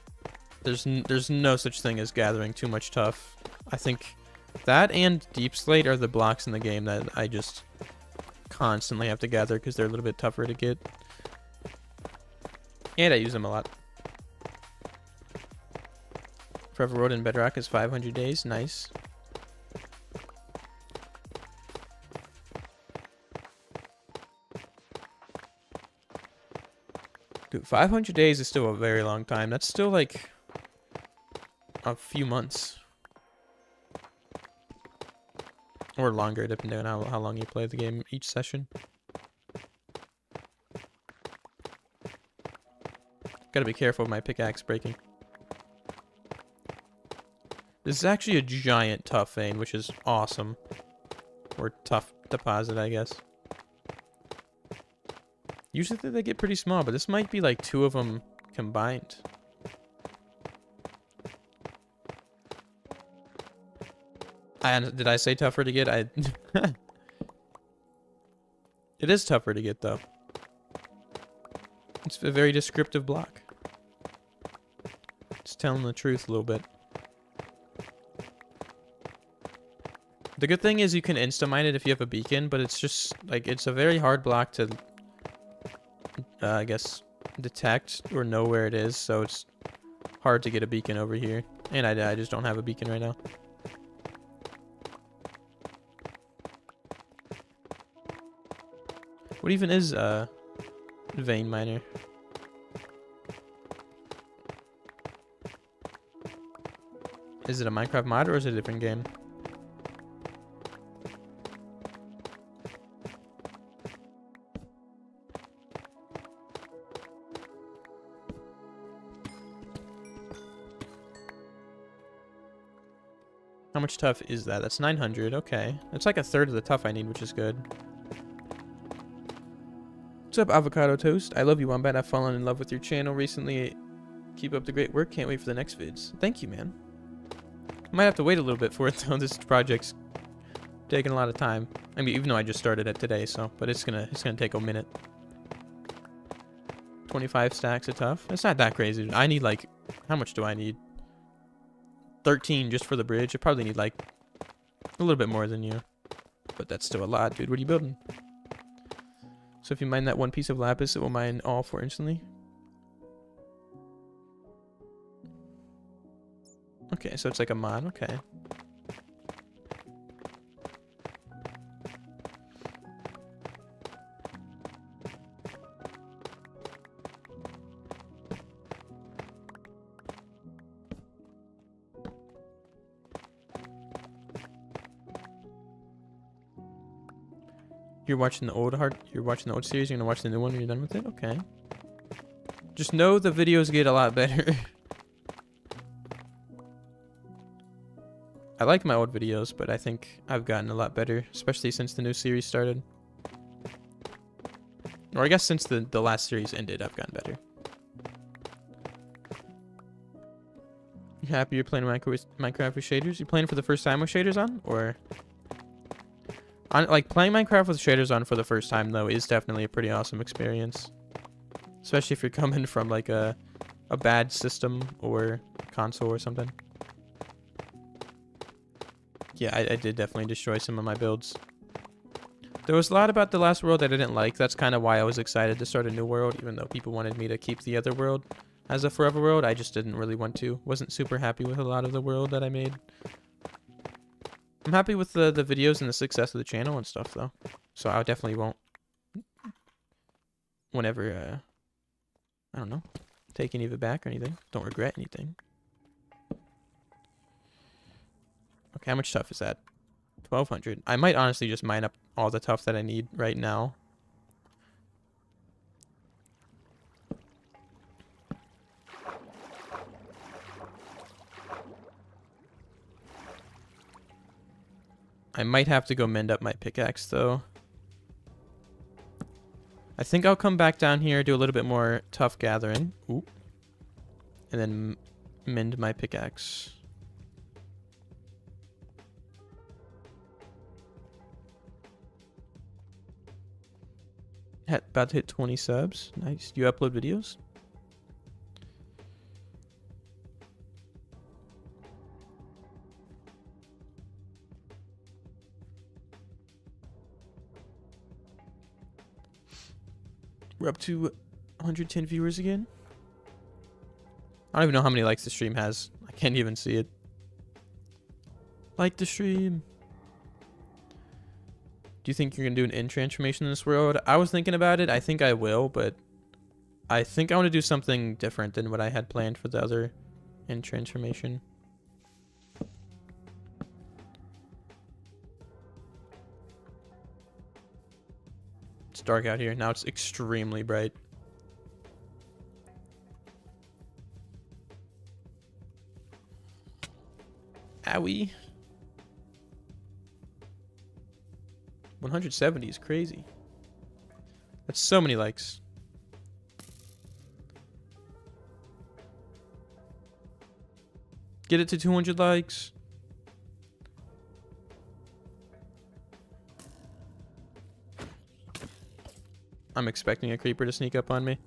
There's no such thing as gathering too much tough. I think that and Deep Slate are the blocks in the game that I just constantly have to gather because they're a little bit tougher to get. And I use them a lot. Forever Road in Bedrock is 500 days. Nice. Dude, 500 days is still a very long time. That's still like a few months. Or longer, depending on how long you play the game each session. Gotta be careful of my pickaxe breaking. This is actually a giant tough vein, which is awesome. Or tough deposit, I guess. Usually they get pretty small, but this might be like 2 of them combined. And did I say tougher to get? It is tougher to get, though. It's a very descriptive block. It's telling the truth a little bit. The good thing is you can insta-mine it if you have a beacon, but it's just, like, it's a very hard block to, I guess, detect or know where it is, so it's hard to get a beacon over here. And I just don't have a beacon right now. What even is vein miner? Is it a Minecraft mod or is it a different game? How much tough is that? That's 900. Okay. It's like a third of the tough I need, which is good. What's up, Avocado Toast? I love you, Wombaat. I've fallen in love with your channel recently. Keep up the great work. Can't wait for the next vids. Thank you, man. Might have to wait a little bit for it, though. This project's taking a lot of time. I mean, even though I just started it today, so... But it's gonna take a minute. 25 stacks of tough. It's not that crazy. I need, like... How much do I need? 13 just for the bridge. I probably need like a little bit more than you, but that's still a lot, dude. What are you building? So if you mine that one piece of lapis, it will mine all 4 instantly. Okay, so it's like a mod. Okay. You're watching the old series, you're gonna watch the new one when you're done with it? Okay. Just know the videos get a lot better. I like my old videos, but I think I've gotten a lot better, especially since the new series started. Or I guess since the last series ended, I've gotten better. You happy you're playing Minecraft with shaders? You playing for the first time with shaders on? Or... like, playing Minecraft with shaders on for the first time, though, is definitely a pretty awesome experience. Especially if you're coming from, like, a bad system or console or something. Yeah, I did definitely destroy some of my builds. There was a lot about the last world that I didn't like. That's kind of why I was excited to start a new world, even though people wanted me to keep the other world as a forever world. I just didn't really want to. Wasn't super happy with a lot of the world that I made. I'm happy with the videos and the success of the channel and stuff, though. So I definitely won't, whenever, I don't know, take any of it back or anything. Don't regret anything. Okay, how much tough is that? 1,200. I might honestly just mine up all the tough that I need right now. I might have to go mend up my pickaxe, though. I think I'll come back down here, do a little bit more tough gathering. Ooh. And then mend my pickaxe. About to hit 20 subs. Nice. Do you upload videos? We're up to 110 viewers again. I don't even know how many likes the stream has. I can't even see it. Like the stream. Do you think you're going to do an end transformation in this world? I was thinking about it. I think I will, but I think I want to do something different than what I had planned for the other end transformation. It's dark out here. Now it's extremely bright. Owie. 170 is crazy. That's so many likes. Get it to 200 likes. I'm expecting a creeper to sneak up on me.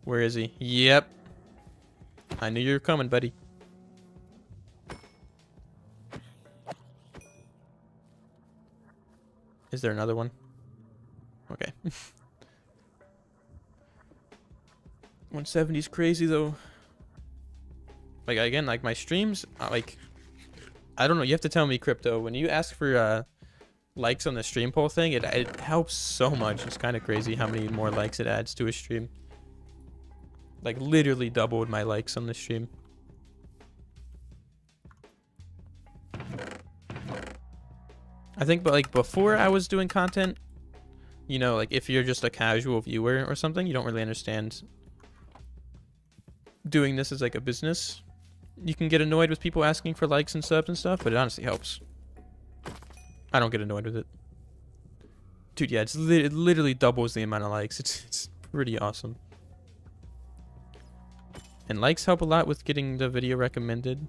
Where is he? Yep. I knew you were coming, buddy. Is there another one? Okay. 170 is crazy though. Like again, like my streams, like I don't know. You have to tell me, Crypto. When you ask for likes on the stream poll thing, it helps so much. It's kind of crazy how many more likes it adds to a stream. Like literally doubled my likes on the stream. I think, but like before I was doing content, you know, like if you're just a casual viewer or something, you don't really understand doing this as like a business. You can get annoyed with people asking for likes and subs and stuff, but it honestly helps. I don't get annoyed with it. Dude, yeah, it literally doubles the amount of likes. It's pretty awesome. And likes help a lot with getting the video recommended.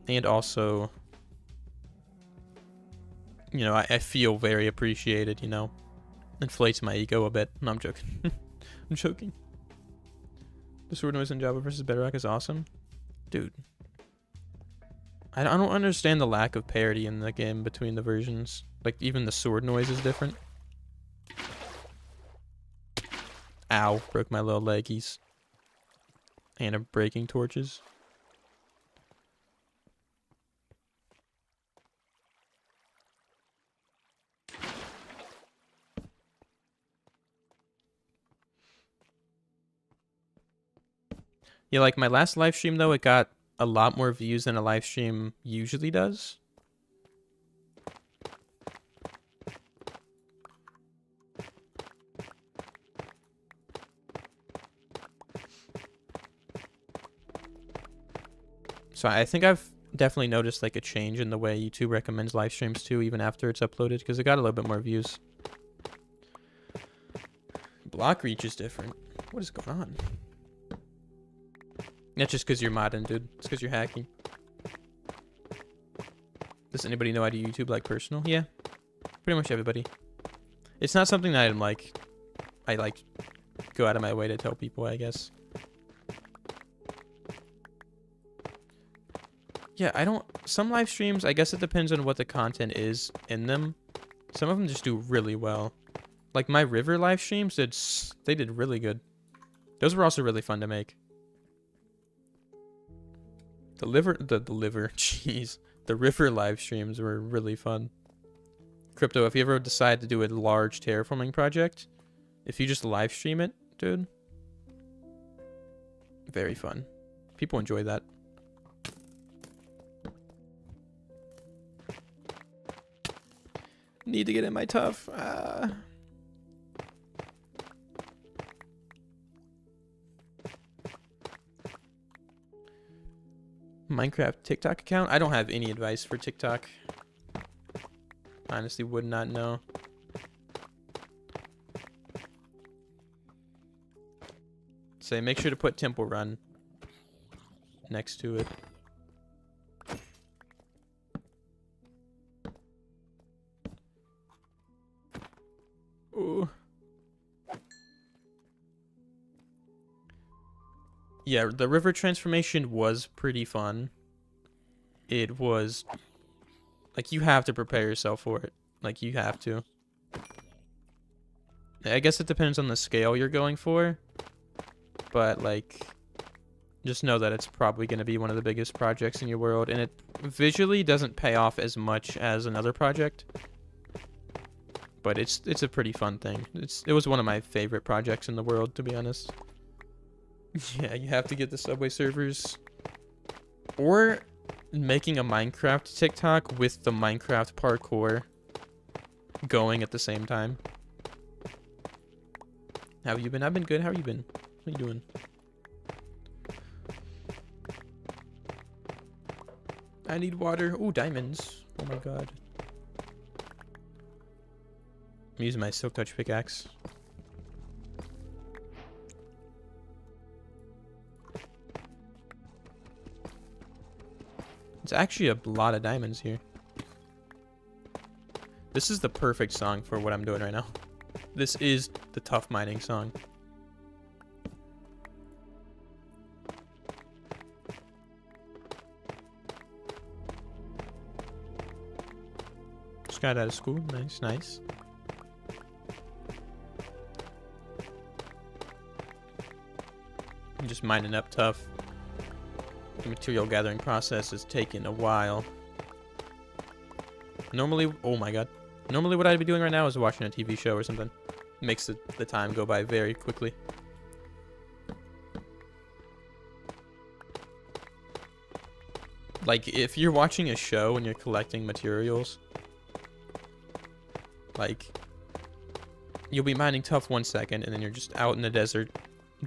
And also, you know, I feel very appreciated, you know. Inflates my ego a bit. No, I'm joking. I'm joking. The sword noise in Java versus Bedrock is awesome. Dude. I don't understand the lack of parity in the game between the versions. Like, even the sword noise is different. Ow. Broke my little leggies. And I'm breaking torches. Yeah, like my last live stream though, it got a lot more views than a live stream usually does. So I think I've definitely noticed like a change in the way YouTube recommends live streams too, even after it's uploaded, because it got a little bit more views. Block reach is different. What is going on? That's just because you're modding, dude. It's because you're hacking. Does anybody know I do YouTube like personal? Yeah, pretty much everybody. It's not something that I like go out of my way to tell people, I guess. Yeah, I don't... Some live streams, I guess it depends on what the content is in them. Some of them just do really well. Like my river live streams, they did really good. Those were also really fun to make. The river live streams were really fun. Crypto, if you ever decide to do a large terraforming project, if you just live stream it, dude, very fun. People enjoy that. Need to get in my tough. Minecraft TikTok account? I don't have any advice for TikTok. Honestly, would not know. Say, make sure to put Temple Run next to it. Ooh. Yeah, the river transformation was pretty fun. It was... Like, you have to prepare yourself for it. Like, you have to. I guess it depends on the scale you're going for. But, like, just know that it's probably going to be one of the biggest projects in your world. And it visually doesn't pay off as much as another project. But it's a pretty fun thing. It was one of my favorite projects in the world, to be honest. Yeah, you have to get the Subway servers. Or making a Minecraft TikTok with the Minecraft parkour going at the same time. How have you been? I've been good. How have you been? What are you doing? I need water. Ooh, diamonds. Oh my god. I'm using my Silk Touch pickaxe. It's actually a lot of diamonds here. This is the perfect song for what I'm doing right now. This is the tough mining song. Just got out of school. Nice, nice. I'm just mining up tough. The material gathering process is taking a while. Normally, oh my god. Normally what I'd be doing right now is watching a TV show or something. Makes the time go by very quickly. Like, if you're watching a show and you're collecting materials, like, you'll be mining tough 1 second, and then you're just out in the desert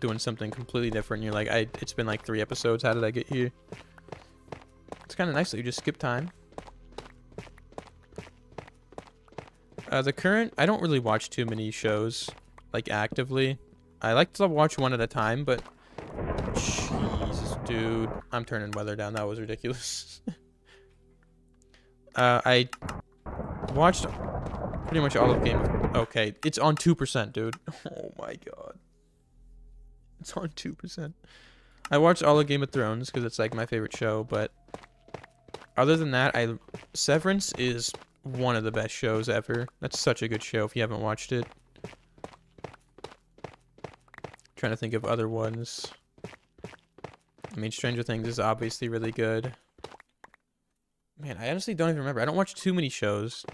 doing something completely different. And you're like, it's been like 3 episodes. How did I get here? It's kind of nice that you just skip time. The current, I don't really watch too many shows, like, actively. I like to watch one at a time, but Jesus, dude, I'm turning weather down. That was ridiculous. I watched pretty much all of Game of... Okay, it's on 2%, dude. Oh my god. It's on 2%. I watched all of Game of Thrones because it's like my favorite show, but other than that, Severance is one of the best shows ever. That's such a good show if you haven't watched it. Trying to think of other ones. I mean, Stranger Things is obviously really good. Man, I honestly don't even remember. I don't watch too many shows.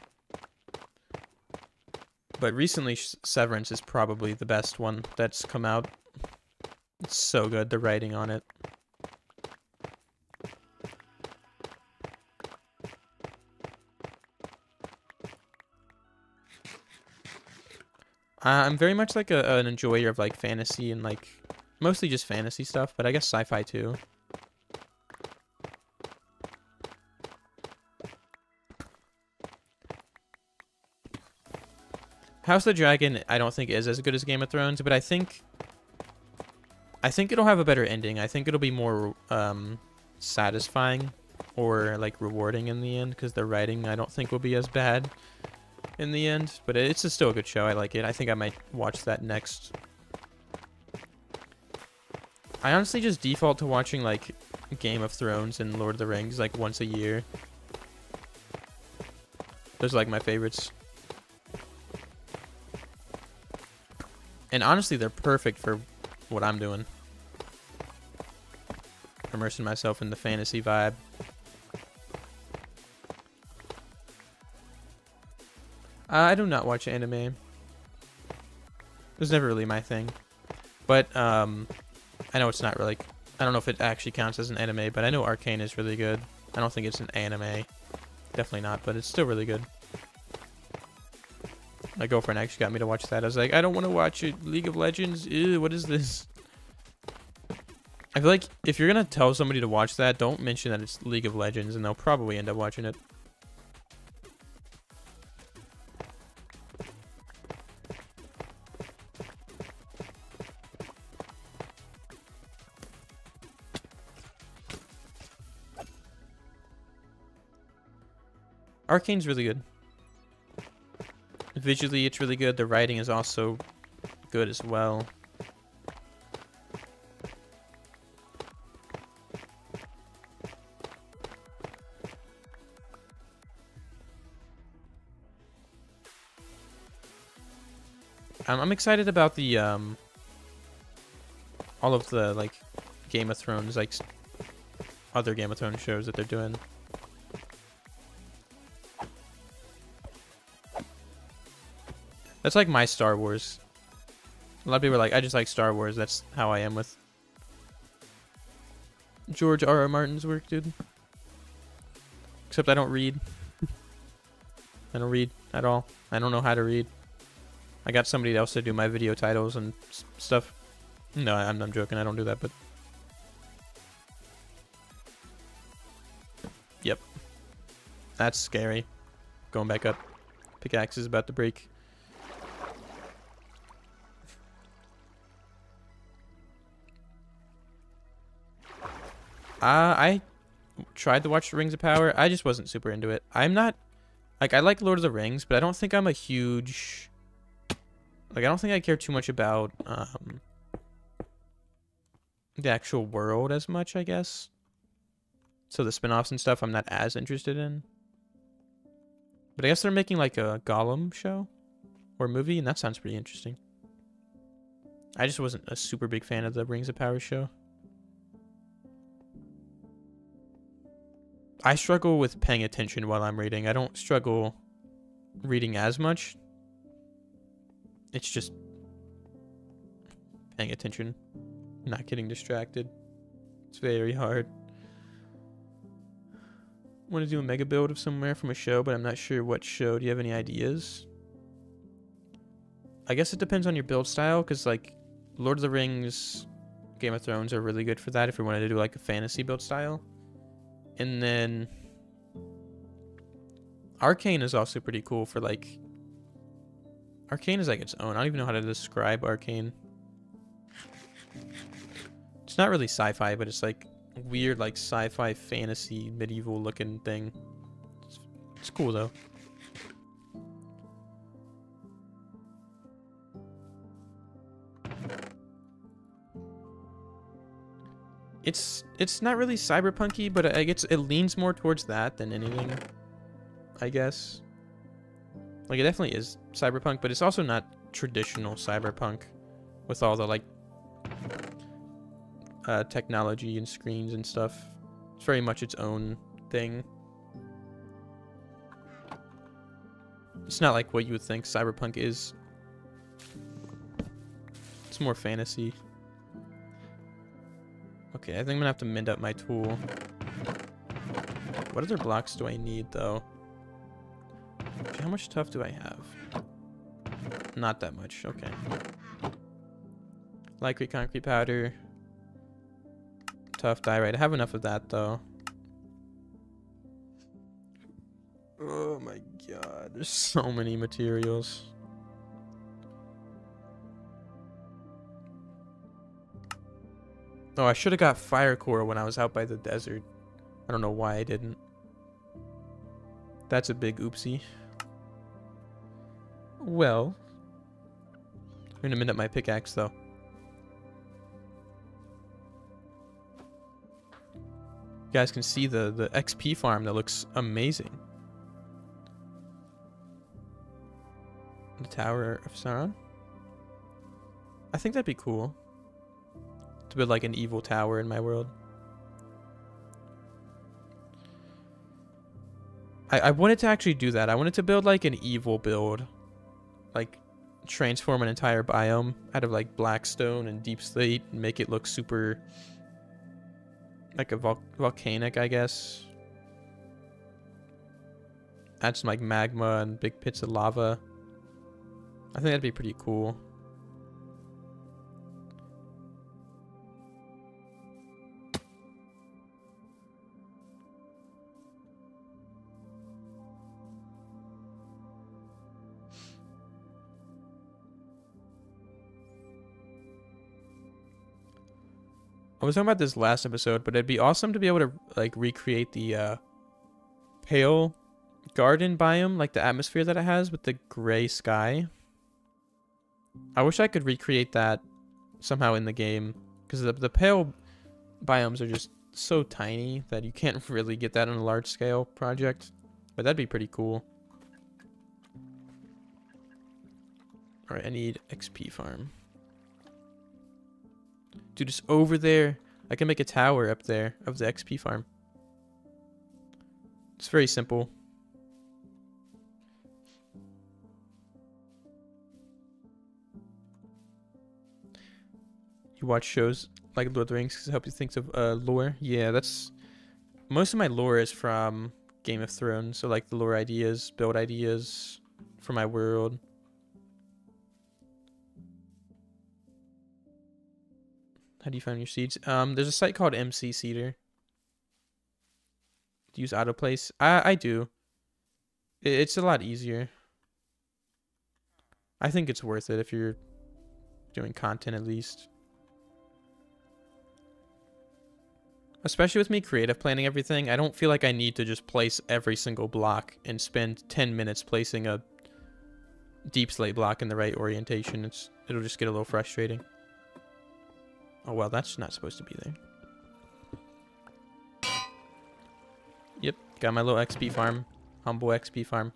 But recently, Severance is probably the best one that's come out. It's so good, the writing on it. I'm very much like an enjoyer of like fantasy and like mostly just fantasy stuff, but I guess sci-fi too. House of the Dragon I don't think is as good as Game of Thrones, but I think it'll have a better ending. I think it'll be more satisfying or like rewarding in the end, because the writing I don't think will be as bad in the end, but it's still a good show. I like it. I think I might watch that next. I honestly just default to watching like Game of Thrones and Lord of the Rings like once a year. Those are like my favorites. And honestly, they're perfect for what I'm doing. Immersing myself in the fantasy vibe. I do not watch anime. It was never really my thing. But, I know it's not really... I don't know if it actually counts as an anime, but I know Arcane is really good. I don't think it's an anime. Definitely not, but it's still really good. My girlfriend actually got me to watch that. I was like, I don't want to watch it. League of Legends? Ew, what is this? I feel like if you're going to tell somebody to watch that, don't mention that it's League of Legends, and they'll probably end up watching it. Arcane's really good. Visually, it's really good. The writing is also good as well. I'm excited about the all of the like Game of Thrones, like other Game of Thrones shows that they're doing. That's like my Star Wars. A lot of people are like, I just like Star Wars. That's how I am with George R.R. Martin's work, dude. Except I don't read. I don't read at all. I don't know how to read. I got somebody else to do my video titles and stuff. No, I'm joking. I don't do that, but... Yep. That's scary. Going back up. Pickaxe is about to break. I tried to watch Rings of Power. I just wasn't super into it. I'm not... Like, I like Lord of the Rings, but I don't think I'm a huge... Like, I don't think I care too much about the actual world as much, I guess. So the spin-offs and stuff I'm not as interested in. But I guess they're making like a Gollum show or movie, and that sounds pretty interesting. I just wasn't a super big fan of the Rings of Power show. I struggle with paying attention while I'm reading. I don't struggle reading as much. It's just paying attention, not getting distracted. It's very hard. I want to do a mega build of somewhere from a show, but I'm not sure what show. Do you have any ideas? I guess it depends on your build style, because like Lord of the Rings, Game of Thrones are really good for that if you wanted to do like a fantasy build style. And then Arcane is also pretty cool for like... Arcane is like its own. I don't even know how to describe Arcane. It's not really sci-fi, but it's like weird like sci-fi fantasy medieval looking thing. It's cool though. It's not really cyberpunky, but it leans more towards that than anything, I guess. Like it definitely is cyberpunk, but it's also not traditional cyberpunk with all the like technology and screens and stuff. It's very much its own thing. It's not like what you would think cyberpunk is. It's more fantasy. Okay, I think I'm gonna have to mend up my tool. What other blocks do I need though? How much stuff do I have? Not that much, okay. Lycrete concrete powder. Tough diorite. I have enough of that though. Oh my god, there's so many materials. Oh, I should have got fire core when I was out by the desert. I don't know why I didn't. That's a big oopsie. Well, I'm gonna mend up my pickaxe though. You guys can see the XP farm that looks amazing. The Tower of Sauron. I think that'd be cool. To build like an evil tower in my world. I wanted to actually do that. I wanted to build like an evil build. Like transform an entire biome out of like blackstone and deep slate and make it look super like a volcanic, I guess. Add some like magma and big pits of lava. I think that'd be pretty cool. I was talking about this last episode, but it'd be awesome to be able to like recreate the pale garden biome, like the atmosphere that it has with the gray sky. I wish I could recreate that somehow in the game, because the pale biomes are just so tiny that you can't really get that on a large scale project, but that'd be pretty cool. Alright, I need XP farm. Dude, just over there. I can make a tower up there of the XP farm. It's very simple. You watch shows like Lord of the Rings to help you think of lore? Yeah, that's... Most of my lore is from Game of Thrones. So like the lore ideas, build ideas for my world. How do you find your seeds? There's a site called MC Seeder. To use autoplace. I do. It's a lot easier. I think it's worth it if you're doing content at least. Especially with me creative planning everything, I don't feel like I need to just place every single block and spend 10 minutes placing a deep slate block in the right orientation. It'll just get a little frustrating. Oh, well, that's not supposed to be there. Yep, got my little XP farm. Humble XP farm.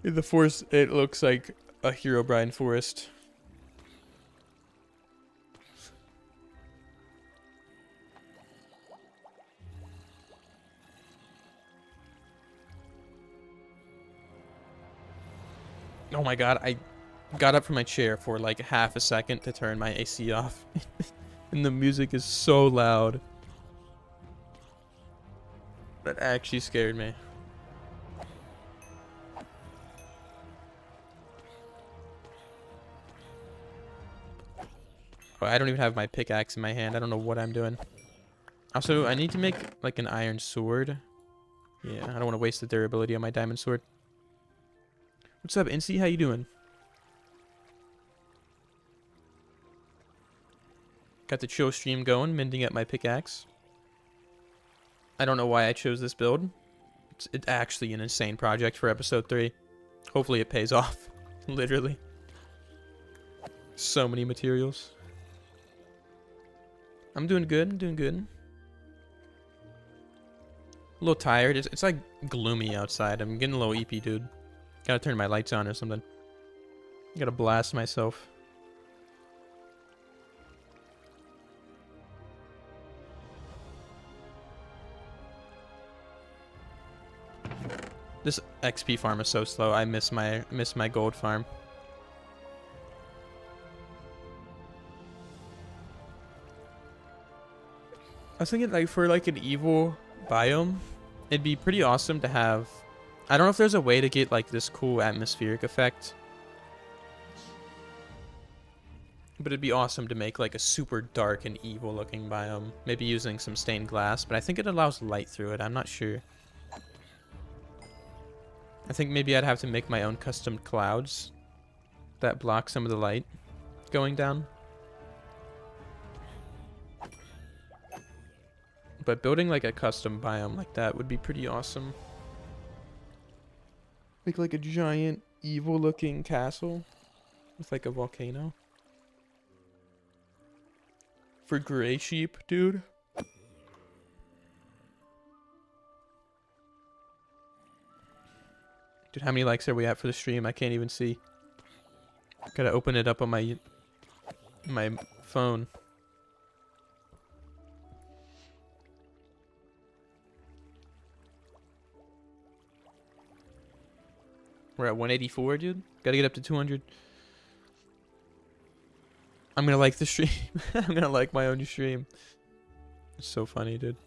In the forest, it looks like a Herobrine forest. Oh my god, I got up from my chair for like half a second to turn my AC off. And the music is so loud. That actually scared me. Oh, I don't even have my pickaxe in my hand. I don't know what I'm doing. Also, I need to make like an iron sword. Yeah, I don't want to waste the durability on my diamond sword. What's up, Incy? How you doing? Got the chill stream going, mending up my pickaxe. I don't know why I chose this build. It's actually an insane project for episode 3. Hopefully it pays off. Literally. So many materials. I'm doing good. I'm doing good. A little tired. It's like gloomy outside. I'm getting a little EP, dude. Gotta turn my lights on or something. Gotta blast myself. This XP farm is so slow. I miss my gold farm. I was thinking like for like an evil biome, it'd be pretty awesome to have. I don't know if there's a way to get like this cool atmospheric effect, but it'd be awesome to make like a super dark and evil looking biome, maybe using some stained glass, but I think it allows light through it. I'm not sure. I think maybe I'd have to make my own custom clouds that block some of the light going down. But building like a custom biome like that would be pretty awesome. Make like a giant evil looking castle with like a volcano. For gray sheep, dude. Dude, how many likes are we at for the stream? I can't even see. Gotta open it up on my phone. We're at 184, dude. Gotta get up to 200. I'm gonna like the stream. I'm gonna like my own stream. It's so funny, dude.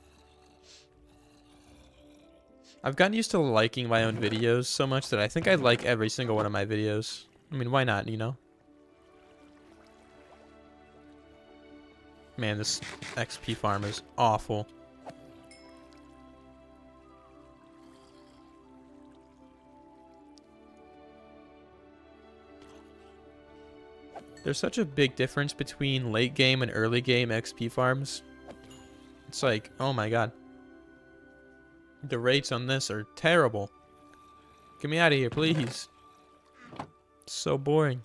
I've gotten used to liking my own videos so much that I think I like every single one of my videos. I mean, why not, you know? Man, this XP farm is awful. There's such a big difference between late game and early game XP farms. It's like, oh my god. The rates on this are terrible. Get me out of here, please. It's so boring.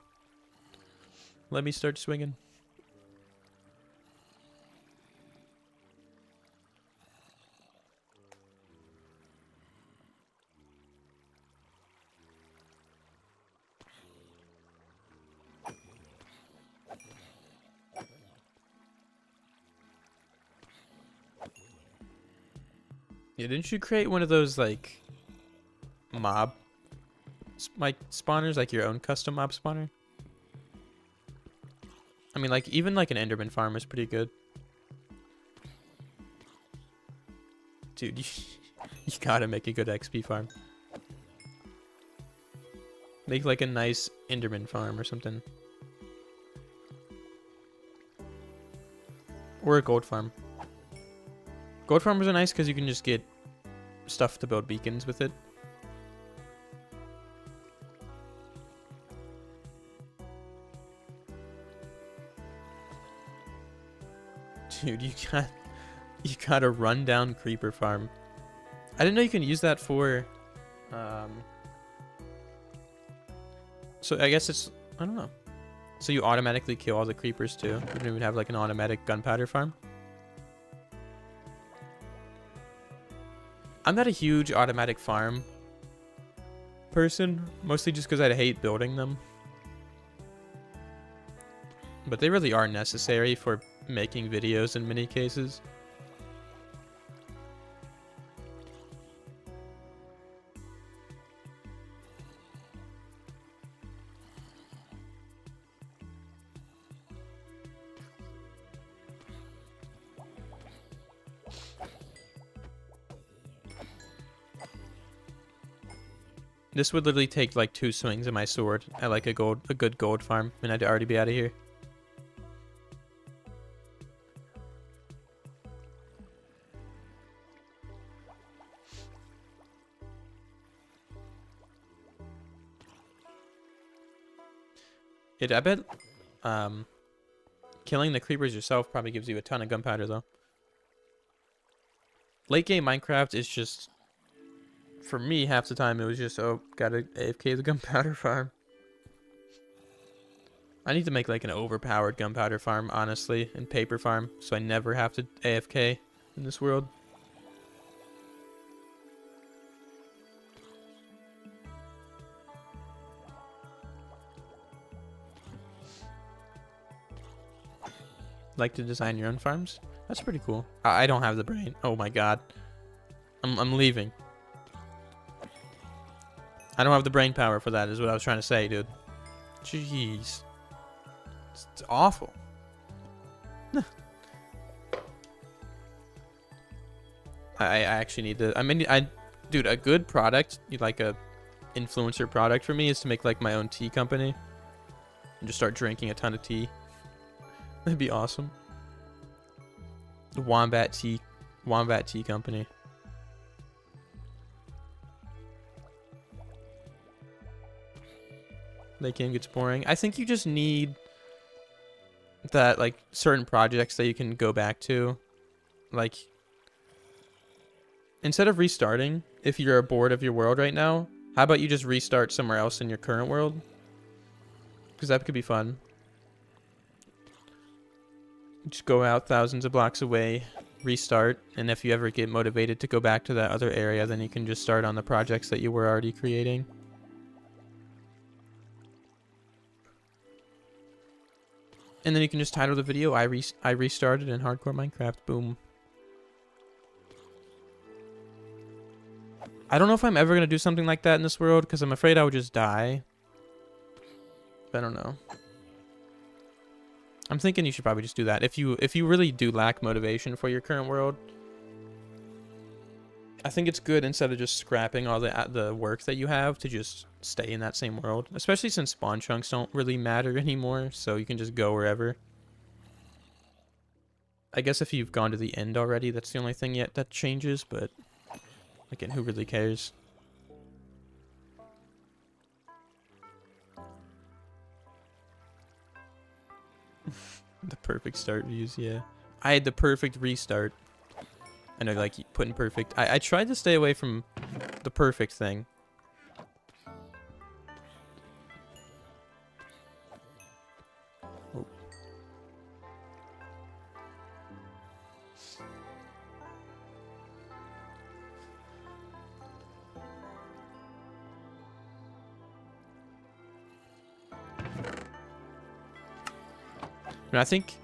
Let me start swinging. Yeah, didn't you create one of those, like, mob spawners, like your own custom mob spawner? I mean, like, even, like, an Enderman farm is pretty good. Dude, you gotta make a good XP farm. Make, like, a nice Enderman farm or something. Or a gold farm. Gold farmers are nice because you can just get stuff to build beacons with it. Dude, you got a rundown creeper farm. I didn't know you can use that for so I guess it's, I don't know. So you automatically kill all the creepers too. You don't even have like an automatic gunpowder farm. I'm not a huge automatic farm person, mostly just because I'd hate building them. But they really are necessary for making videos in many cases. This would literally take like 2 swings of my sword at like a good gold farm, and I'd already be out of here. I bet killing the creepers yourself probably gives you a ton of gunpowder though. Late game Minecraft is just, for me, half the time it was just, oh, gotta AFK the gunpowder farm. I need to make like an overpowered gunpowder farm, honestly, and paper farm, so I never have to AFK in this world. Like to design your own farms? That's pretty cool. I don't have the brain. Oh my god. I'm leaving. I don't have the brain power for that, is what I was trying to say, dude. Jeez. It's awful. I actually need to... I mean, dude, a good product, like a influencer product for me, is to make like my own tea company. And just start drinking a ton of tea. That'd be awesome. The Wombaat tea company. Late game gets boring. I think you just need that, like, certain projects that you can go back to. Like, instead of restarting, if you're bored of your world right now, how about you just restart somewhere else in your current world? Because that could be fun. Just go out thousands of blocks away, restart, and if you ever get motivated to go back to that other area, then you can just start on the projects that you were already creating. And then you can just title the video, I restarted in Hardcore Minecraft. Boom. I don't know if I'm ever going to do something like that in this world, because I'm afraid I would just die. I don't know. I'm thinking you should probably just do that. If you really do lack motivation for your current world, I think it's good, instead of just scrapping all the work that you have, to just stay in that same world. Especially since spawn chunks don't really matter anymore, so you can just go wherever. I guess if you've gone to the end already, that's the only thing yet that changes, but again, who really cares? The perfect start views, yeah. I had the perfect restart. I know, like, putting perfect. I tried to stay away from the perfect thing. Oh. And I think,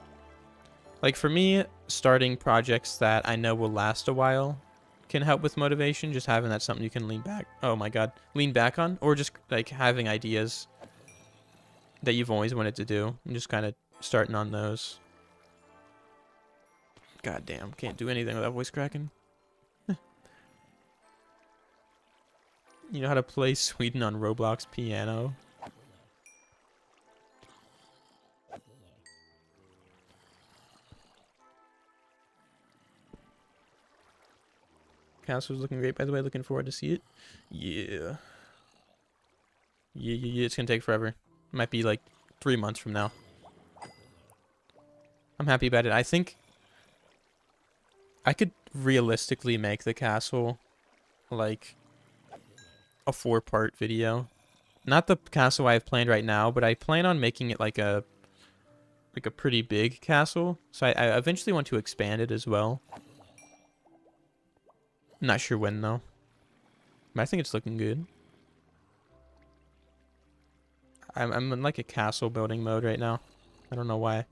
like, for me, starting projects that I know will last a while can help with motivation. Just having that something you can lean back. Oh my god, lean back on, or just like having ideas that you've always wanted to do and just kind of starting on those. God damn, can't do anything without voice cracking. You know how to play Sweden on Roblox piano? Castle's looking great, by the way. Looking forward to see it. Yeah. Yeah. It's gonna take forever. It might be like 3 months from now. I'm happy about it. I think I could realistically make the castle like a 4-part video. Not the castle I have planned right now, but I plan on making it like a pretty big castle. So I eventually want to expand it as well. Not sure when though. But I think it's looking good. I'm in like a castle building mode right now. I don't know why.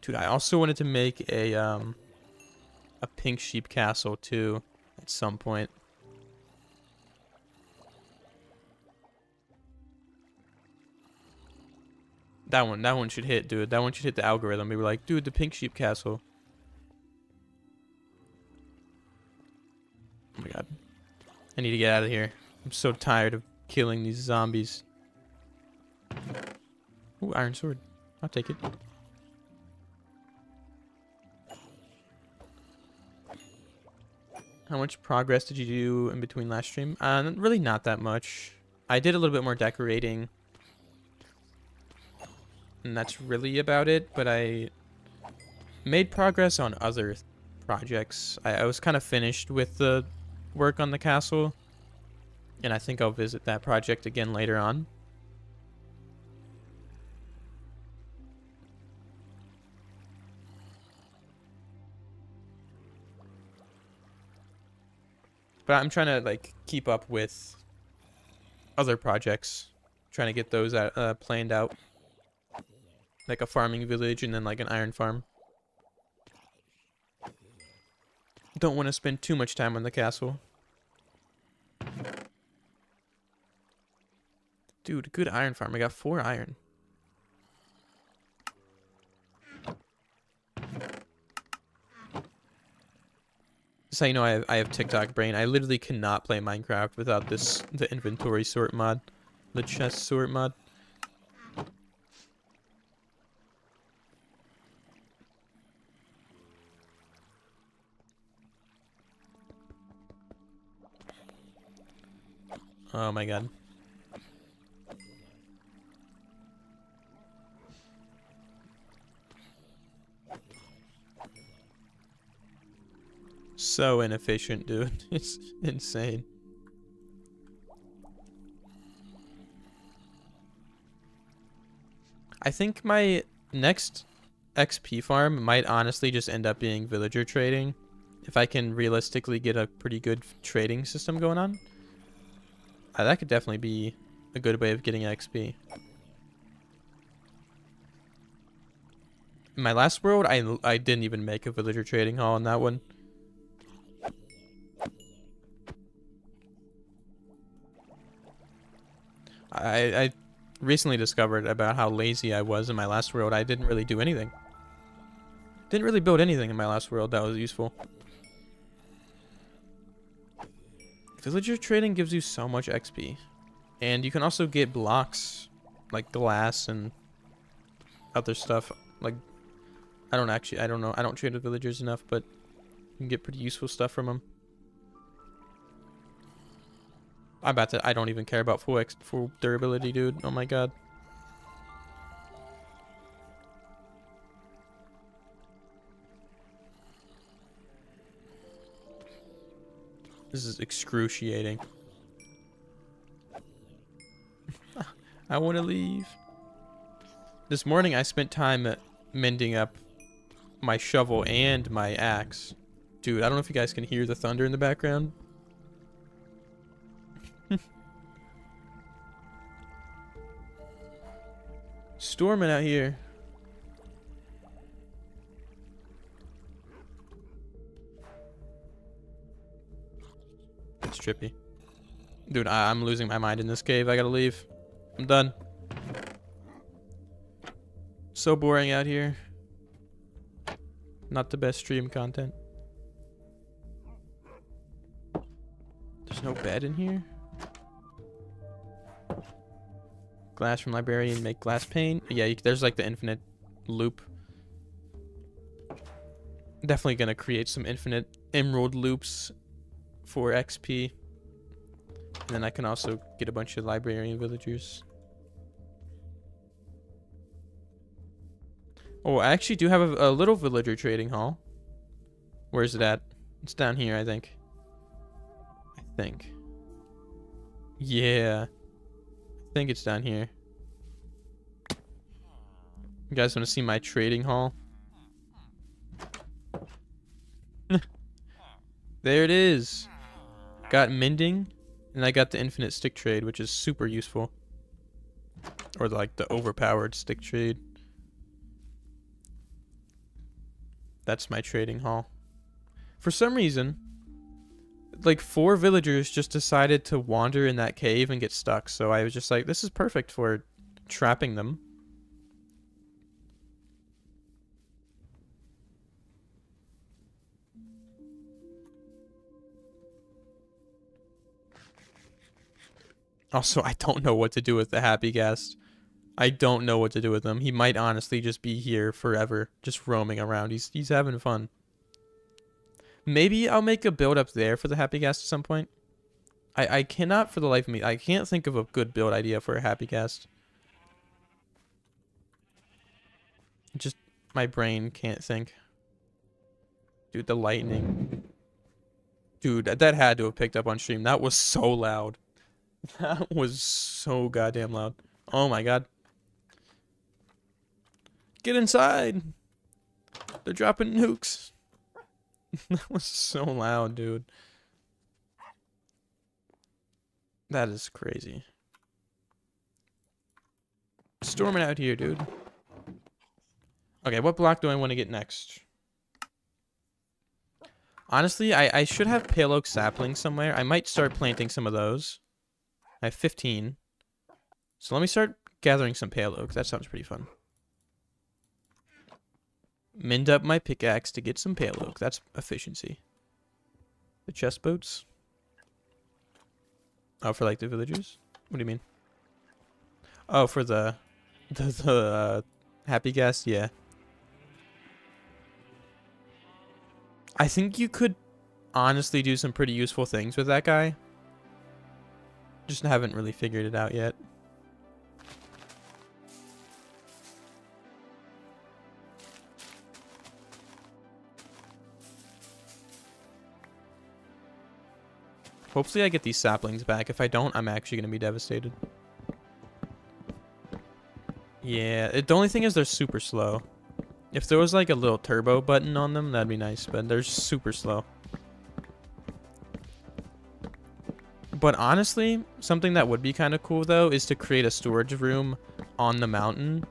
Dude, I also wanted to make a pink sheep castle too at some point. That one should hit, dude. That one should hit the algorithm. We were like, dude, the pink sheep castle. Oh my god. I need to get out of here. I'm so tired of killing these zombies. Ooh, iron sword. I'll take it. How much progress did you do in between last stream? Really not that much. I did a little bit more decorating. And that's really about it, but I made progress on other projects. I was kind of finished with the work on the castle, and I think I'll visit that project again later on. But I'm trying to like keep up with other projects, trying to get those planned out. Like a farming village and then like an iron farm. Don't want to spend too much time on the castle. Dude, good iron farm. I got 4 iron. That's how you know I have TikTok brain. I literally cannot play Minecraft without the inventory sort mod. The chest sort mod. Oh my god. So inefficient, dude. It's insane. I think my next XP farm might honestly just end up being villager trading. If I can realistically get a pretty good trading system going on. That could definitely be a good way of getting XP. In my last world, I didn't even make a villager trading hall in that one. I recently discovered about how lazy I was in my last world. I didn't really do anything. Didn't really build anything in my last world that was useful. Villager trading gives you so much XP. And you can also get blocks, like glass and other stuff. Like, I don't know. I don't trade with villagers enough, but you can get pretty useful stuff from them. I don't even care about full durability, dude. Oh my god. This is excruciating. I want to leave. This morning I spent time mending up my shovel and my axe. Dude, I don't know if you guys can hear the thunder in the background. Storming out here. It's trippy. Dude, I'm losing my mind in this cave. I gotta leave. I'm done. So boring out here. Not the best stream content. There's no bed in here. Glass from librarian, make glass pane. Yeah, there's like the infinite loop. Definitely gonna create some infinite emerald loops for XP. And then I can also get a bunch of librarian villagers. Oh, I actually do have a little villager trading hall. Where's it at? It's down here, I think. Yeah. I think it's down here. You guys want to see my trading haul? There it is. Got mending, and I got the infinite stick trade, which is super useful. Or like the overpowered stick trade. That's my trading haul. For some reason, like 4 villagers just decided to wander in that cave and get stuck. So I was just like, this is perfect for trapping them. Also, I don't know what to do with the happy guest. I don't know what to do with him. He might honestly just be here forever, just roaming around. He's having fun. Maybe I'll make a build up there for the happy guest at some point. I cannot for the life of me. I can't think of a good build idea for a happy guest. Just my brain can't think. Dude, the lightning. Dude, that had to have picked up on stream. That was so loud. That was so goddamn loud. Oh my god. Get inside. They're dropping nukes. That was so loud, dude. That is crazy. Storming out here, dude. Okay, what block do I want to get next? Honestly, I should have pale oak saplings somewhere. I might start planting some of those. I have 15. So let me start gathering some pale oak. That sounds pretty fun. Mend up my pickaxe to get some pale oak. That's efficiency. The chest boats. Oh, for like the villagers? What do you mean? Oh, for the happy guest? Yeah. I think you could honestly do some pretty useful things with that guy. Just haven't really figured it out yet. Hopefully I get these saplings back. If I don't, I'm actually going to be devastated. Yeah, the only thing is they're super slow. If there was like a little turbo button on them, that'd be nice, but they're super slow. But honestly, something that would be kind of cool though is to create a storage room on the mountain,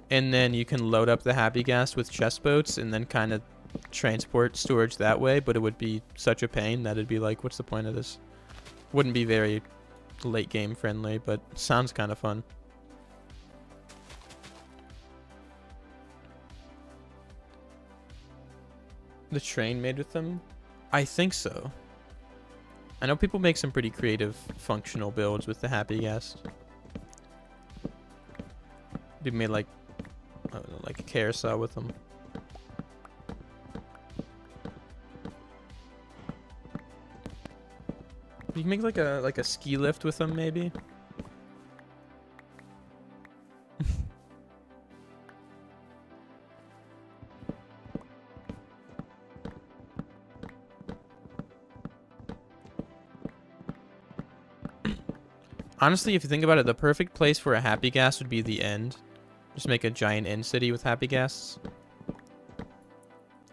and then you can load up the happy gas with chest boats and then kind of transport storage that way, but it would be such a pain that it'd be like, what's the point of this? Wouldn't be very late game friendly, but sounds kind of fun. The train made with them? I think so. I know people make some pretty creative, functional builds with the happy guest. They made like, I don't know, like a carousel with them. You can make like a ski lift with them, maybe. Honestly, if you think about it, the perfect place for a happy gas would be the end. Just make a giant end city with happy gas.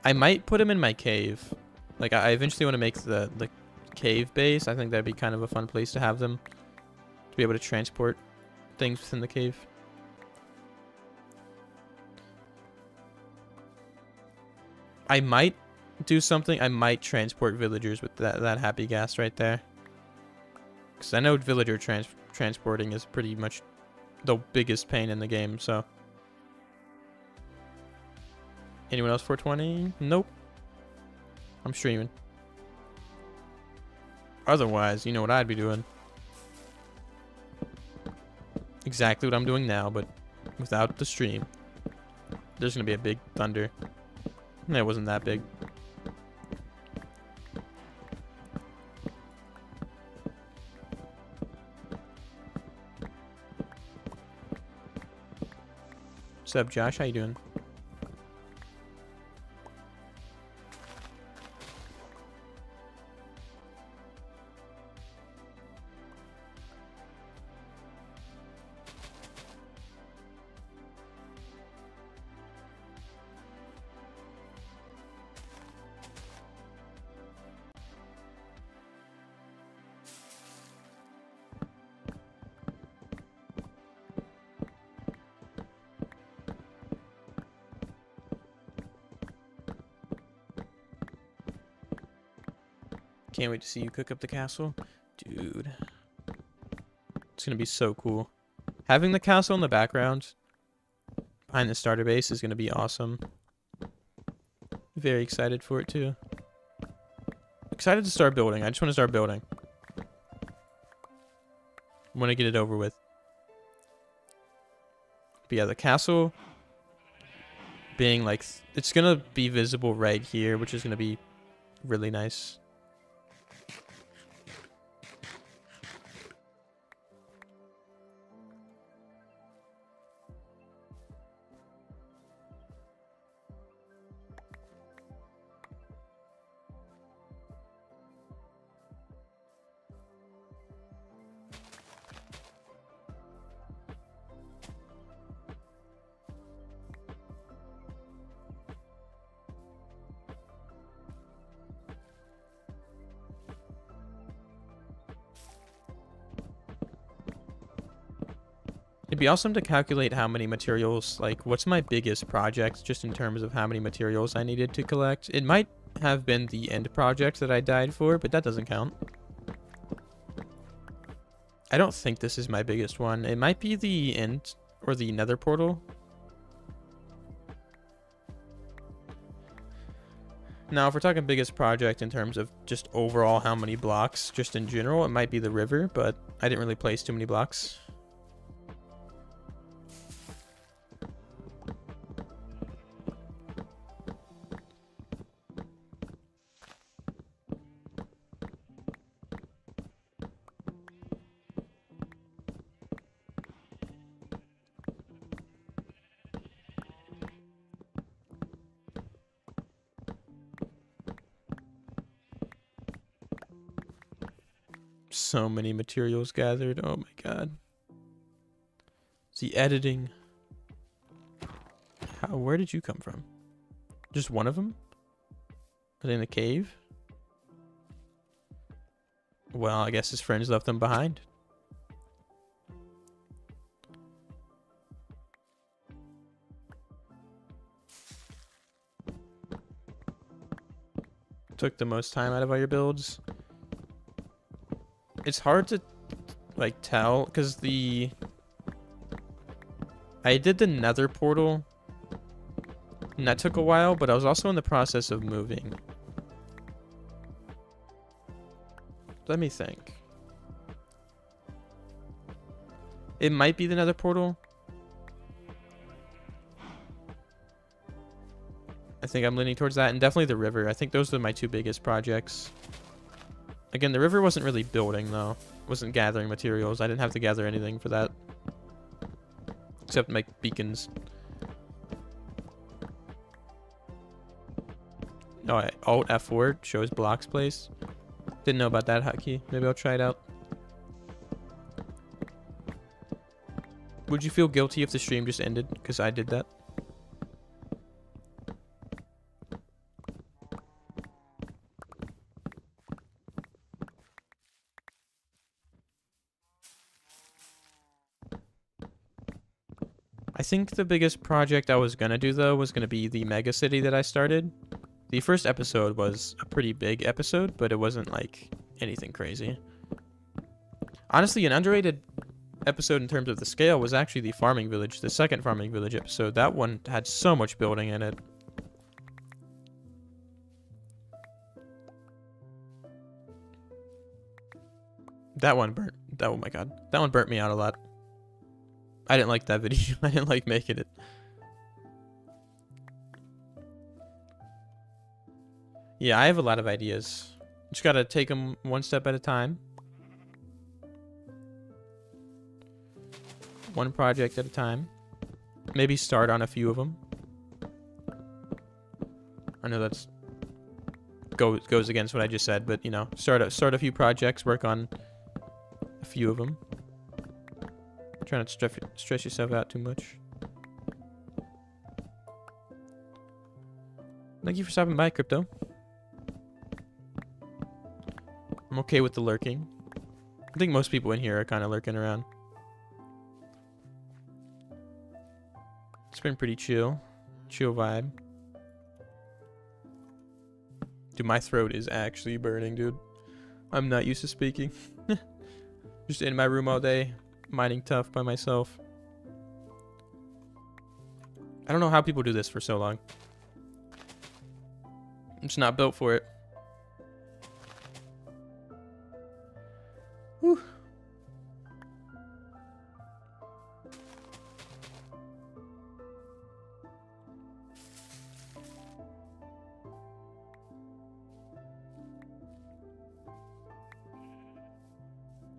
I might put him in my cave. Like, I eventually want to make the cave base. I think that'd be kind of a fun place to have them. To be able to transport things within the cave. I might do something. I might transport villagers with that happy gas right there. Because I know villager transporting is pretty much the biggest pain in the game, so. Anyone else 420? Nope. I'm streaming. Otherwise, you know what I'd be doing. Exactly what I'm doing now, but without the stream. There's going to be a big thunder. It wasn't that big. What's up, Josh? How you doing? Can't wait to see you cook up the castle. Dude. It's gonna be so cool. Having the castle in the background behind the starter base is gonna be awesome. Very excited for it too. Excited to start building. I just want to start building. I want to get it over with. But yeah, the castle being like, it's gonna be visible right here, which is gonna be really nice. It'd be awesome to calculate how many materials, like, what's my biggest project, just in terms of how many materials I needed to collect. It might have been the end project that I died for, but that doesn't count. I don't think this is my biggest one. It might be the end, or the nether portal. Now, if we're talking biggest project in terms of just overall how many blocks, just in general, it might be the river, but I didn't really place too many blocks. So many materials gathered. Oh my god. The editing. Where did you come from? Just one of them? Are they in the cave? Well, I guess his friends left them behind. Took the most time out of all your builds. It's hard to, like, tell, because I did the nether portal, and that took a while, but I was also in the process of moving. Let me think. It might be the nether portal. I think I'm leaning towards that, and definitely the river. I think those are my two biggest projects. Again, the river wasn't really building, though. It wasn't gathering materials. I didn't have to gather anything for that. Except make beacons. Oh, Alt F4 shows blocks placed. Didn't know about that hotkey. Maybe I'll try it out. Would you feel guilty if the stream just ended? Because I did that. I think the biggest project I was gonna do, though, was gonna be the mega city that I started. The first episode was a pretty big episode, but it wasn't like anything crazy. Honestly, an underrated episode in terms of the scale was actually the farming village, the second farming village episode. That one had so much building in it. That one burnt. Oh my god. That one burnt me out a lot. I didn't like that video. I didn't like making it. Yeah, I have a lot of ideas. Just gotta take them one step at a time. One project at a time. Maybe start on a few of them. I know that's goes against what I just said, but you know, start a few projects, work on a few of them. Try not to stress yourself out too much. Thank you for stopping by, Crypto. I'm okay with the lurking. I think most people in here are kind of lurking around. It's been pretty chill. Chill vibe. Dude, my throat is actually burning, dude. I'm not used to speaking. Just in my room all day, mining tough by myself. I don't know how people do this for so long. I'm just not built for it. Whew.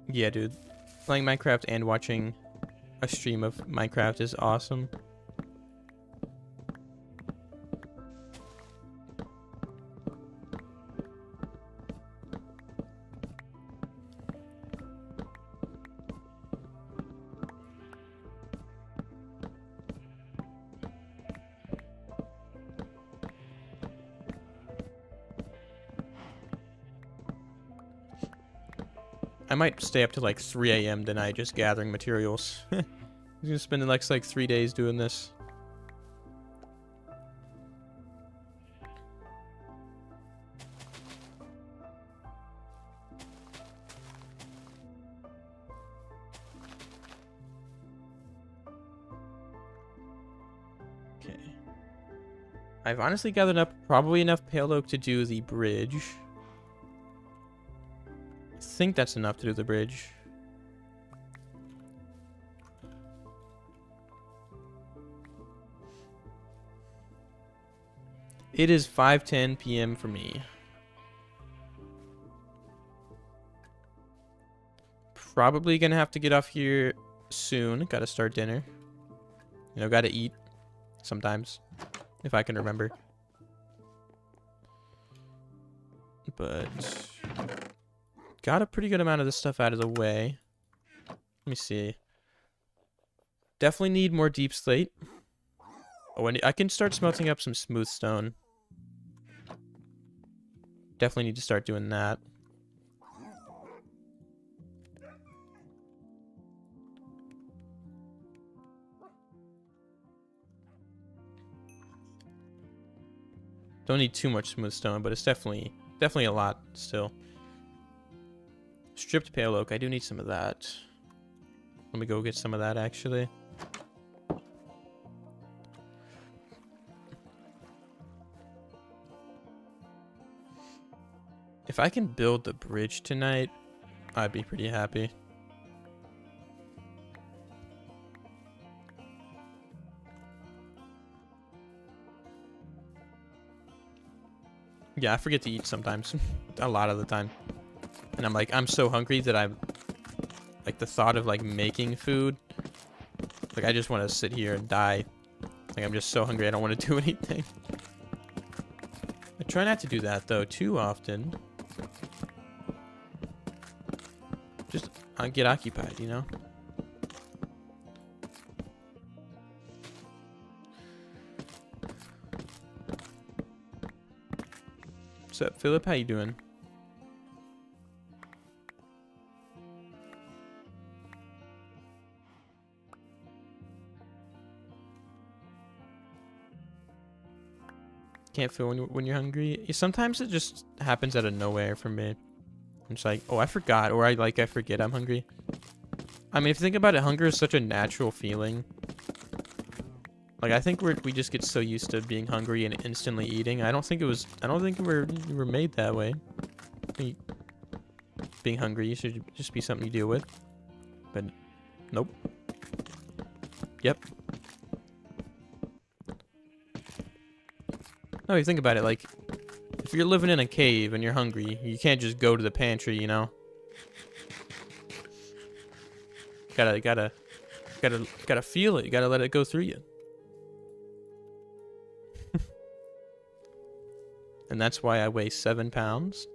Yeah, dude. Playing Minecraft and watching a stream of Minecraft is awesome. I might stay up to like 3 a.m. tonight just gathering materials. I'm gonna spend the next like 3 days doing this. Okay. I've honestly gathered up probably enough pale oak to do the bridge. I think that's enough to do the bridge. It is 5:10 p.m. for me. Probably gonna have to get off here soon. Gotta start dinner. You know, gotta eat sometimes, if I can remember. But got a pretty good amount of this stuff out of the way. Let me see. Definitely need more deep slate. Oh, and I can start smelting up some smooth stone. Definitely need to start doing that. Don't need too much smooth stone, but it's definitely a lot still. Stripped pale oak. I do need some of that. Let me go get some of that actually. If I can build the bridge tonight, I'd be pretty happy. Yeah, I forget to eat sometimes. A lot of the time. And I'm so hungry that I'm like the thought of like making food. Like I just want to sit here and die. Like I'm just so hungry I don't want to do anything. I try not to do that though too often. Just get occupied, you know? What's up, Philip? How you doing? Can't feel when you're hungry. Sometimes it just happens out of nowhere for me. I'm just like, oh, I forgot, or I forget I'm hungry. I mean, if you think about it, hunger is such a natural feeling. Like, I think we just get so used to being hungry and instantly eating. I don't think we were made that way. Being hungry should just be something you deal with. But nope. Yep. No, you think about it, like, if you're living in a cave and you're hungry, you can't just go to the pantry, you know? Gotta feel it. You gotta let it go through you. And that's why I weigh 7 pounds.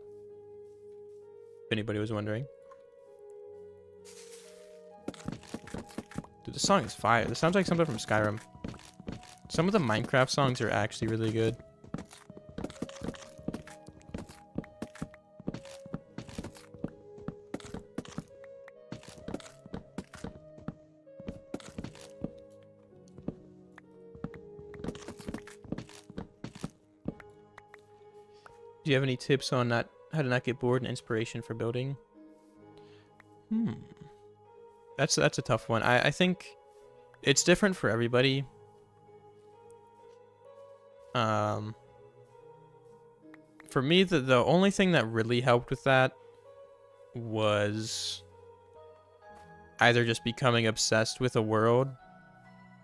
If anybody was wondering. Dude, this song is fire. This sounds like something from Skyrim. Some of the Minecraft songs are actually really good. Do you have any tips on not How to not get bored and inspiration for building. That's a tough one. I think it's different for everybody. For me, the only thing that really helped with that was either just becoming obsessed with a world,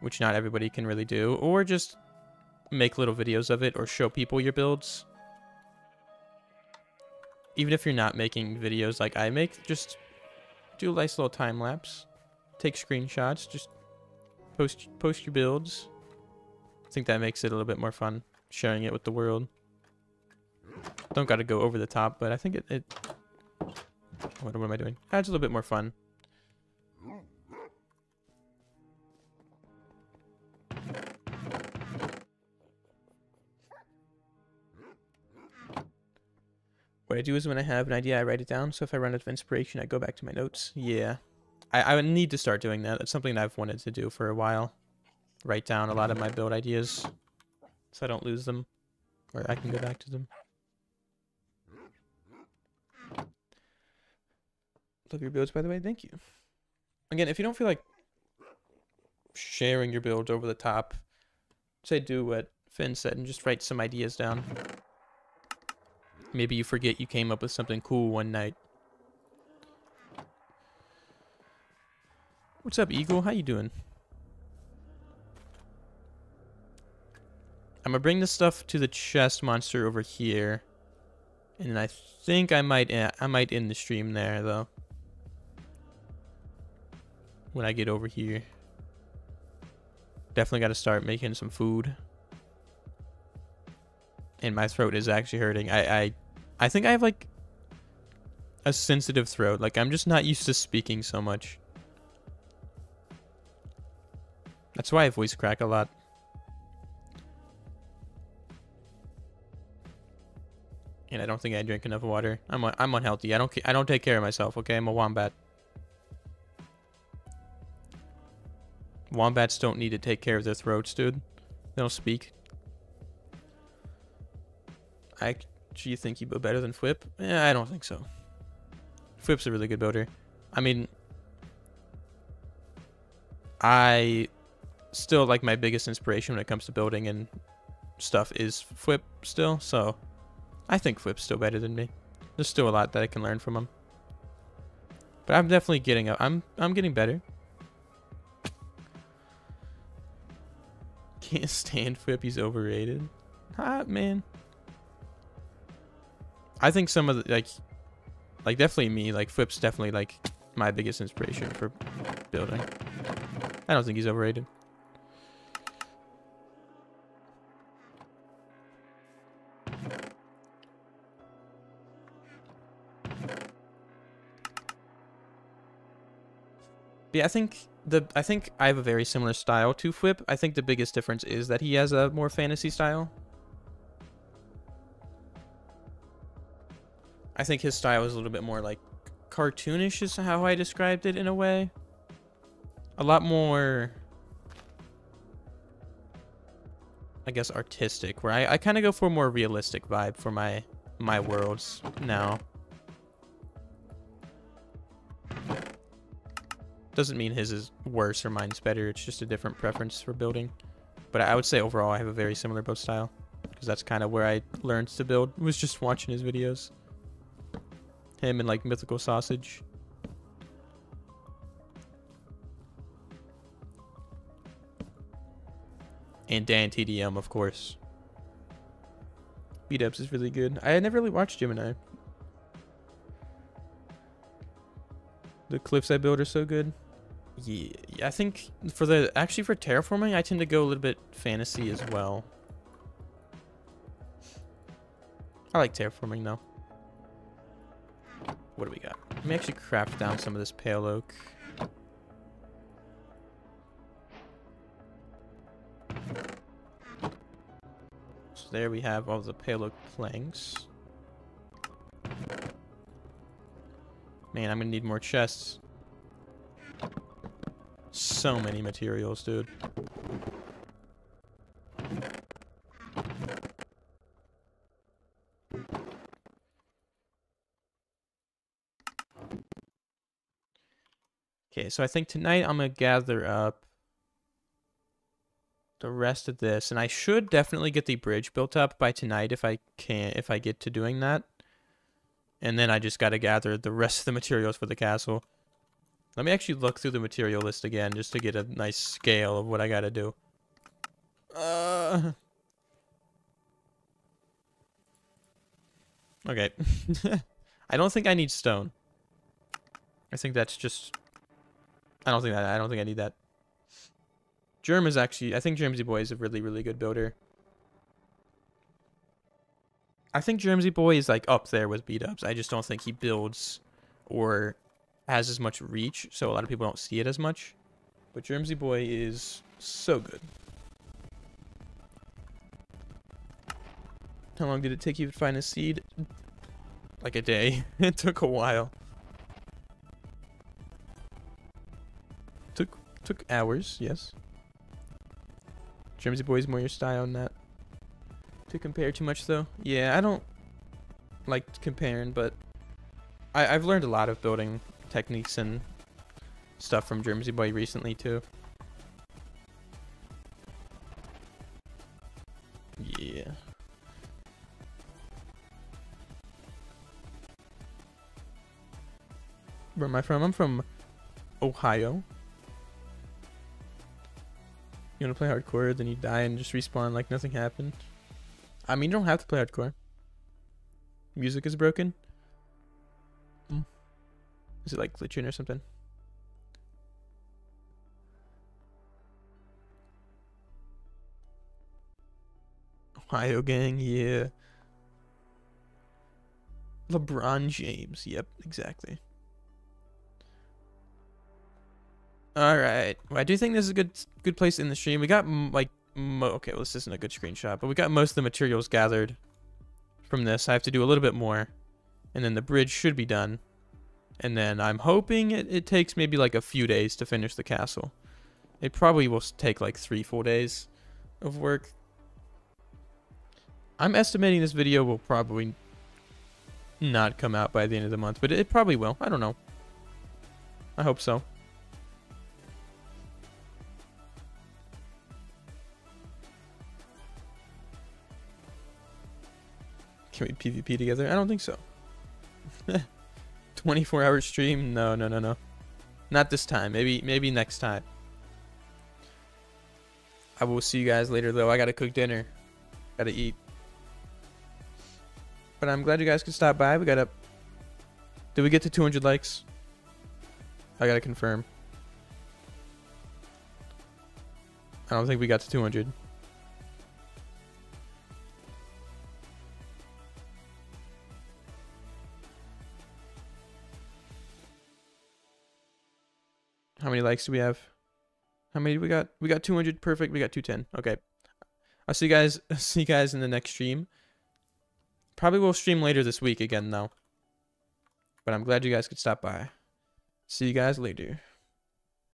which not everybody can really do, or just make little videos of it or show people your builds. Even if you're not making videos like I make, just do a nice little time lapse. Take screenshots, just post your builds. I think that makes it a little bit more fun, sharing it with the world. Don't gotta go over the top, but I think it what am I doing? Adds a little bit more fun. What I do is when I have an idea, I write it down. So if I run out of inspiration, I go back to my notes. Yeah. I would need to start doing that. That's something that I've wanted to do for a while. Write down a lot of my build ideas so I don't lose them. Or I can go back to them. Love your builds, by the way. Thank you. Again, if you don't feel like sharing your builds over the top, say do what Finn said and just write some ideas down. Maybe you forget you came up with something cool one night. What's up, Eagle? How you doing? I'm gonna bring the stuff to the chest monster over here, and then I think I might end the stream there though. When I get over here, definitely got to start making some food. And my throat is actually hurting. I think I have like a sensitive throat. Like I'm just not used to speaking so much. That's why I voice crack a lot. And I don't think I drink enough water. I'm unhealthy. I don't take care of myself. Okay, I'm a wombat. Wombats don't need to take care of their throats, dude. They don't speak. Do you think you build better than Flip? I don't think so. Flip's a really good builder. I mean, I still like my biggest inspiration when it comes to building and stuff is Flip still, so I think Flip's still better than me. There's still a lot that I can learn from him. But I'm definitely getting up. I'm getting better. Can't stand Flip, he's overrated. Hot man. I think some of the like definitely me, like Flip's definitely like my biggest inspiration for building. I don't think he's overrated. Yeah, I think I have a very similar style to Flip. I think the biggest difference is that he has a more fantasy style. I think his style is a little bit more like cartoonish is how I described it in a way. A lot more, I guess, artistic, where I kind of go for a more realistic vibe for my worlds now. Doesn't mean his is worse or mine's better. It's just a different preference for building. But I would say overall I have a very similar build style. Because that's kind of where I learned to build. Was just watching his videos. Him and like Mythical Sausage. And Dan TDM, of course. Beat-ups is really good. I had never really watched Gemini. The cliffs I build are so good. Yeah, I think for terraforming, I tend to go a little bit fantasy as well. I like terraforming though. What do we got? Let me actually craft down some of this pale oak. So there we have all the pale oak planks. Man, I'm gonna need more chests. So many materials, dude. Okay, so I think tonight I'm gonna gather up the rest of this, and I should definitely get the bridge built up by tonight if I can, if I get to doing that. And then I just gotta gather the rest of the materials for the castle. Let me actually look through the material list again just to get a nice scale of what I gotta do. Okay. I don't think I need stone. I think that's just... I don't think I need that. Germ is actually... I think Germsy Boy is a really, really good builder. I think Germsy Boy is like up there with B-dubs. I just don't think he builds or has as much reach, so a lot of people don't see it as much. But Germsy Boy is so good. How long did it take you to find a seed? Like a day. It took a while. Took hours, yes. Germsy Boy is more your style than that. To compare too much though? Yeah, I don't like comparing, but I've learned a lot of building techniques and stuff from Germsy Boy recently too. Yeah. Where am I from? I'm from Ohio. You wanna play hardcore, then you die and just respawn like nothing happened. I mean, you don't have to play hardcore. Music is broken. Is it like glitching or something? Ohio gang, yeah. LeBron James, yep, exactly. All right. Well, I do think this is a good place in the stream. We got okay, well, this isn't a good screenshot, but we got most of the materials gathered from this. I have to do a little bit more, and then the bridge should be done. And then I'm hoping it takes maybe like a few days to finish the castle. It probably will take like 3 full days of work. I'm estimating this video will probably not come out by the end of the month, but it probably will. I don't know. I hope so. Can we PvP together? I don't think so. 24-hour stream? No. Not this time. Maybe next time. I will see you guys later, though. I gotta cook dinner. Gotta eat. But I'm glad you guys could stop by. We got up. Did we get to 200 likes? I gotta confirm. I don't think we got to 200. How many likes do we have? How many do we got? We got 200. Perfect. We got 210. Okay. I'll see you guys. See you guys in the next stream. Probably will stream later this week again, though. But I'm glad you guys could stop by. See you guys later.